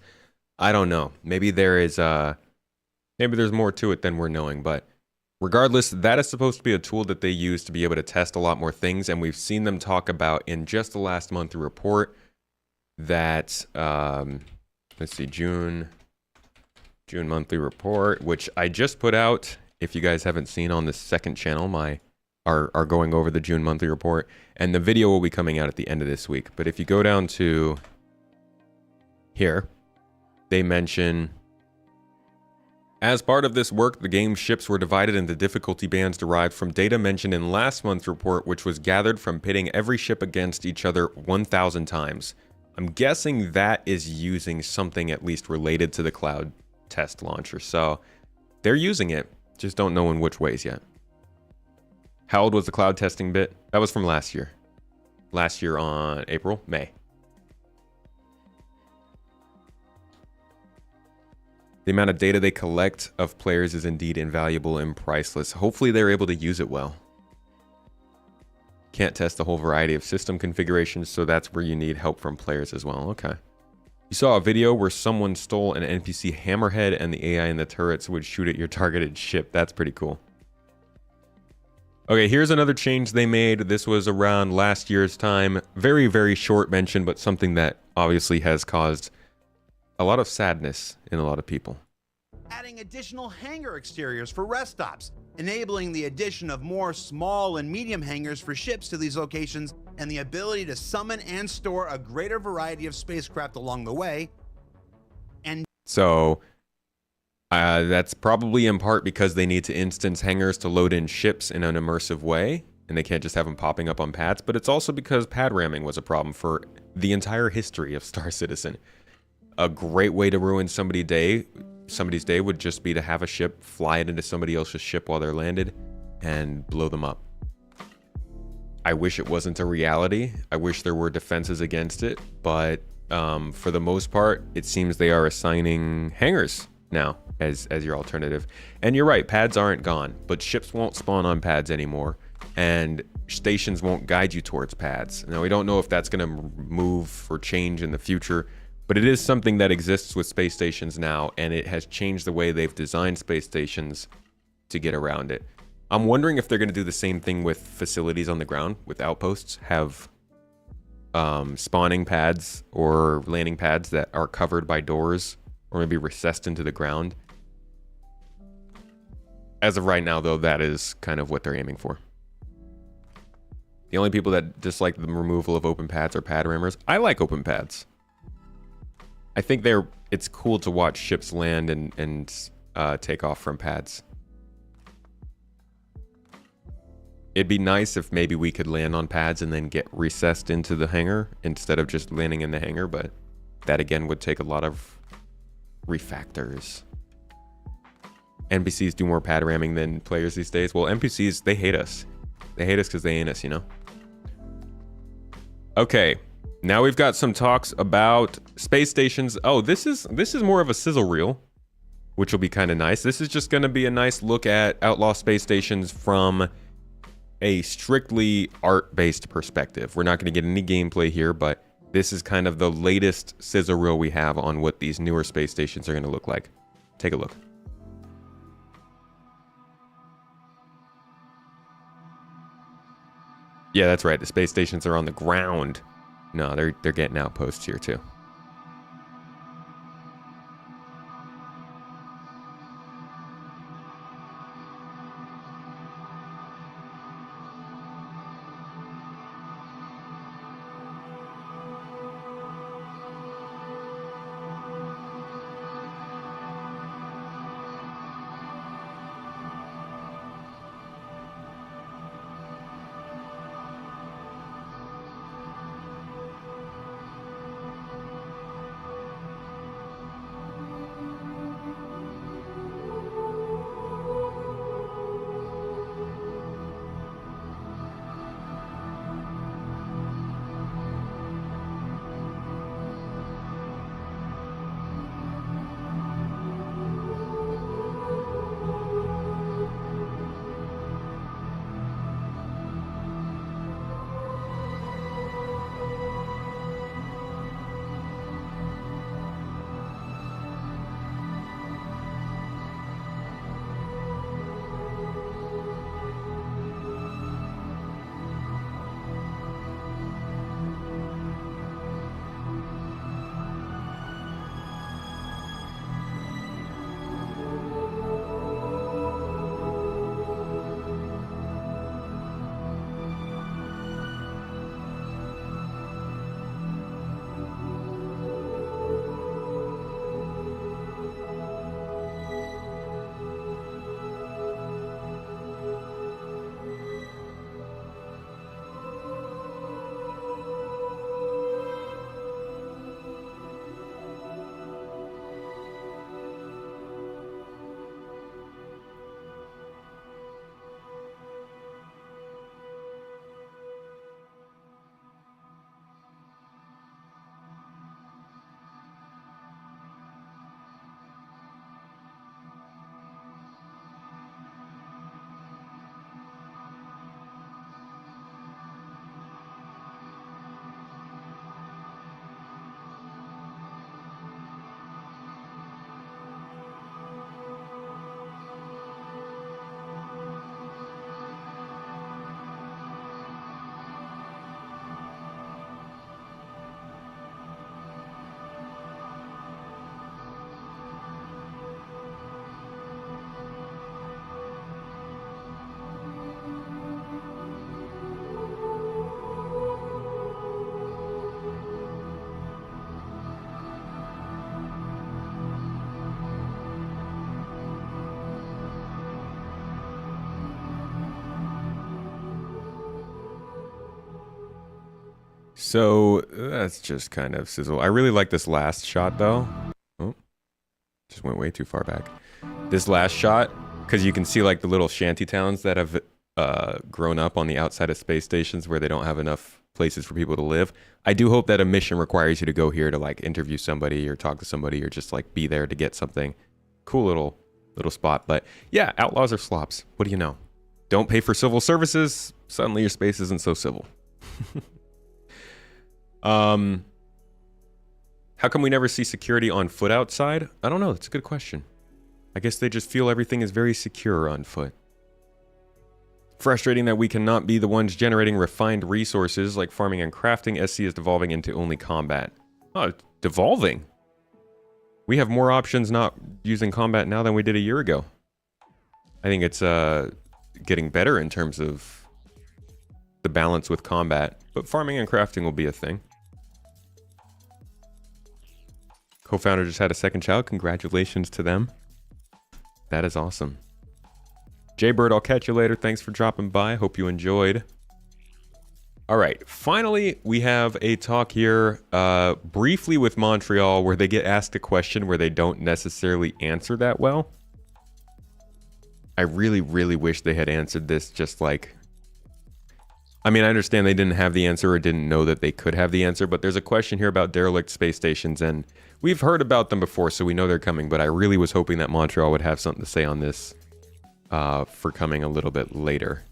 I don't know. Maybe there is maybe there's more to it than we're knowing, but regardless, that is supposed to be a tool that they use to be able to test a lot more things, and we've seen them talk about in just the last monthly report that let's see, June monthly report, which I just put out. If you guys haven't seen on the second channel, are going over the June monthly report, and the video will be coming out at the end of this week. But if you go down to here, they mention, as part of this work, the game's ships were divided into difficulty bands derived from data mentioned in last month's report, which was gathered from pitting every ship against each other 1,000 times. I'm guessing that is using something at least related to the Cloud Test Launcher. So they're using it, just don't know in which ways yet. How old was the cloud testing bit? That was from last year. Last year on May. The amount of data they collect of players is indeed invaluable and priceless. Hopefully they're able to use it well. Can't test the whole variety of system configurations, so that's where you need help from players as well. Okay. You saw a video where someone stole an NPC hammerhead and the AI in the turrets would shoot at your targeted ship. That's pretty cool. Okay, here's another change they made. This was around last year's time. Very, very short mention, but something that obviously has caused a lot of sadness in a lot of people. Adding additional hangar exteriors for rest stops, enabling the addition of more small and medium hangars for ships to these locations, and the ability to summon and store a greater variety of spacecraft along the way. And so that's probably in part because they need to instance hangars to load in ships in an immersive way, and they can't just have them popping up on pads, but it's also because pad ramming was a problem for the entire history of Star Citizen. A great way to ruin somebody's day would just be to have a ship fly it into somebody else's ship while they're landed and blow them up. I wish it wasn't a reality. I wish there were defenses against it, but for the most part, it seems they are assigning hangars now as your alternative. And you're right, pads aren't gone, but ships won't spawn on pads anymore, and stations won't guide you towards pads. Now, we don't know if that's going to move or change in the future, but it is something that exists with space stations now, and it has changed the way they've designed space stations to get around it. I'm wondering if they're going to do the same thing with facilities on the ground, with outposts, have spawning pads or landing pads that are covered by doors or maybe recessed into the ground. As of right now, though, that is kind of what they're aiming for. The only people that dislike the removal of open pads are pad rammers. I like open pads. I think it's cool to watch ships land and take off from pads. It'd be nice if maybe we could land on pads and then get recessed into the hangar instead of just landing in the hangar, but that again would take a lot of refactors. NPCs do more pad ramming than players these days. Well, NPCs, they hate us. They hate us because they ain't us, you know? Okay, now we've got some talks about space stations. Oh, this is more of a sizzle reel, which will be kind of nice. This is just going to be a nice look at Outlaw space stations from a strictly art-based perspective. We're not going to get any gameplay here, but this is kind of the latest sizzle reel we have on what these newer space stations are going to look like. Take a look. Yeah, that's right. The space stations are on the ground. No, they're getting outposts here too. So that's just kind of sizzle. I really like this last shot though. Oh, just went way too far back. This last shot, because you can see like the little shanty towns that have grown up on the outside of space stations where they don't have enough places for people to live. I do hope that a mission requires you to go here to like interview somebody or talk to somebody or just like be there to get something. Cool little spot. But yeah, outlaws are slops. What do you know? Don't pay for civil services. Suddenly your space isn't so civil. How come we never see security on foot outside? I don't know. That's a good question. I guess they just feel everything is very secure on foot. Frustrating that we cannot be the ones generating refined resources like farming and crafting. SC is devolving into only combat. Oh, devolving? We have more options not using combat now than we did a year ago. I think it's getting better in terms of the balance with combat, but farming and crafting will be a thing. Co-founder just had a second child. Congratulations to them. That is awesome. Jaybird, I'll catch you later. Thanks for dropping by. Hope you enjoyed. All right. Finally, we have a talk here briefly with Montreal where they get asked a question where they don't necessarily answer that well. I really, really wish they had answered this just like... I mean, I understand they didn't have the answer or didn't know that they could have the answer, but there's a question here about derelict space stations, and we've heard about them before, so we know they're coming, but I really was hoping that Montreal would have something to say on this for coming a little bit later.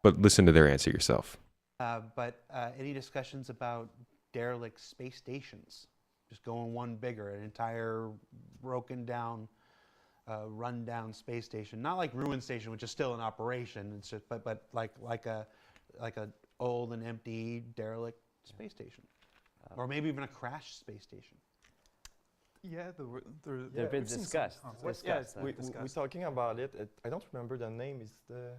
But listen to their answer yourself. But any discussions about derelict space stations? Just going one bigger, an entire broken down, run down space station. Not like Ruin Station, which is still in operation, it's just, but like a old and empty derelict space station. Or maybe even a crashed space station. Yeah, they've been discussed. We're talking about it. I don't remember the name. Is the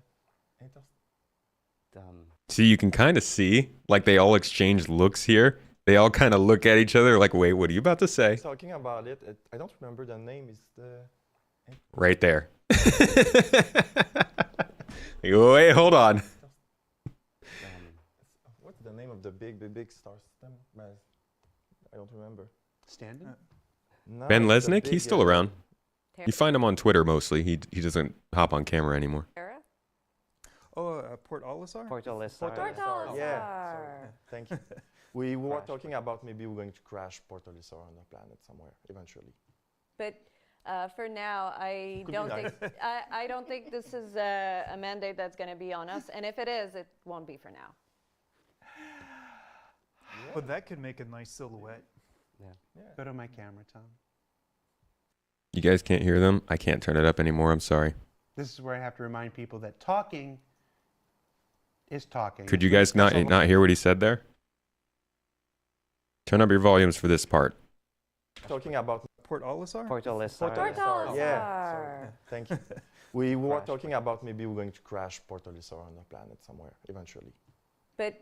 See, you can kind of see, like they all exchange looks here. They all kind of look at each other like, wait, what are you about to say? Talking about it. I don't remember the name. Is the Right there. Wait, hold on. What's the name of the big star system? I don't remember. Standing? No, Ben it's the Lesnick, big, he's still around. You find him on Twitter mostly. He doesn't hop on camera anymore. Oh, Port Olisar? Port Olisar. Yeah. Sorry. Thank you. We were talking about maybe we're going to crash Port Olisar on a planet somewhere eventually. But for now, I Could don't be nice. think I don't think this is a mandate that's going to be on us. And if it is, it won't be for now. But that could make a nice silhouette. Yeah. Go to my camera, Tom. You guys can't hear them? I can't turn it up anymore. I'm sorry. This is where I have to remind people that talking is talking. Could you guys not hear what he said there? Turn up your volumes for this part. Talking about Port Olisar? Port Olisar. Port Olisar. Yeah. Sorry. Thank you. We were talking about maybe we're going to crash Port Olisar on a planet somewhere eventually. But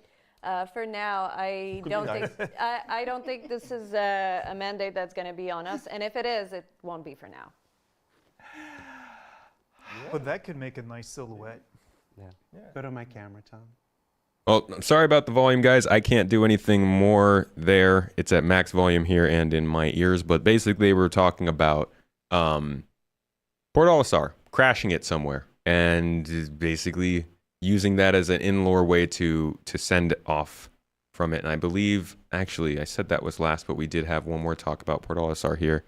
for now, I Could be don't nice. think I don't think this is a mandate that's going to be on us. And if it is, it won't be for now. But that could make a nice silhouette. Go to my camera, Tom. Well, I'm sorry about the volume, guys. I can't do anything more there. It's at max volume here and in my ears. But basically, we're talking about Port Olisar, crashing it somewhere, and basically using that as an in-lore way to send off from it. And I believe, actually, I said that was last, but we did have one more talk about Port Olisar here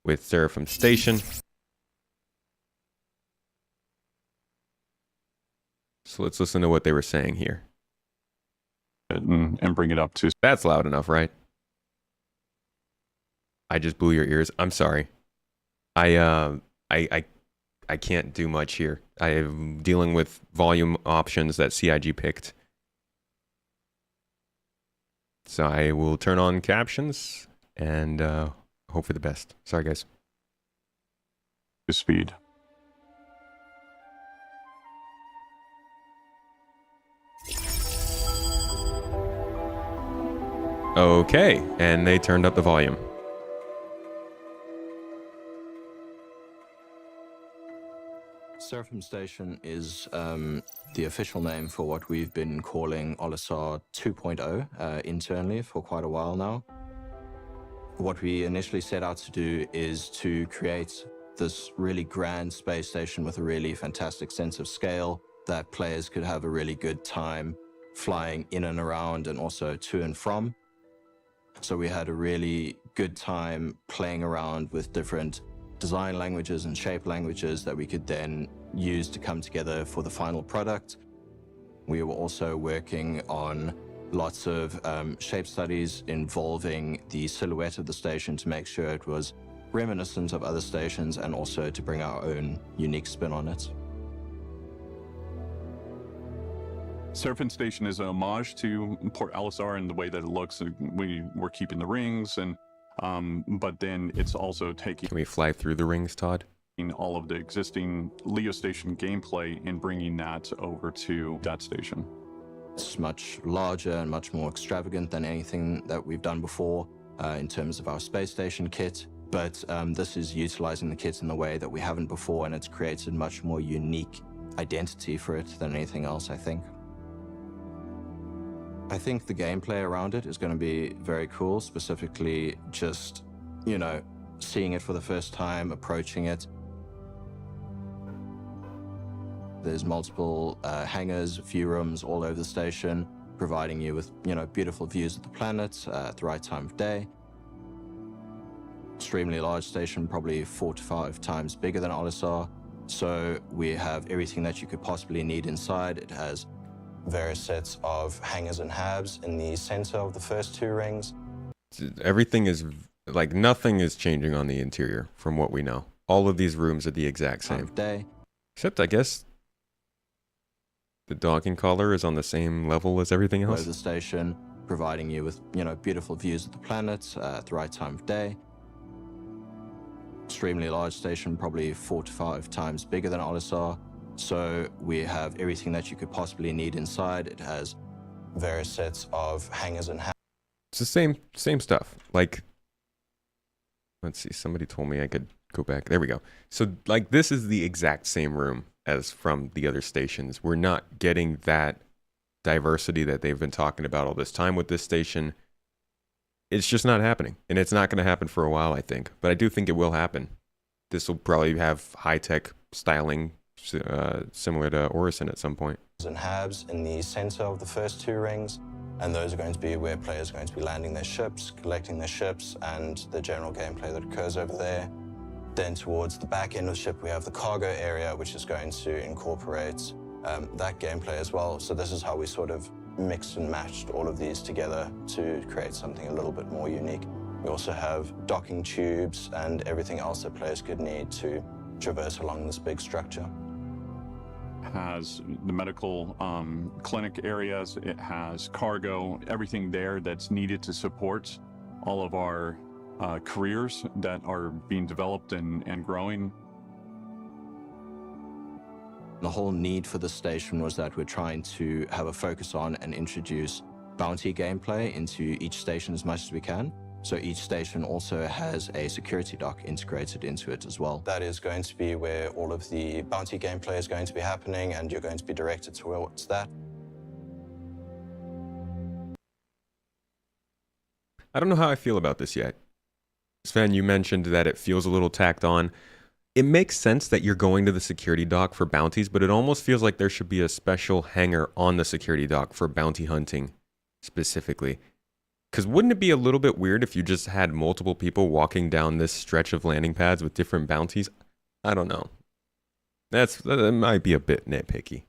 with Seraphim Station. So let's listen to what they were saying here. And bring it up to... That's loud enough, right? I just blew your ears. I'm sorry. I can't do much here. I am dealing with volume options that CIG picked. So I will turn on captions and hope for the best. Sorry, guys. Speed. Okay, and they turned up the volume. Seraphim Station is the official name for what we've been calling Olisar 2.0 internally for quite a while now. What we initially set out to do is to create this really grand space station with a really fantastic sense of scale that players could have a really good time flying in and around and also to and from. So we had a really good time playing around with different design languages and shape languages that we could then use to come together for the final product. We were also working on lots of shape studies involving the silhouette of the station to make sure it was reminiscent of other stations and also to bring our own unique spin on it. Seraphim Station is a homage to Port Olisar in the way that it looks. We were keeping the rings, and but then it's also taking... Can we fly through the rings, Todd? All of the existing Leo Station gameplay and bringing that over to that station. It's much larger and much more extravagant than anything that we've done before. in terms of our space station kit, but this is utilizing the kit in a way that we haven't before, and it's created much more unique identity for it than anything else, I think. I think the gameplay around it is going to be very cool, specifically just, you know, seeing it for the first time, approaching it. There's multiple hangars, view rooms all over the station, providing you with, you know, beautiful views of the planet at the right time of day. Extremely large station, probably 4 to 5 times bigger than Olisar. So we have everything that you could possibly need inside. It has various sets of hangars and habs in the center of the first 2 rings. Everything is, like, nothing is changing on the interior from what we know. All of these rooms are the exact same. Day. Except, I guess, the docking collar is on the same level as everything else. Over the station, providing you with, you know, beautiful views of the planet at the right time of day. Extremely large station, probably 4 to 5 times bigger than Olisar. So we have everything that you could possibly need inside. It has various sets of hangars and habs. It's the same stuff. Like, let's see, somebody told me I could go back. There we go. So, like, this is the exact same room as from the other stations. We're not getting that diversity that they've been talking about all this time with this station. It's just not happening. And it's not going to happen for a while, I think. But I do think it will happen. This will probably have high-tech styling similar to Orison at some point. And habs in the center of the first 2 rings, and those are going to be where players are going to be landing their ships, collecting their ships, and the general gameplay that occurs over there. Then towards the back end of the ship, we have the cargo area, which is going to incorporate that gameplay as well. So this is how we sort of mixed and matched all of these together to create something a little bit more unique. We also have docking tubes and everything else that players could need to traverse along this big structure. Has the medical clinic areas, it has cargo, everything there that's needed to support all of our careers that are being developed and growing. The whole need for the station was that we're trying to have a focus on and introduce bounty gameplay into each station as much as we can. So each station also has a security dock integrated into it as well. That is going to be where all of the bounty gameplay is going to be happening, and you're going to be directed towards that. I don't know how I feel about this yet. Sven, you mentioned that it feels a little tacked on. It makes sense that you're going to the security dock for bounties, but it almost feels like there should be a special hangar on the security dock for bounty hunting specifically. Because wouldn't it be a little bit weird if you just had multiple people walking down this stretch of landing pads with different bounties? I don't know. That might be a bit nitpicky.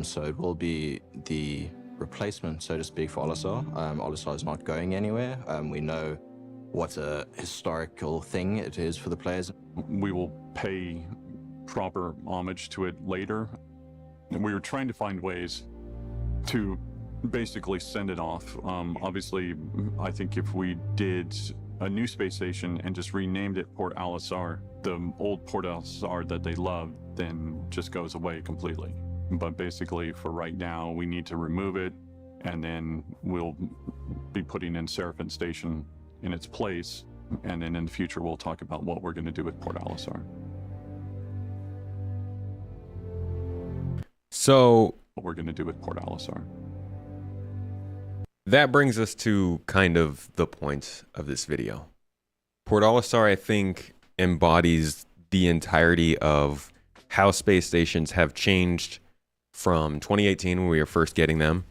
So it will be the replacement, so to speak, for Olisar. Olisar is not going anywhere. We know what a historical thing it is for the players. We will pay proper homage to it later. We were trying to find ways to basically send it off. Obviously, I think if we did a new space station and just renamed it Port Olisar, the old Port Olisar that they loved then just goes away completely. But basically, for right now, we need to remove it, and then we'll be putting in Seraphim Station in its place, and then in the future, we'll talk about what we're going to do with Port Olisar. So, what we're going to do with Port Olisar. That brings us to kind of the point of this video. Port Olisar, I think, embodies the entirety of how space stations have changed from 2018 when we were first getting them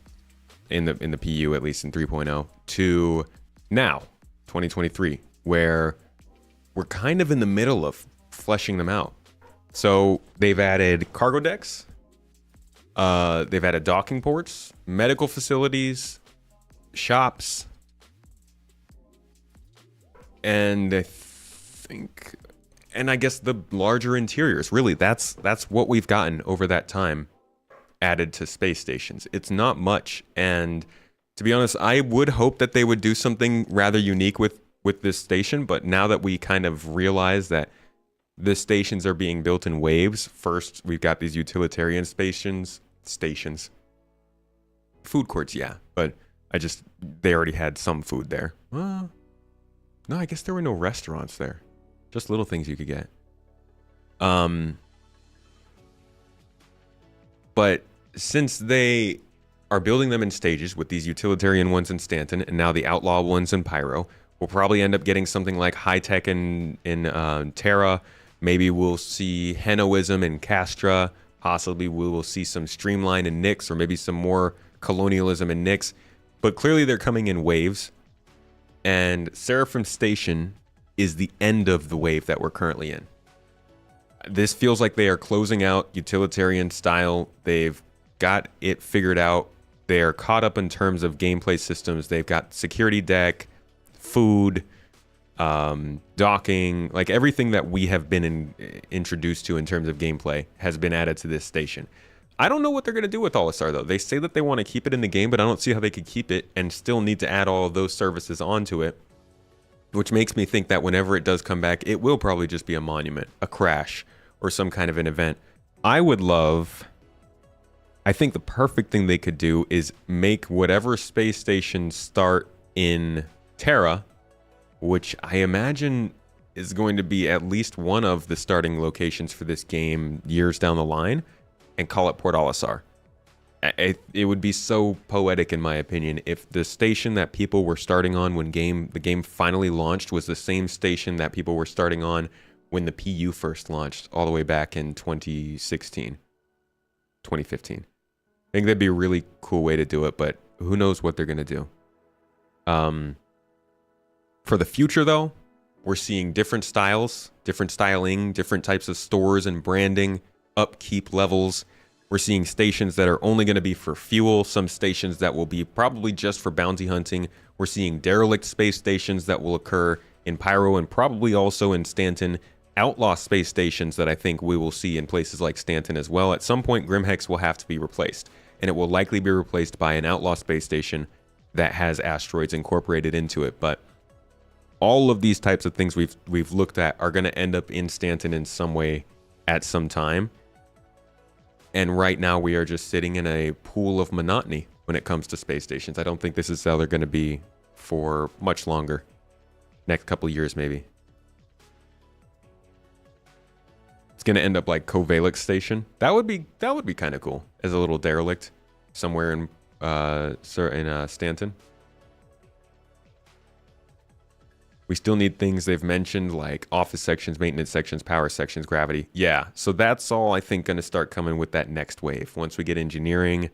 in the PU, at least in 3.0, to now, 2023, where we're kind of in the middle of fleshing them out. So they've added cargo decks, they've added docking ports, medical facilities, shops, and I guess the larger interiors. Really, that's what we've gotten over that time added to space stations. It's not much, and to be honest, I would hope that they would do something rather unique with this station, but now that we kind of realize that the stations are being built in waves, first we've got these utilitarian stations, food courts, yeah, but They already had some food there. No, I guess there were no restaurants there. Just little things you could get. But since they are building them in stages with these utilitarian ones in Stanton and now the outlaw ones in Pyro, we'll probably end up getting something like high tech in Terra. Maybe we'll see Henoism in Castra. Possibly we will see some Streamline in Nyx, or maybe some more colonialism in Nyx. But clearly they're coming in waves. And Seraphim Station is the end of the wave that we're currently in. This feels like they are closing out utilitarian style. They've got it figured out. They are caught up in terms of gameplay systems. They've got security deck, food, docking, like everything that we have been introduced to in terms of gameplay has been added to this station. I don't know what they're going to do with Olisar, though. They say that they want to keep it in the game, but I don't see how they could keep it and still need to add all of those services onto it, which makes me think that whenever it does come back, it will probably just be a monument, a crash, or some kind of an event. I think the perfect thing they could do is make whatever space station start in Terra, which I imagine is going to be at least one of the starting locations for this game years down the line, and call it Port Olisar. It would be so poetic, in my opinion, if the station that people were starting on when the game finally launched was the same station that people were starting on when the PU first launched, all the way back in 2015. I think that'd be a really cool way to do it, but who knows what they're going to do. For the future, though, we're seeing different styles, different styling, different types of stores and branding, upkeep levels. We're seeing stations that are only going to be for fuel, some stations that will be probably just for bounty hunting. We're seeing derelict space stations that will occur in Pyro and probably also in Stanton. Outlaw space stations that I think we will see in places like Stanton as well. At some point, Grimhex will have to be replaced, and it will likely be replaced by an outlaw space station that has asteroids incorporated into it. But all of these types of things we've looked at are going to end up in Stanton in some way at some time. And right now we are just sitting in a pool of monotony when it comes to space stations. I don't think this is how they're going to be for much longer. Next couple years, maybe. It's going to end up like Covalix Station. That would be kind of cool as a little derelict somewhere in Stanton. We still need things they've mentioned like office sections, maintenance sections, power sections, gravity. Yeah, so that's all I think going to start coming with that next wave. Once we get engineering,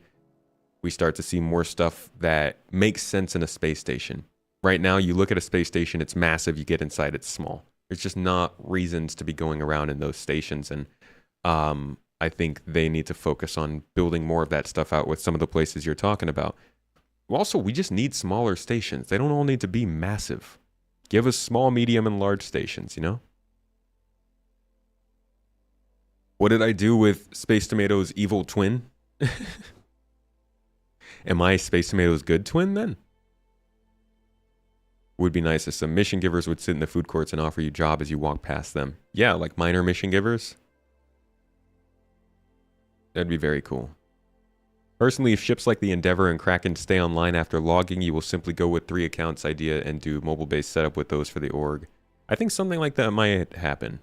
we start to see more stuff that makes sense in a space station. Right now, you look at a space station, it's massive. You get inside, it's small. There's just not reasons to be going around in those stations. And I think they need to focus on building more of that stuff out with some of the places you're talking about. Also, we just need smaller stations. They don't all need to be massive. Give us small, medium, and large stations, you know? What did I do with Space Tomato's evil twin? Am I Space Tomato's good twin then? Would be nice if some mission givers would sit in the food courts and offer you job as you walk past them. Yeah, like minor mission givers. That'd be very cool. Personally, if ships like the Endeavor and Kraken stay online after logging, you will simply go with 3 accounts idea and do mobile-based setup with those for the org. I think something like that might happen.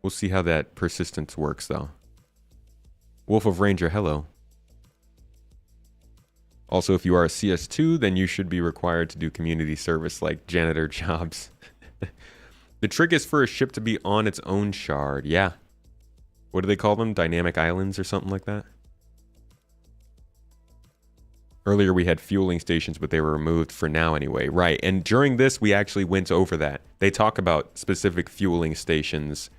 We'll see how that persistence works, though. Wolf of Ranger, hello. Also, if you are a CS2, then you should be required to do community service like janitor jobs. The trick is for a ship to be on its own shard. Yeah. What do they call them? Dynamic islands or something like that? Earlier we had fueling stations, but they were removed for now anyway. Right, and during this we actually went over that. They talk about specific fueling stations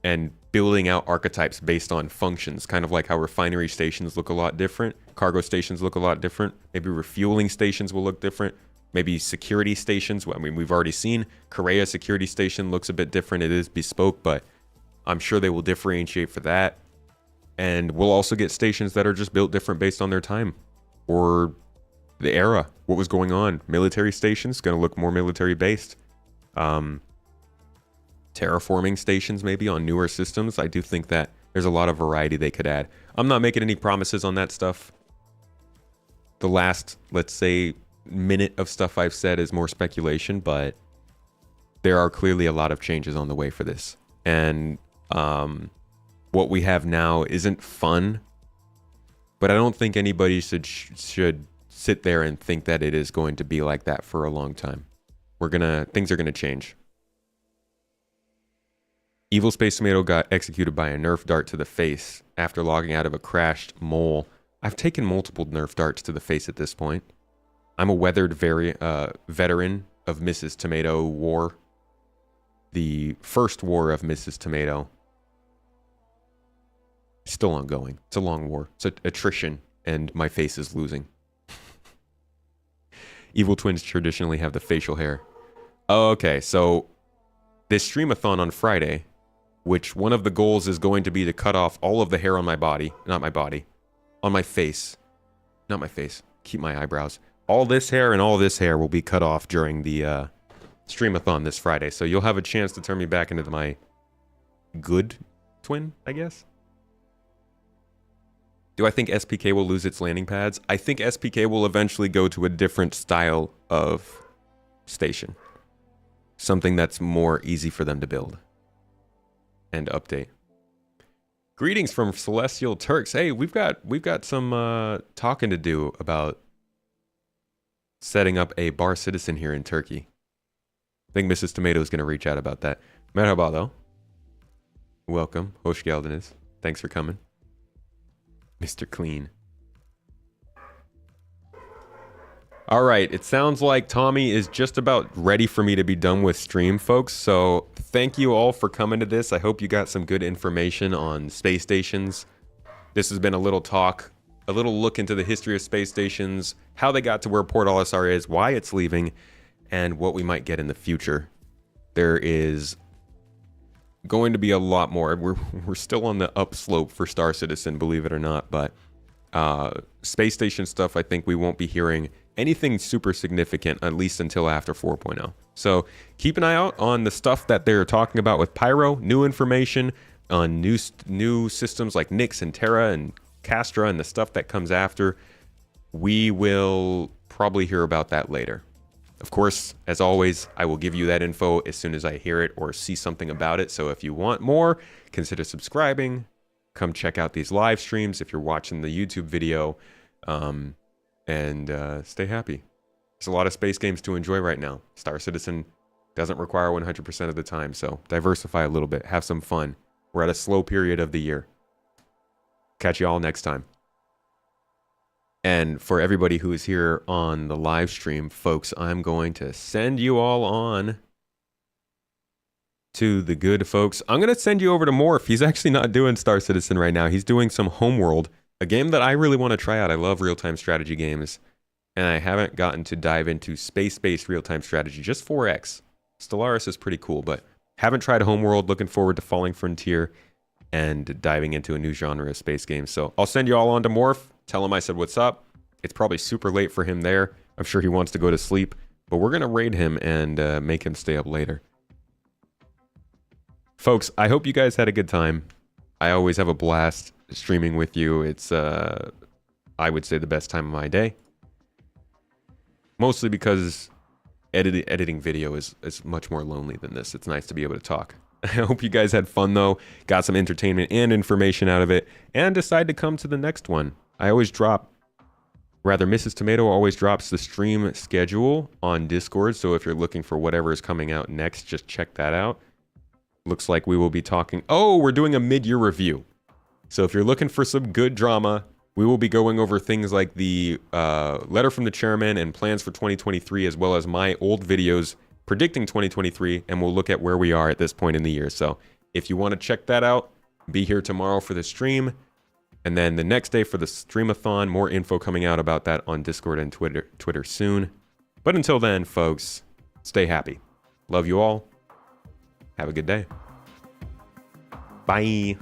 and building out archetypes based on functions, kind of like how refinery stations look a lot different, cargo stations look a lot different, maybe refueling stations will look different, maybe security stations. Well, I mean, we've already seen Korea security station looks a bit different. It is bespoke, but I'm sure they will differentiate for that. And we'll also get stations that are just built different based on their time or the era, what was going on. Military stations, going to look more military based. Terraforming stations maybe on newer systems. I do think that there's a lot of variety they could add. I'm not making any promises on that stuff. the last, let's say, minute of stuff I've said is more speculation, but there are clearly a lot of changes on the way for this. And what we have now isn't fun, but I don't think anybody should sit there and think that it is going to be like that for a long time. Things are gonna change. Evil Space Tomato got executed by a Nerf dart to the face after logging out of a crashed mole. I've taken multiple Nerf darts to the face at this point. I'm a weathered veteran of Mrs. Tomato War. The first war of Mrs. Tomato. Still ongoing. It's a long war. It's attrition, and my face is losing. Evil twins traditionally have the facial hair. Oh, okay, so this streamathon on Friday, which one of the goals is going to be to cut off all of the hair on my body, not my body, on my face, not my face, keep my eyebrows. All this hair and all this hair will be cut off during the streamathon this Friday, so you'll have a chance to turn me back into my good twin, I guess. Do I think SPK will lose its landing pads? I think SPK will eventually go to a different style of station. Something that's more easy for them to build and update. Greetings from Celestial Turks. Hey, we've got some talking to do about setting up a bar citizen here in Turkey. I think Mrs. Tomato is going to reach out about that. Merhaba though. Welcome. Hoş geldiniz. Thanks for coming. Mr. Clean. All right, it sounds like Tommy is just about ready for me to be done with stream, folks. So thank you all for coming to this. I hope you got some good information on space stations. This has been a little talk, a little look into the history of space stations, how they got to where Port Olisar is, why it's leaving, and what we might get in the future. There is going to be a lot more. We're still on the upslope for Star Citizen, believe it or not, but space station stuff, I think we won't be hearing anything super significant, at least until after 4.0. So keep an eye out on the stuff that they're talking about with Pyro, new information on new systems like Nyx and Terra and Castra and the stuff that comes after. We will probably hear about that later. Of course, as always, I will give you that info as soon as I hear it or see something about it. So if you want more, consider subscribing. Come check out these live streams if you're watching the YouTube video. And stay happy. There's a lot of space games to enjoy right now. Star Citizen doesn't require 100% of the time, so diversify a little bit. Have some fun. We're at a slow period of the year. Catch you all next time. And for everybody who is here on the live stream, folks, I'm going to send you all on to the good folks. I'm going to send you over to Morph. He's actually not doing Star Citizen right now. He's doing some Homeworld, a game that I really want to try out. I love real-time strategy games, and I haven't gotten to dive into space-based real-time strategy, just 4X. Stellaris is pretty cool, but haven't tried Homeworld. Looking forward to Falling Frontier and diving into a new genre of space games. So I'll send you all on to Morph. Tell him I said what's up. It's probably super late for him there. I'm sure he wants to go to sleep, but we're going to raid him and make him stay up later. Folks, I hope you guys had a good time. I always have a blast streaming with you. It's, I would say, the best time of my day. Mostly because editing video is much more lonely than this. It's nice to be able to talk. I hope you guys had fun, though. Got some entertainment and information out of it. And decide to come to the next one. Mrs. Tomato always drops the stream schedule on Discord. So if you're looking for whatever is coming out next, just check that out. Looks like we will be talking... Oh, we're doing a mid-year review. So if you're looking for some good drama, we will be going over things like the letter from the chairman and plans for 2023, as well as my old videos predicting 2023, and we'll look at where we are at this point in the year. So if you want to check that out, be here tomorrow for the stream, and then the next day for the streamathon. More info coming out about that on Discord and Twitter soon. But until then, folks, stay happy. Love you all. Have a good day. Bye.